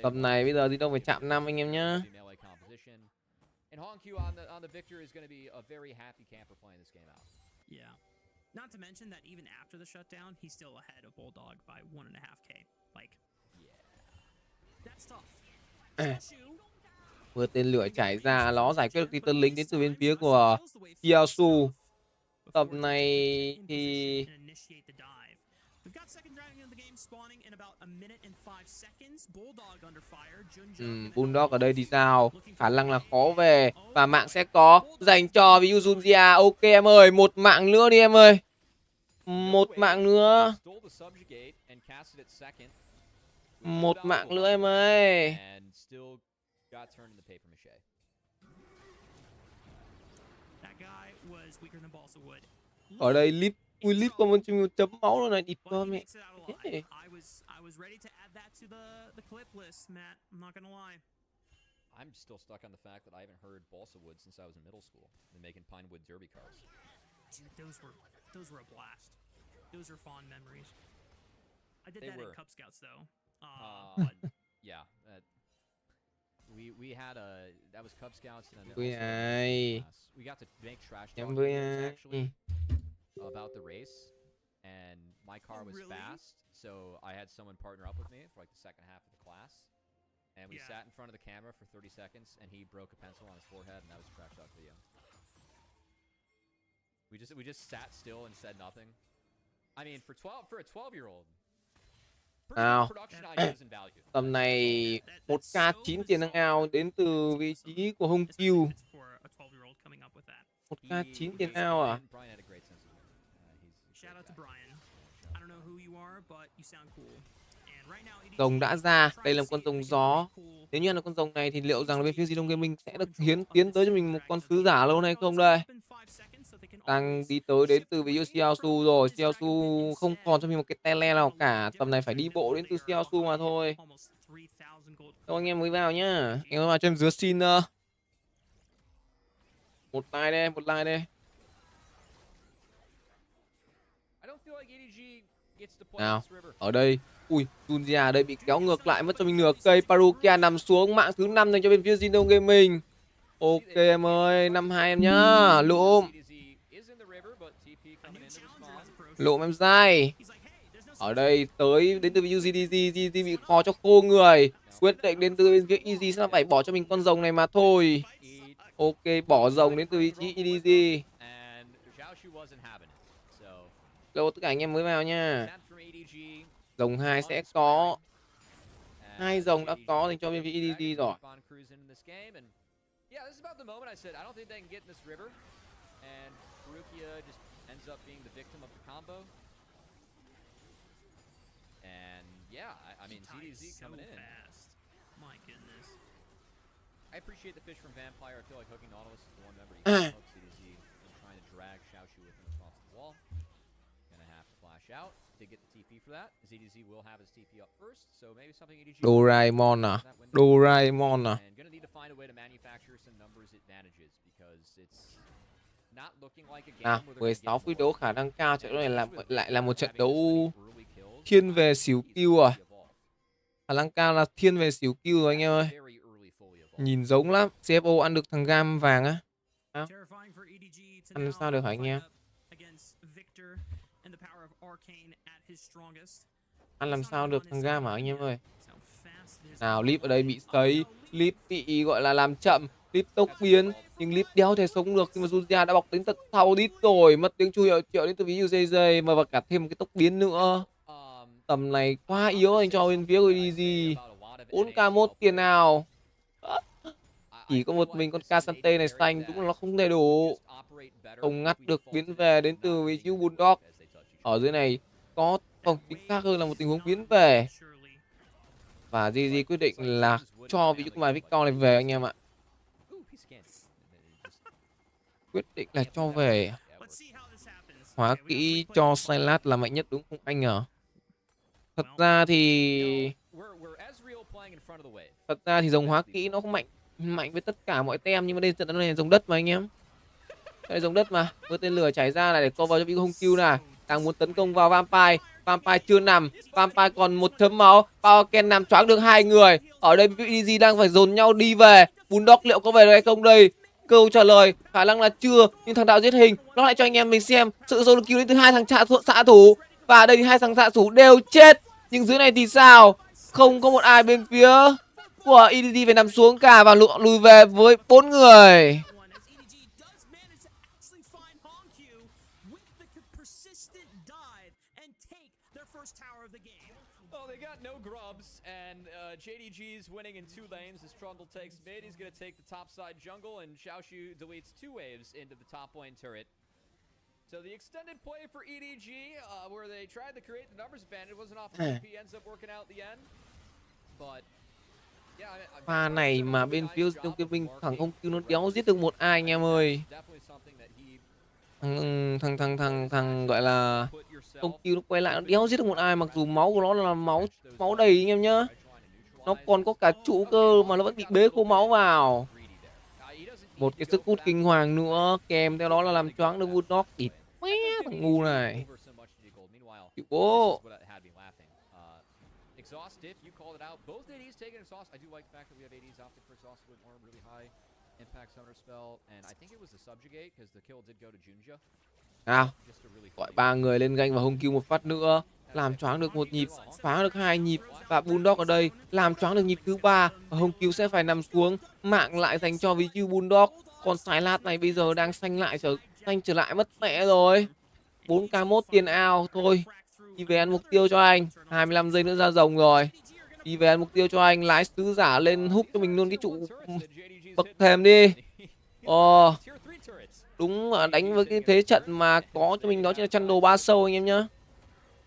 G: Tầm này bây giờ thì đâu phải chạm 5 anh em nhá.
C: And Hongq on the victor is going to be a very happy camper playing this game out.
F: Yeah. Not to mention that even after the shutdown, he's still ahead of Bulldog by 1.5k. Like, yeah. That's tough.
G: Vừa tên lửa chảy ra, nó giải quyết được Titan lính đến từ bên phía của Xiaosu. Tầm này thì Bulldog ở đây thì sao? Khả năng là khó về và mạng sẽ có dành cho ví dụ Junjia. Ok em ơi, một mạng nữa đi em ơi. Một mạng nữa.
C: Stole the subjugate and casted it second.
G: Một mạng nữa em ơi.
C: And still got turned into paper mache.
F: That guy was weaker than balsa wood.
G: Ở đây Lip, ui Lip có một chấm máu luôn này, địt
F: But
G: con
F: he
G: mẹ.
F: makes it out alive. I was ready to add that to the clip list, Matt. I'm not gonna lie.
C: I'm still stuck on the fact that I haven't heard balsa wood since I was in middle school. Been making pine wood derby cars.
F: Dude, those were a blast. Those are fond memories. I did
C: They
F: that
C: were.
F: in Cub Scouts though.
C: Yeah. We had a that was Cub Scouts and then
G: Vui
C: also
G: ai.
C: we got to make trash
G: Em
C: talk
G: vui
C: videos
G: ai.
C: actually about the race, and my car was
F: really?
C: fast, so I had someone partner up with me for like the second half of the class, and we
F: Yeah.
C: sat in front of the camera for 30 seconds, and he broke a pencil on his forehead, and that was a trash talk video. We just sat still and said nothing. I mean, for a 12-year-old.
G: Nào.
C: Production ideas and value.
G: Tầm này 1k9 tiền thăng ao đến từ vị trí của Hung Kill. 1k9 tiền ao à?
C: Brian had a great sense of humor.
F: Shout out to Brian. I don't know who you are, but you sound cool. And right now,
G: Rồng đã ra, đây là một con rồng gió. Nếu như là con rồng này thì liệu rằng là bên phía JDG Gaming sẽ được tiến tới cho mình một con sứ giả luôn hay không đây? Đang đi tới đến từ vị trí Xiaosu rồi. Xiaosu không còn cho mình một cái tele nào cả. Tầm này phải đi bộ đến từ Xiaosu mà thôi. Đâu anh em mới vào nhá. Anh em vào cho em dưới xin một like đây, một like đây. Nào, ở đây. Ui, Junjia ở đây bị kéo ngược lại, mất cho mình nửa cây. Parukia nằm xuống, mạng thứ 5 dành cho bên phía JDG Gaming. Ok em ơi, 5-2 em nhá. Lụm. Lụm em dai. Ở đây tới đến từ bên JDG, JDG bị khó cho khô người. Quyết định đến từ bên phía EDG sẽ phải bỏ cho mình con rồng này mà thôi. Ok, bỏ rồng đến từ vị trí EDG. Lâu tất cả anh em mới vào nha. Rồng 2 sẽ có 2 rồng đã có dành cho bên phía EDG rồi.
C: Yeah, this is about the moment I said I don't think they can get in this river, and Parukia just ends up being the victim of the combo. And yeah, I mean ZDZ coming in.
F: My goodness.
C: I appreciate the fish from Vampire. I feel like hooking Nautilus is the one member he can hook ZDZ and trying to drag Xiaoshu with him across the wall. Gonna have to flash out to get the TP for that. ZDZ will have his TP up first, so maybe something EDG.
G: Doraemon à? Doraemon à?
C: And gonna need to find a way to manufacture some numbers advantages because it's not looking like a game where
G: 16 phút đấu khả năng cao trận đấu này lại là một trận đấu thiên về xỉu kill à? Khả năng cao là thiên về xỉu kill rồi anh em ơi. Nhìn giống lắm. CFO ăn được thằng gam vàng á. Ăn làm sao được hả anh em? Ăn làm sao được thằng gam hả anh em ơi? Nào, Lip ở đây bị sấy. Lip bị gọi là làm chậm. Lip tốc biến. Nhưng Lip đéo thể sống được khi mà Junjia đã bọc đến tận sau đít rồi. Mất tiếng chui triệu đến từ ví dụ JDG mà cả thêm một cái tốc biến nữa. Tầm này quá yếu dành cho bên phía của EDG. 4k1 tiền nào. Chỉ có một mình con Casante này xanh đúng là nó không đầy đủ. Không ngắt được biến về đến từ vị trí Bulldog. Ở dưới này có không chính xác hơn là một tình huống biến về. Và JDG quyết định là cho vị trí của Victor này về anh em ạ. Quyết định là cho về. Hóa kỹ cho Silas là mạnh nhất đúng không anh à? Thật ra thì dòng hóa kỹ nó không mạnh với tất cả mọi tem, nhưng mà đây trận đấu này là dòng đất mà anh em. Đây là dòng đất mà. Mưa tên lửa chảy ra này để cover cho vị Hung Kill này. Đang muốn tấn công vào Vampire. Vampire chưa nằm. Vampire còn 1 chấm máu. Powerken nằm choáng được 2 người. Ở đây EDG đang phải dồn nhau đi về. Bulldog liệu có về được hay không đây? Câu trả lời khả năng là chưa. Nhưng thằng đạo giết hình nó lại cho anh em mình xem sự solo kill đến từ 2 thằng xạ thủ. Và đây 2 thằng xạ thủ đều chết. Nhưng dưới này thì sao? Không có một ai bên phía của EDG phải nằm xuống cả và lùi về với 4 người.
C: JDG's winning in 2 lanes as Trundle takes mid. He's going to take the top side jungle, and Xiaoshu deletes 2 waves into the top lane turret. So the extended play for EDG, where they tried to create the numbers advantage, wasn't off the AP, ends up working out at the end. But yeah,
G: pha này mà bên phía Zeno Gaming thằng không kêu nó đéo giết được một ai anh em ơi. Thằng gọi là không kêu nó quay lại nó đéo giết được một ai, mặc dù máu của nó là máu đầy anh em nhá. Nó còn có cả trụ cơ mà nó vẫn bị bế khô máu vào. Một cái sức hút kinh hoàng nữa, kèm theo đó là làm choáng được Woodnock. Địt mẹ thằng ngu này. Chịu bố.
C: Exhaust diff, you called it out. Both ADs taking exhaust. I do like the fact that we have ADs opted for exhaust with more really high impact summoner spell, and I think it was the subjugate because the kill did go to Junja.
G: Nào, gọi 3 người lên ganh và hung kêu một phát nữa, làm choáng được một nhịp, phá được 2 nhịp, và Bulldog ở đây làm choáng được nhịp thứ 3 và hung kêu sẽ phải nằm xuống. Mạng lại dành cho ví dụ Bulldog. Còn Silat này bây giờ đang xanh trở lại mất mẹ rồi. 4k1 tiền ao thôi. EVN mục tiêu cho anh, 25 giây nữa ra rồng rồi. EVN mục tiêu cho anh, lái sứ giả lên hút cho mình luôn cái trụ bậc thềm đi. Đúng là đánh với cái thế trận mà có cho mình đó chính là chăn đồ 3 sâu anh em nhá.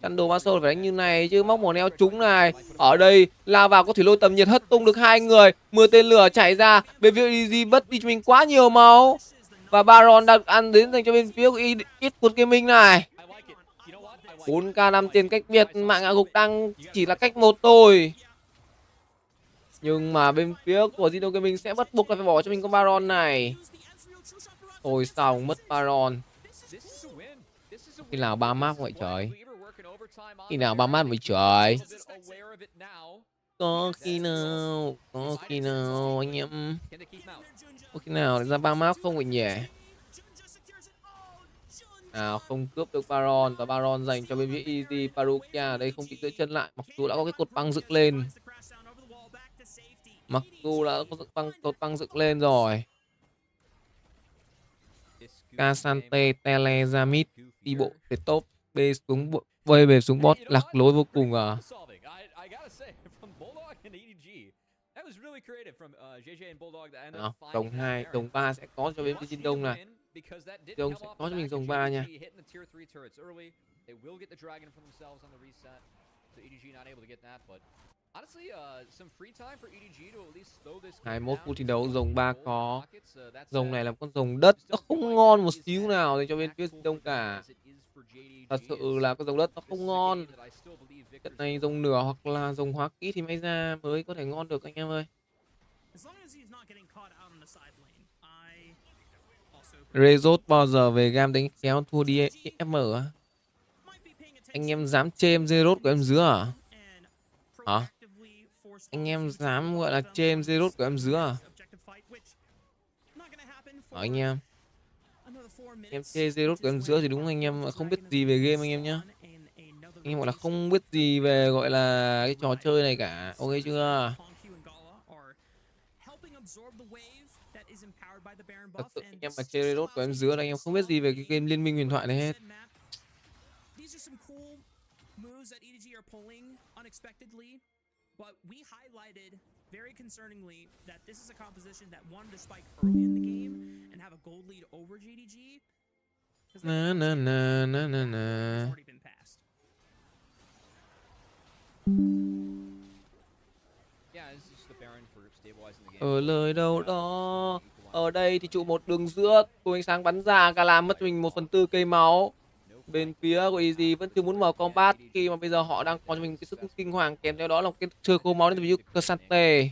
G: Chăn đồ 3 sâu phải đánh như này chứ, móc mỏ neo trúng này. Ở đây lao vào có thể lôi tầm nhiệt hất tung được 2 người, mưa tên lửa chảy ra. Bên phía EDG mất đi cho mình quá nhiều máu. Và Baron đang ăn đến dành cho bên phía của Esports Gaming này. 4k5 tiền cách biệt, mạng hạ gục đang chỉ là cách 1 thôi. Nhưng mà bên phía của Zeno Gaming sẽ bắt buộc là phải bỏ cho mình con Baron này. Thôi xong, mất Baron. Khi nào 3 map vậy trời? Khi nào 3 map vậy trời? Có khi nào anh em? Có khi nào ra 3 map không vậy nhỉ? Nào, không cướp được Baron, và Baron dành cho bên phía EDG. Parukia đây không bị gãy chân lại, mặc dù đã có cái cột băng dựng lên. Mặc dù đã có cột băng dựng lên rồi. Kasante, Telezamit đi bộ về top, B xuống về xuống bot, lạc lối vô cùng à. Nào, dòng 2, dòng 3 sẽ có cho bên phía Jin Đông này. Đông sẽ có cho mình dòng 3 nha. 21 phút thi đấu, dòng 3 có. Dòng này là con dòng đất, nó không ngon một xíu nào để cho bên phía Jin Đông cả. Thật sự là con dòng đất nó không ngon. Trận này dòng nửa hoặc là dòng hóa kỹ thì may ra mới có thể ngon được anh em ơi. Rezot bao giờ về game đánh kéo thua đi FM á? Anh em dám chê em Zerot của em Dứa à? Hả? Anh em dám gọi là chê em Zerot của em Dứa à? Anh em chê Zerot của em Dứa thì đúng anh em không biết gì về game anh em nhá. Anh em gọi là không biết gì về gọi là cái trò chơi này cả. Ok chưa? Thật sự anh em mà chơi rốt của em Dứa là anh em không biết gì về cái game Liên minh huyền thoại này hết. Ở lời đâu đó. Ở đây thì trụ một đường giữa, tua ánh sáng bắn ra, cả làm mất cho mình 1/4 cây máu. Bên phía của EDG vẫn chưa muốn mở combat khi mà bây giờ họ đang có cho mình cái sức kinh hoàng, kèm theo đó là cái chơi khô máu đến từ ví dụ Kasante.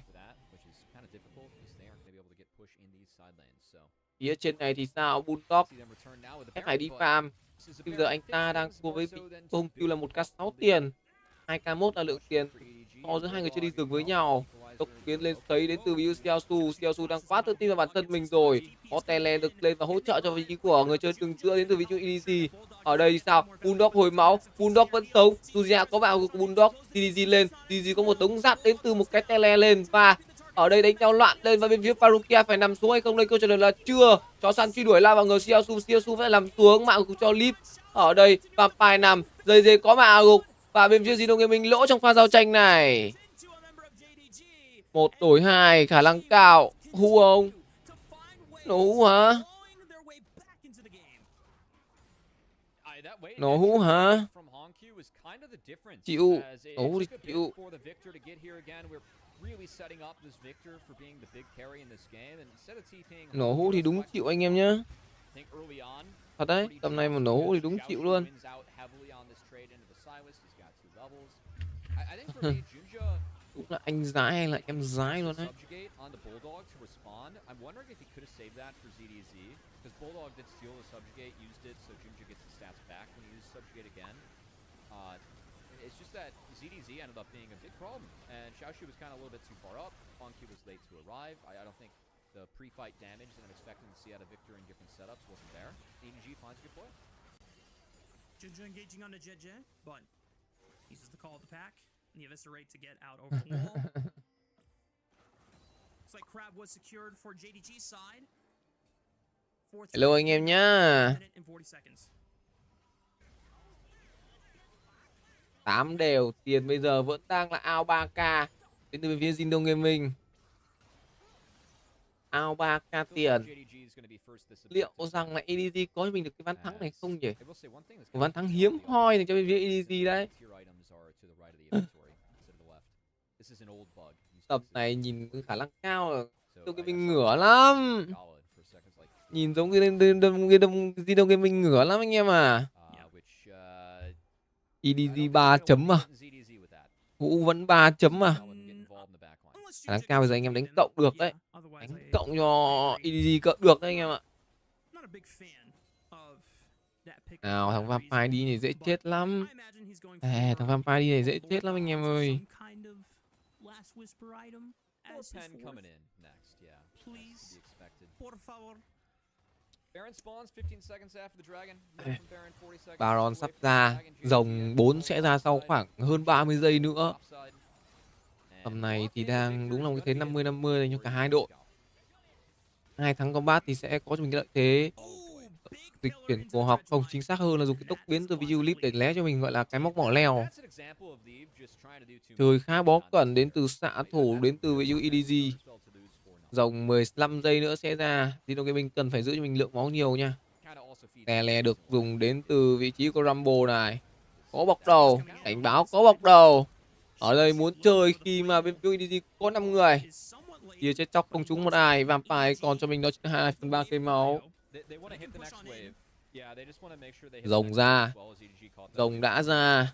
G: Phía trên này thì sao? Bulldog phải đi farm. Bây giờ anh ta đang thua với Bông Kêu là 1k6 tiền, 2k1 là lượng tiền so giữa hai người chơi đi rừng với nhau. Tốc biến lên sấy đến từ ví dụ Xiaosu đang quá tự tin vào bản thân mình rồi. Có tele được lên và hỗ trợ cho vị trí của người chơi đường giữa đến từ ví dụ EDG. Ở đây thì sao? Bulldog hồi máu, Bulldog vẫn sống. Juzia có vào của Bulldog, EDG lên, EDG có một đống giáp đến từ một cái tele lên, và ở đây đánh nhau loạn lên, và bên phía Parukia phải nằm xuống hay không đây? Câu trả lời là chưa. Chó săn truy đuổi lao vào người Xiaosu phải nằm xuống, mạng gục cho Lip. Ở đây Vampire nằm, JDG có mạng gục, và bên phía Zeno Gaming lỗ trong pha giao tranh này. 1 đổi 2, khả năng cao. Hú không? Nó hú hả? Nổ hũ hả? Chịu. Nổ hũ thì chịu. Nổ hũ thì đúng chịu anh em nhá. Thật đấy, tầm này mà nổ hũ thì đúng chịu luôn. Đúng là anh Giải hay là em Giải luôn đấy.
C: It's just that ZDG ended up being a big problem, and Xiaoxu was kind of a little bit too far up. Honky was late to arrive. I don't think the pre-fight damage that I'm expecting to see out of Victor in different setups wasn't there. EDG finds a good play.
F: Junja engaging on the JDG, but uses the call of the pack and the eviscerate to get out over the wall. Looks like Crab was secured for JDG side.
G: Hello anh em nhá. 8 đều, tiền bây giờ vẫn đang là ao 3k đến từ phía Weibo Gaming. Ao 3k tiền. Liệu rằng là EDG có cho mình được cái ván thắng này không nhỉ? Một ván thắng hiếm hoi dành cho bên phía EDG đấy. Tập này nhìn khả năng cao ở Weibo Gaming ngửa lắm. Nhìn giống cái Weibo Gaming ngửa lắm anh em à. EDG 3 chấm à. Hũ vẫn 3 chấm à. Khả năng cao bây giờ anh em đánh cộng được đấy. Đánh cộng cho EDG cộng được đấy anh em ạ. Nào thằng Vampire đi này dễ chết lắm. Thằng Vampire đi này dễ chết lắm anh em ơi. Baron sắp ra, rồng 4 sẽ ra sau khoảng hơn 30 giây nữa. Tầm này thì đang đúng là một cái thế 50-50 dành cho cả hai đội. Hai thắng combat thì sẽ có cho mình cái lợi thế. Dịch chuyển cổ học không, chính xác hơn là dùng cái tốc biến từ video clip để lé cho mình gọi là cái móc mỏ leo. Trời khá bó cẩn đến từ xạ thủ, đến từ video EDG. Rồng 15 giây nữa sẽ ra. Weibo Gaming cần phải giữ cho mình lượng máu nhiều nha. Tè lè được dùng đến từ vị trí của Rumble này. Có bọc đầu, cảnh báo có bọc đầu. Ở đây muốn chơi khi mà bên phía EDG có 5 người. Kia chết chóc không trúng một ai. Vampire còn cho mình đó chính là 2/3 cây máu. Rồng ra. Rồng đã ra.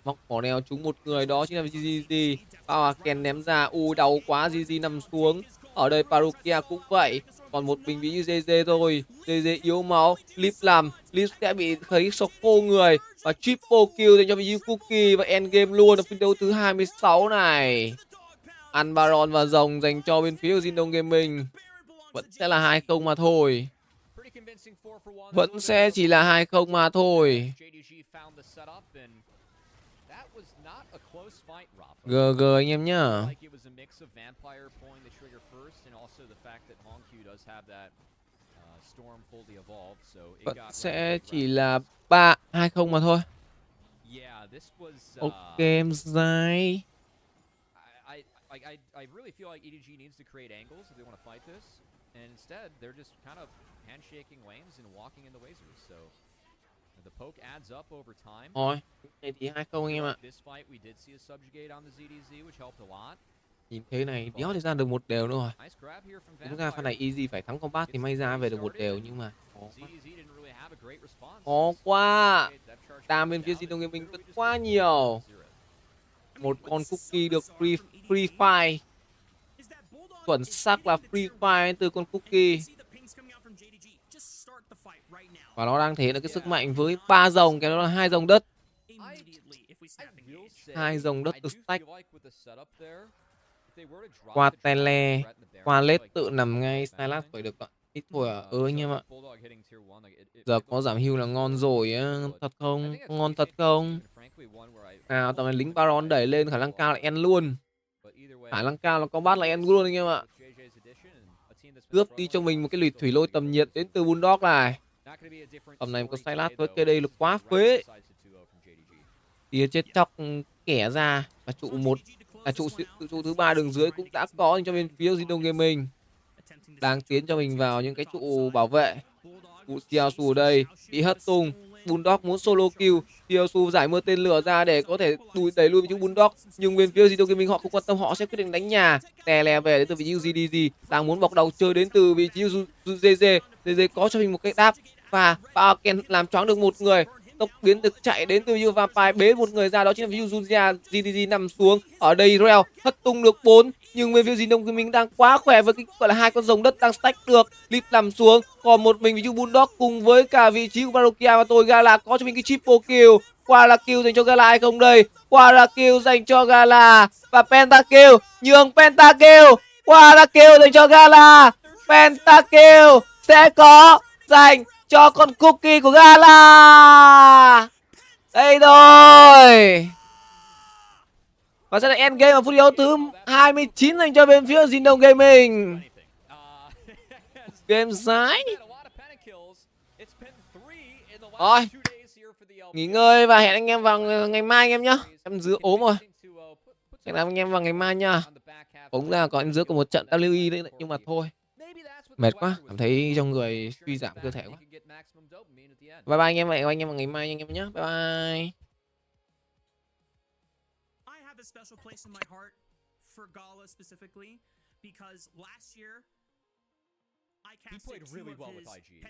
G: Móc mỏ neo trúng một người đó chính là JDG. Power Ken ném ra. Đau quá, JDG nằm xuống. Ở đây Parukia cũng vậy. Còn một mình bị như JDG thôi. JDG yếu máu. Lip làm. Lip sẽ bị thấy sốc cô người. Và triple kill dành cho vị Cookie. Và endgame luôn ở phiên đấu thứ 26 này. Ăn Baron và rồng dành cho bên phía Weibo Gaming. Vẫn sẽ là 2-0 mà thôi. Vẫn sẽ chỉ là 2-0 mà thôi. GG anh em nhá. Vẫn sẽ chỉ là 3-2-0 mà thôi. Ok em Giải.
C: I really feel like EDG needs to create angles if they want to fight this, and instead they're just kind of handshaking lanes and walking in the lasers. So the poke adds up over time.
G: Thôi, này thì 2-0 anh em ạ.
C: This fight we did see a subjugate on the ZDZ, which helped a lot.
G: Nhìn thế này đéo thì ra được một đều nữa rồi. Đúng ra pha này easy phải thắng combat thì may ra về được một đều, nhưng mà khó quá. Đam bên phía Weibo Gaming vẫn quá nhiều. Một con Cookie được free fire. Chuẩn xác là free fire từ con Cookie. Và nó đang thể hiện được cái sức mạnh với 3 rồng, cái đó là 2 rồng đất. 2 rồng đất từ stack. Qua tele, qua lết tự nằm ngay, Silas phải được gọi. Ít thôi à, anh em ạ. Giờ có giảm heal là ngon rồi á, thật không? Ngon thật không? Nào, tầm này lính Baron đẩy lên, khả năng cao là end luôn. Khả năng cao là combat là end luôn anh em ạ. Cướp đi cho mình một cái lùi thủy lôi tầm nhiệt đến từ Bulldog này. Tầm này có Silas với KD là quá phế. Tía chết chóc kẻ ra. Và trụ một, trụ thứ 3 đường dưới cũng đã có cho bên phía Weibo Gaming. Đang tiến cho mình vào những cái trụ bảo vệ. Xiaosu ở đây bị hất tung. Bulldog muốn solo kill. Tiosu giải mưa tên lửa ra để có thể đẩy lui vị trí Bulldog, nhưng bên phía JDG Gaming họ không quan tâm, họ sẽ quyết định đánh nhà. Tè lè về đến từ vị trí JDG, đang muốn bọc đầu chơi đến từ vị trí JDG. JDG có cho mình một cái đáp và Ken làm choáng được một người. Tốc biến được chạy đến từ như Vampire bế một người ra, đó chính là ví dụ Julia. JDG nằm xuống ở đây, Rel hất tung được 4, nhưng bên phía JDG Gaming đang quá khỏe với cái gọi là hai con rồng đất đang stack được. Lip nằm xuống, còn một mình ví dụ Bulldog cùng với cả vị trí của Barokia và tôi. Gala có cho mình cái triple kill. Qua là kill dành cho Gala hay không đây? Qua là kill dành cho Gala và pentakill, nhường pentakill. Qua là kill dành cho Gala, pentakill sẽ có dành cho con cookie của Gala. Đây rồi. Và sẽ là end game ở phút đấu thứ 29 dành cho bên phía JDG Gaming. Game Giải. Rồi, nghỉ ngơi và hẹn anh em vào ngày mai anh em nhá. Em Dứa ốm rồi. Hẹn anh em vào ngày mai nhá. Cũng là có anh Dứa của một trận WE đấy, nhưng mà thôi. Mệt quá, cảm thấy trong người suy giảm cơ thể quá. Bye bye anh em, vậy anh em vào ngày mai anh em nhé. Bye bye.
F: I have a special place in my heart for Gala specifically because last year I casted
C: played really
F: two of
C: well with
F: his
C: IG.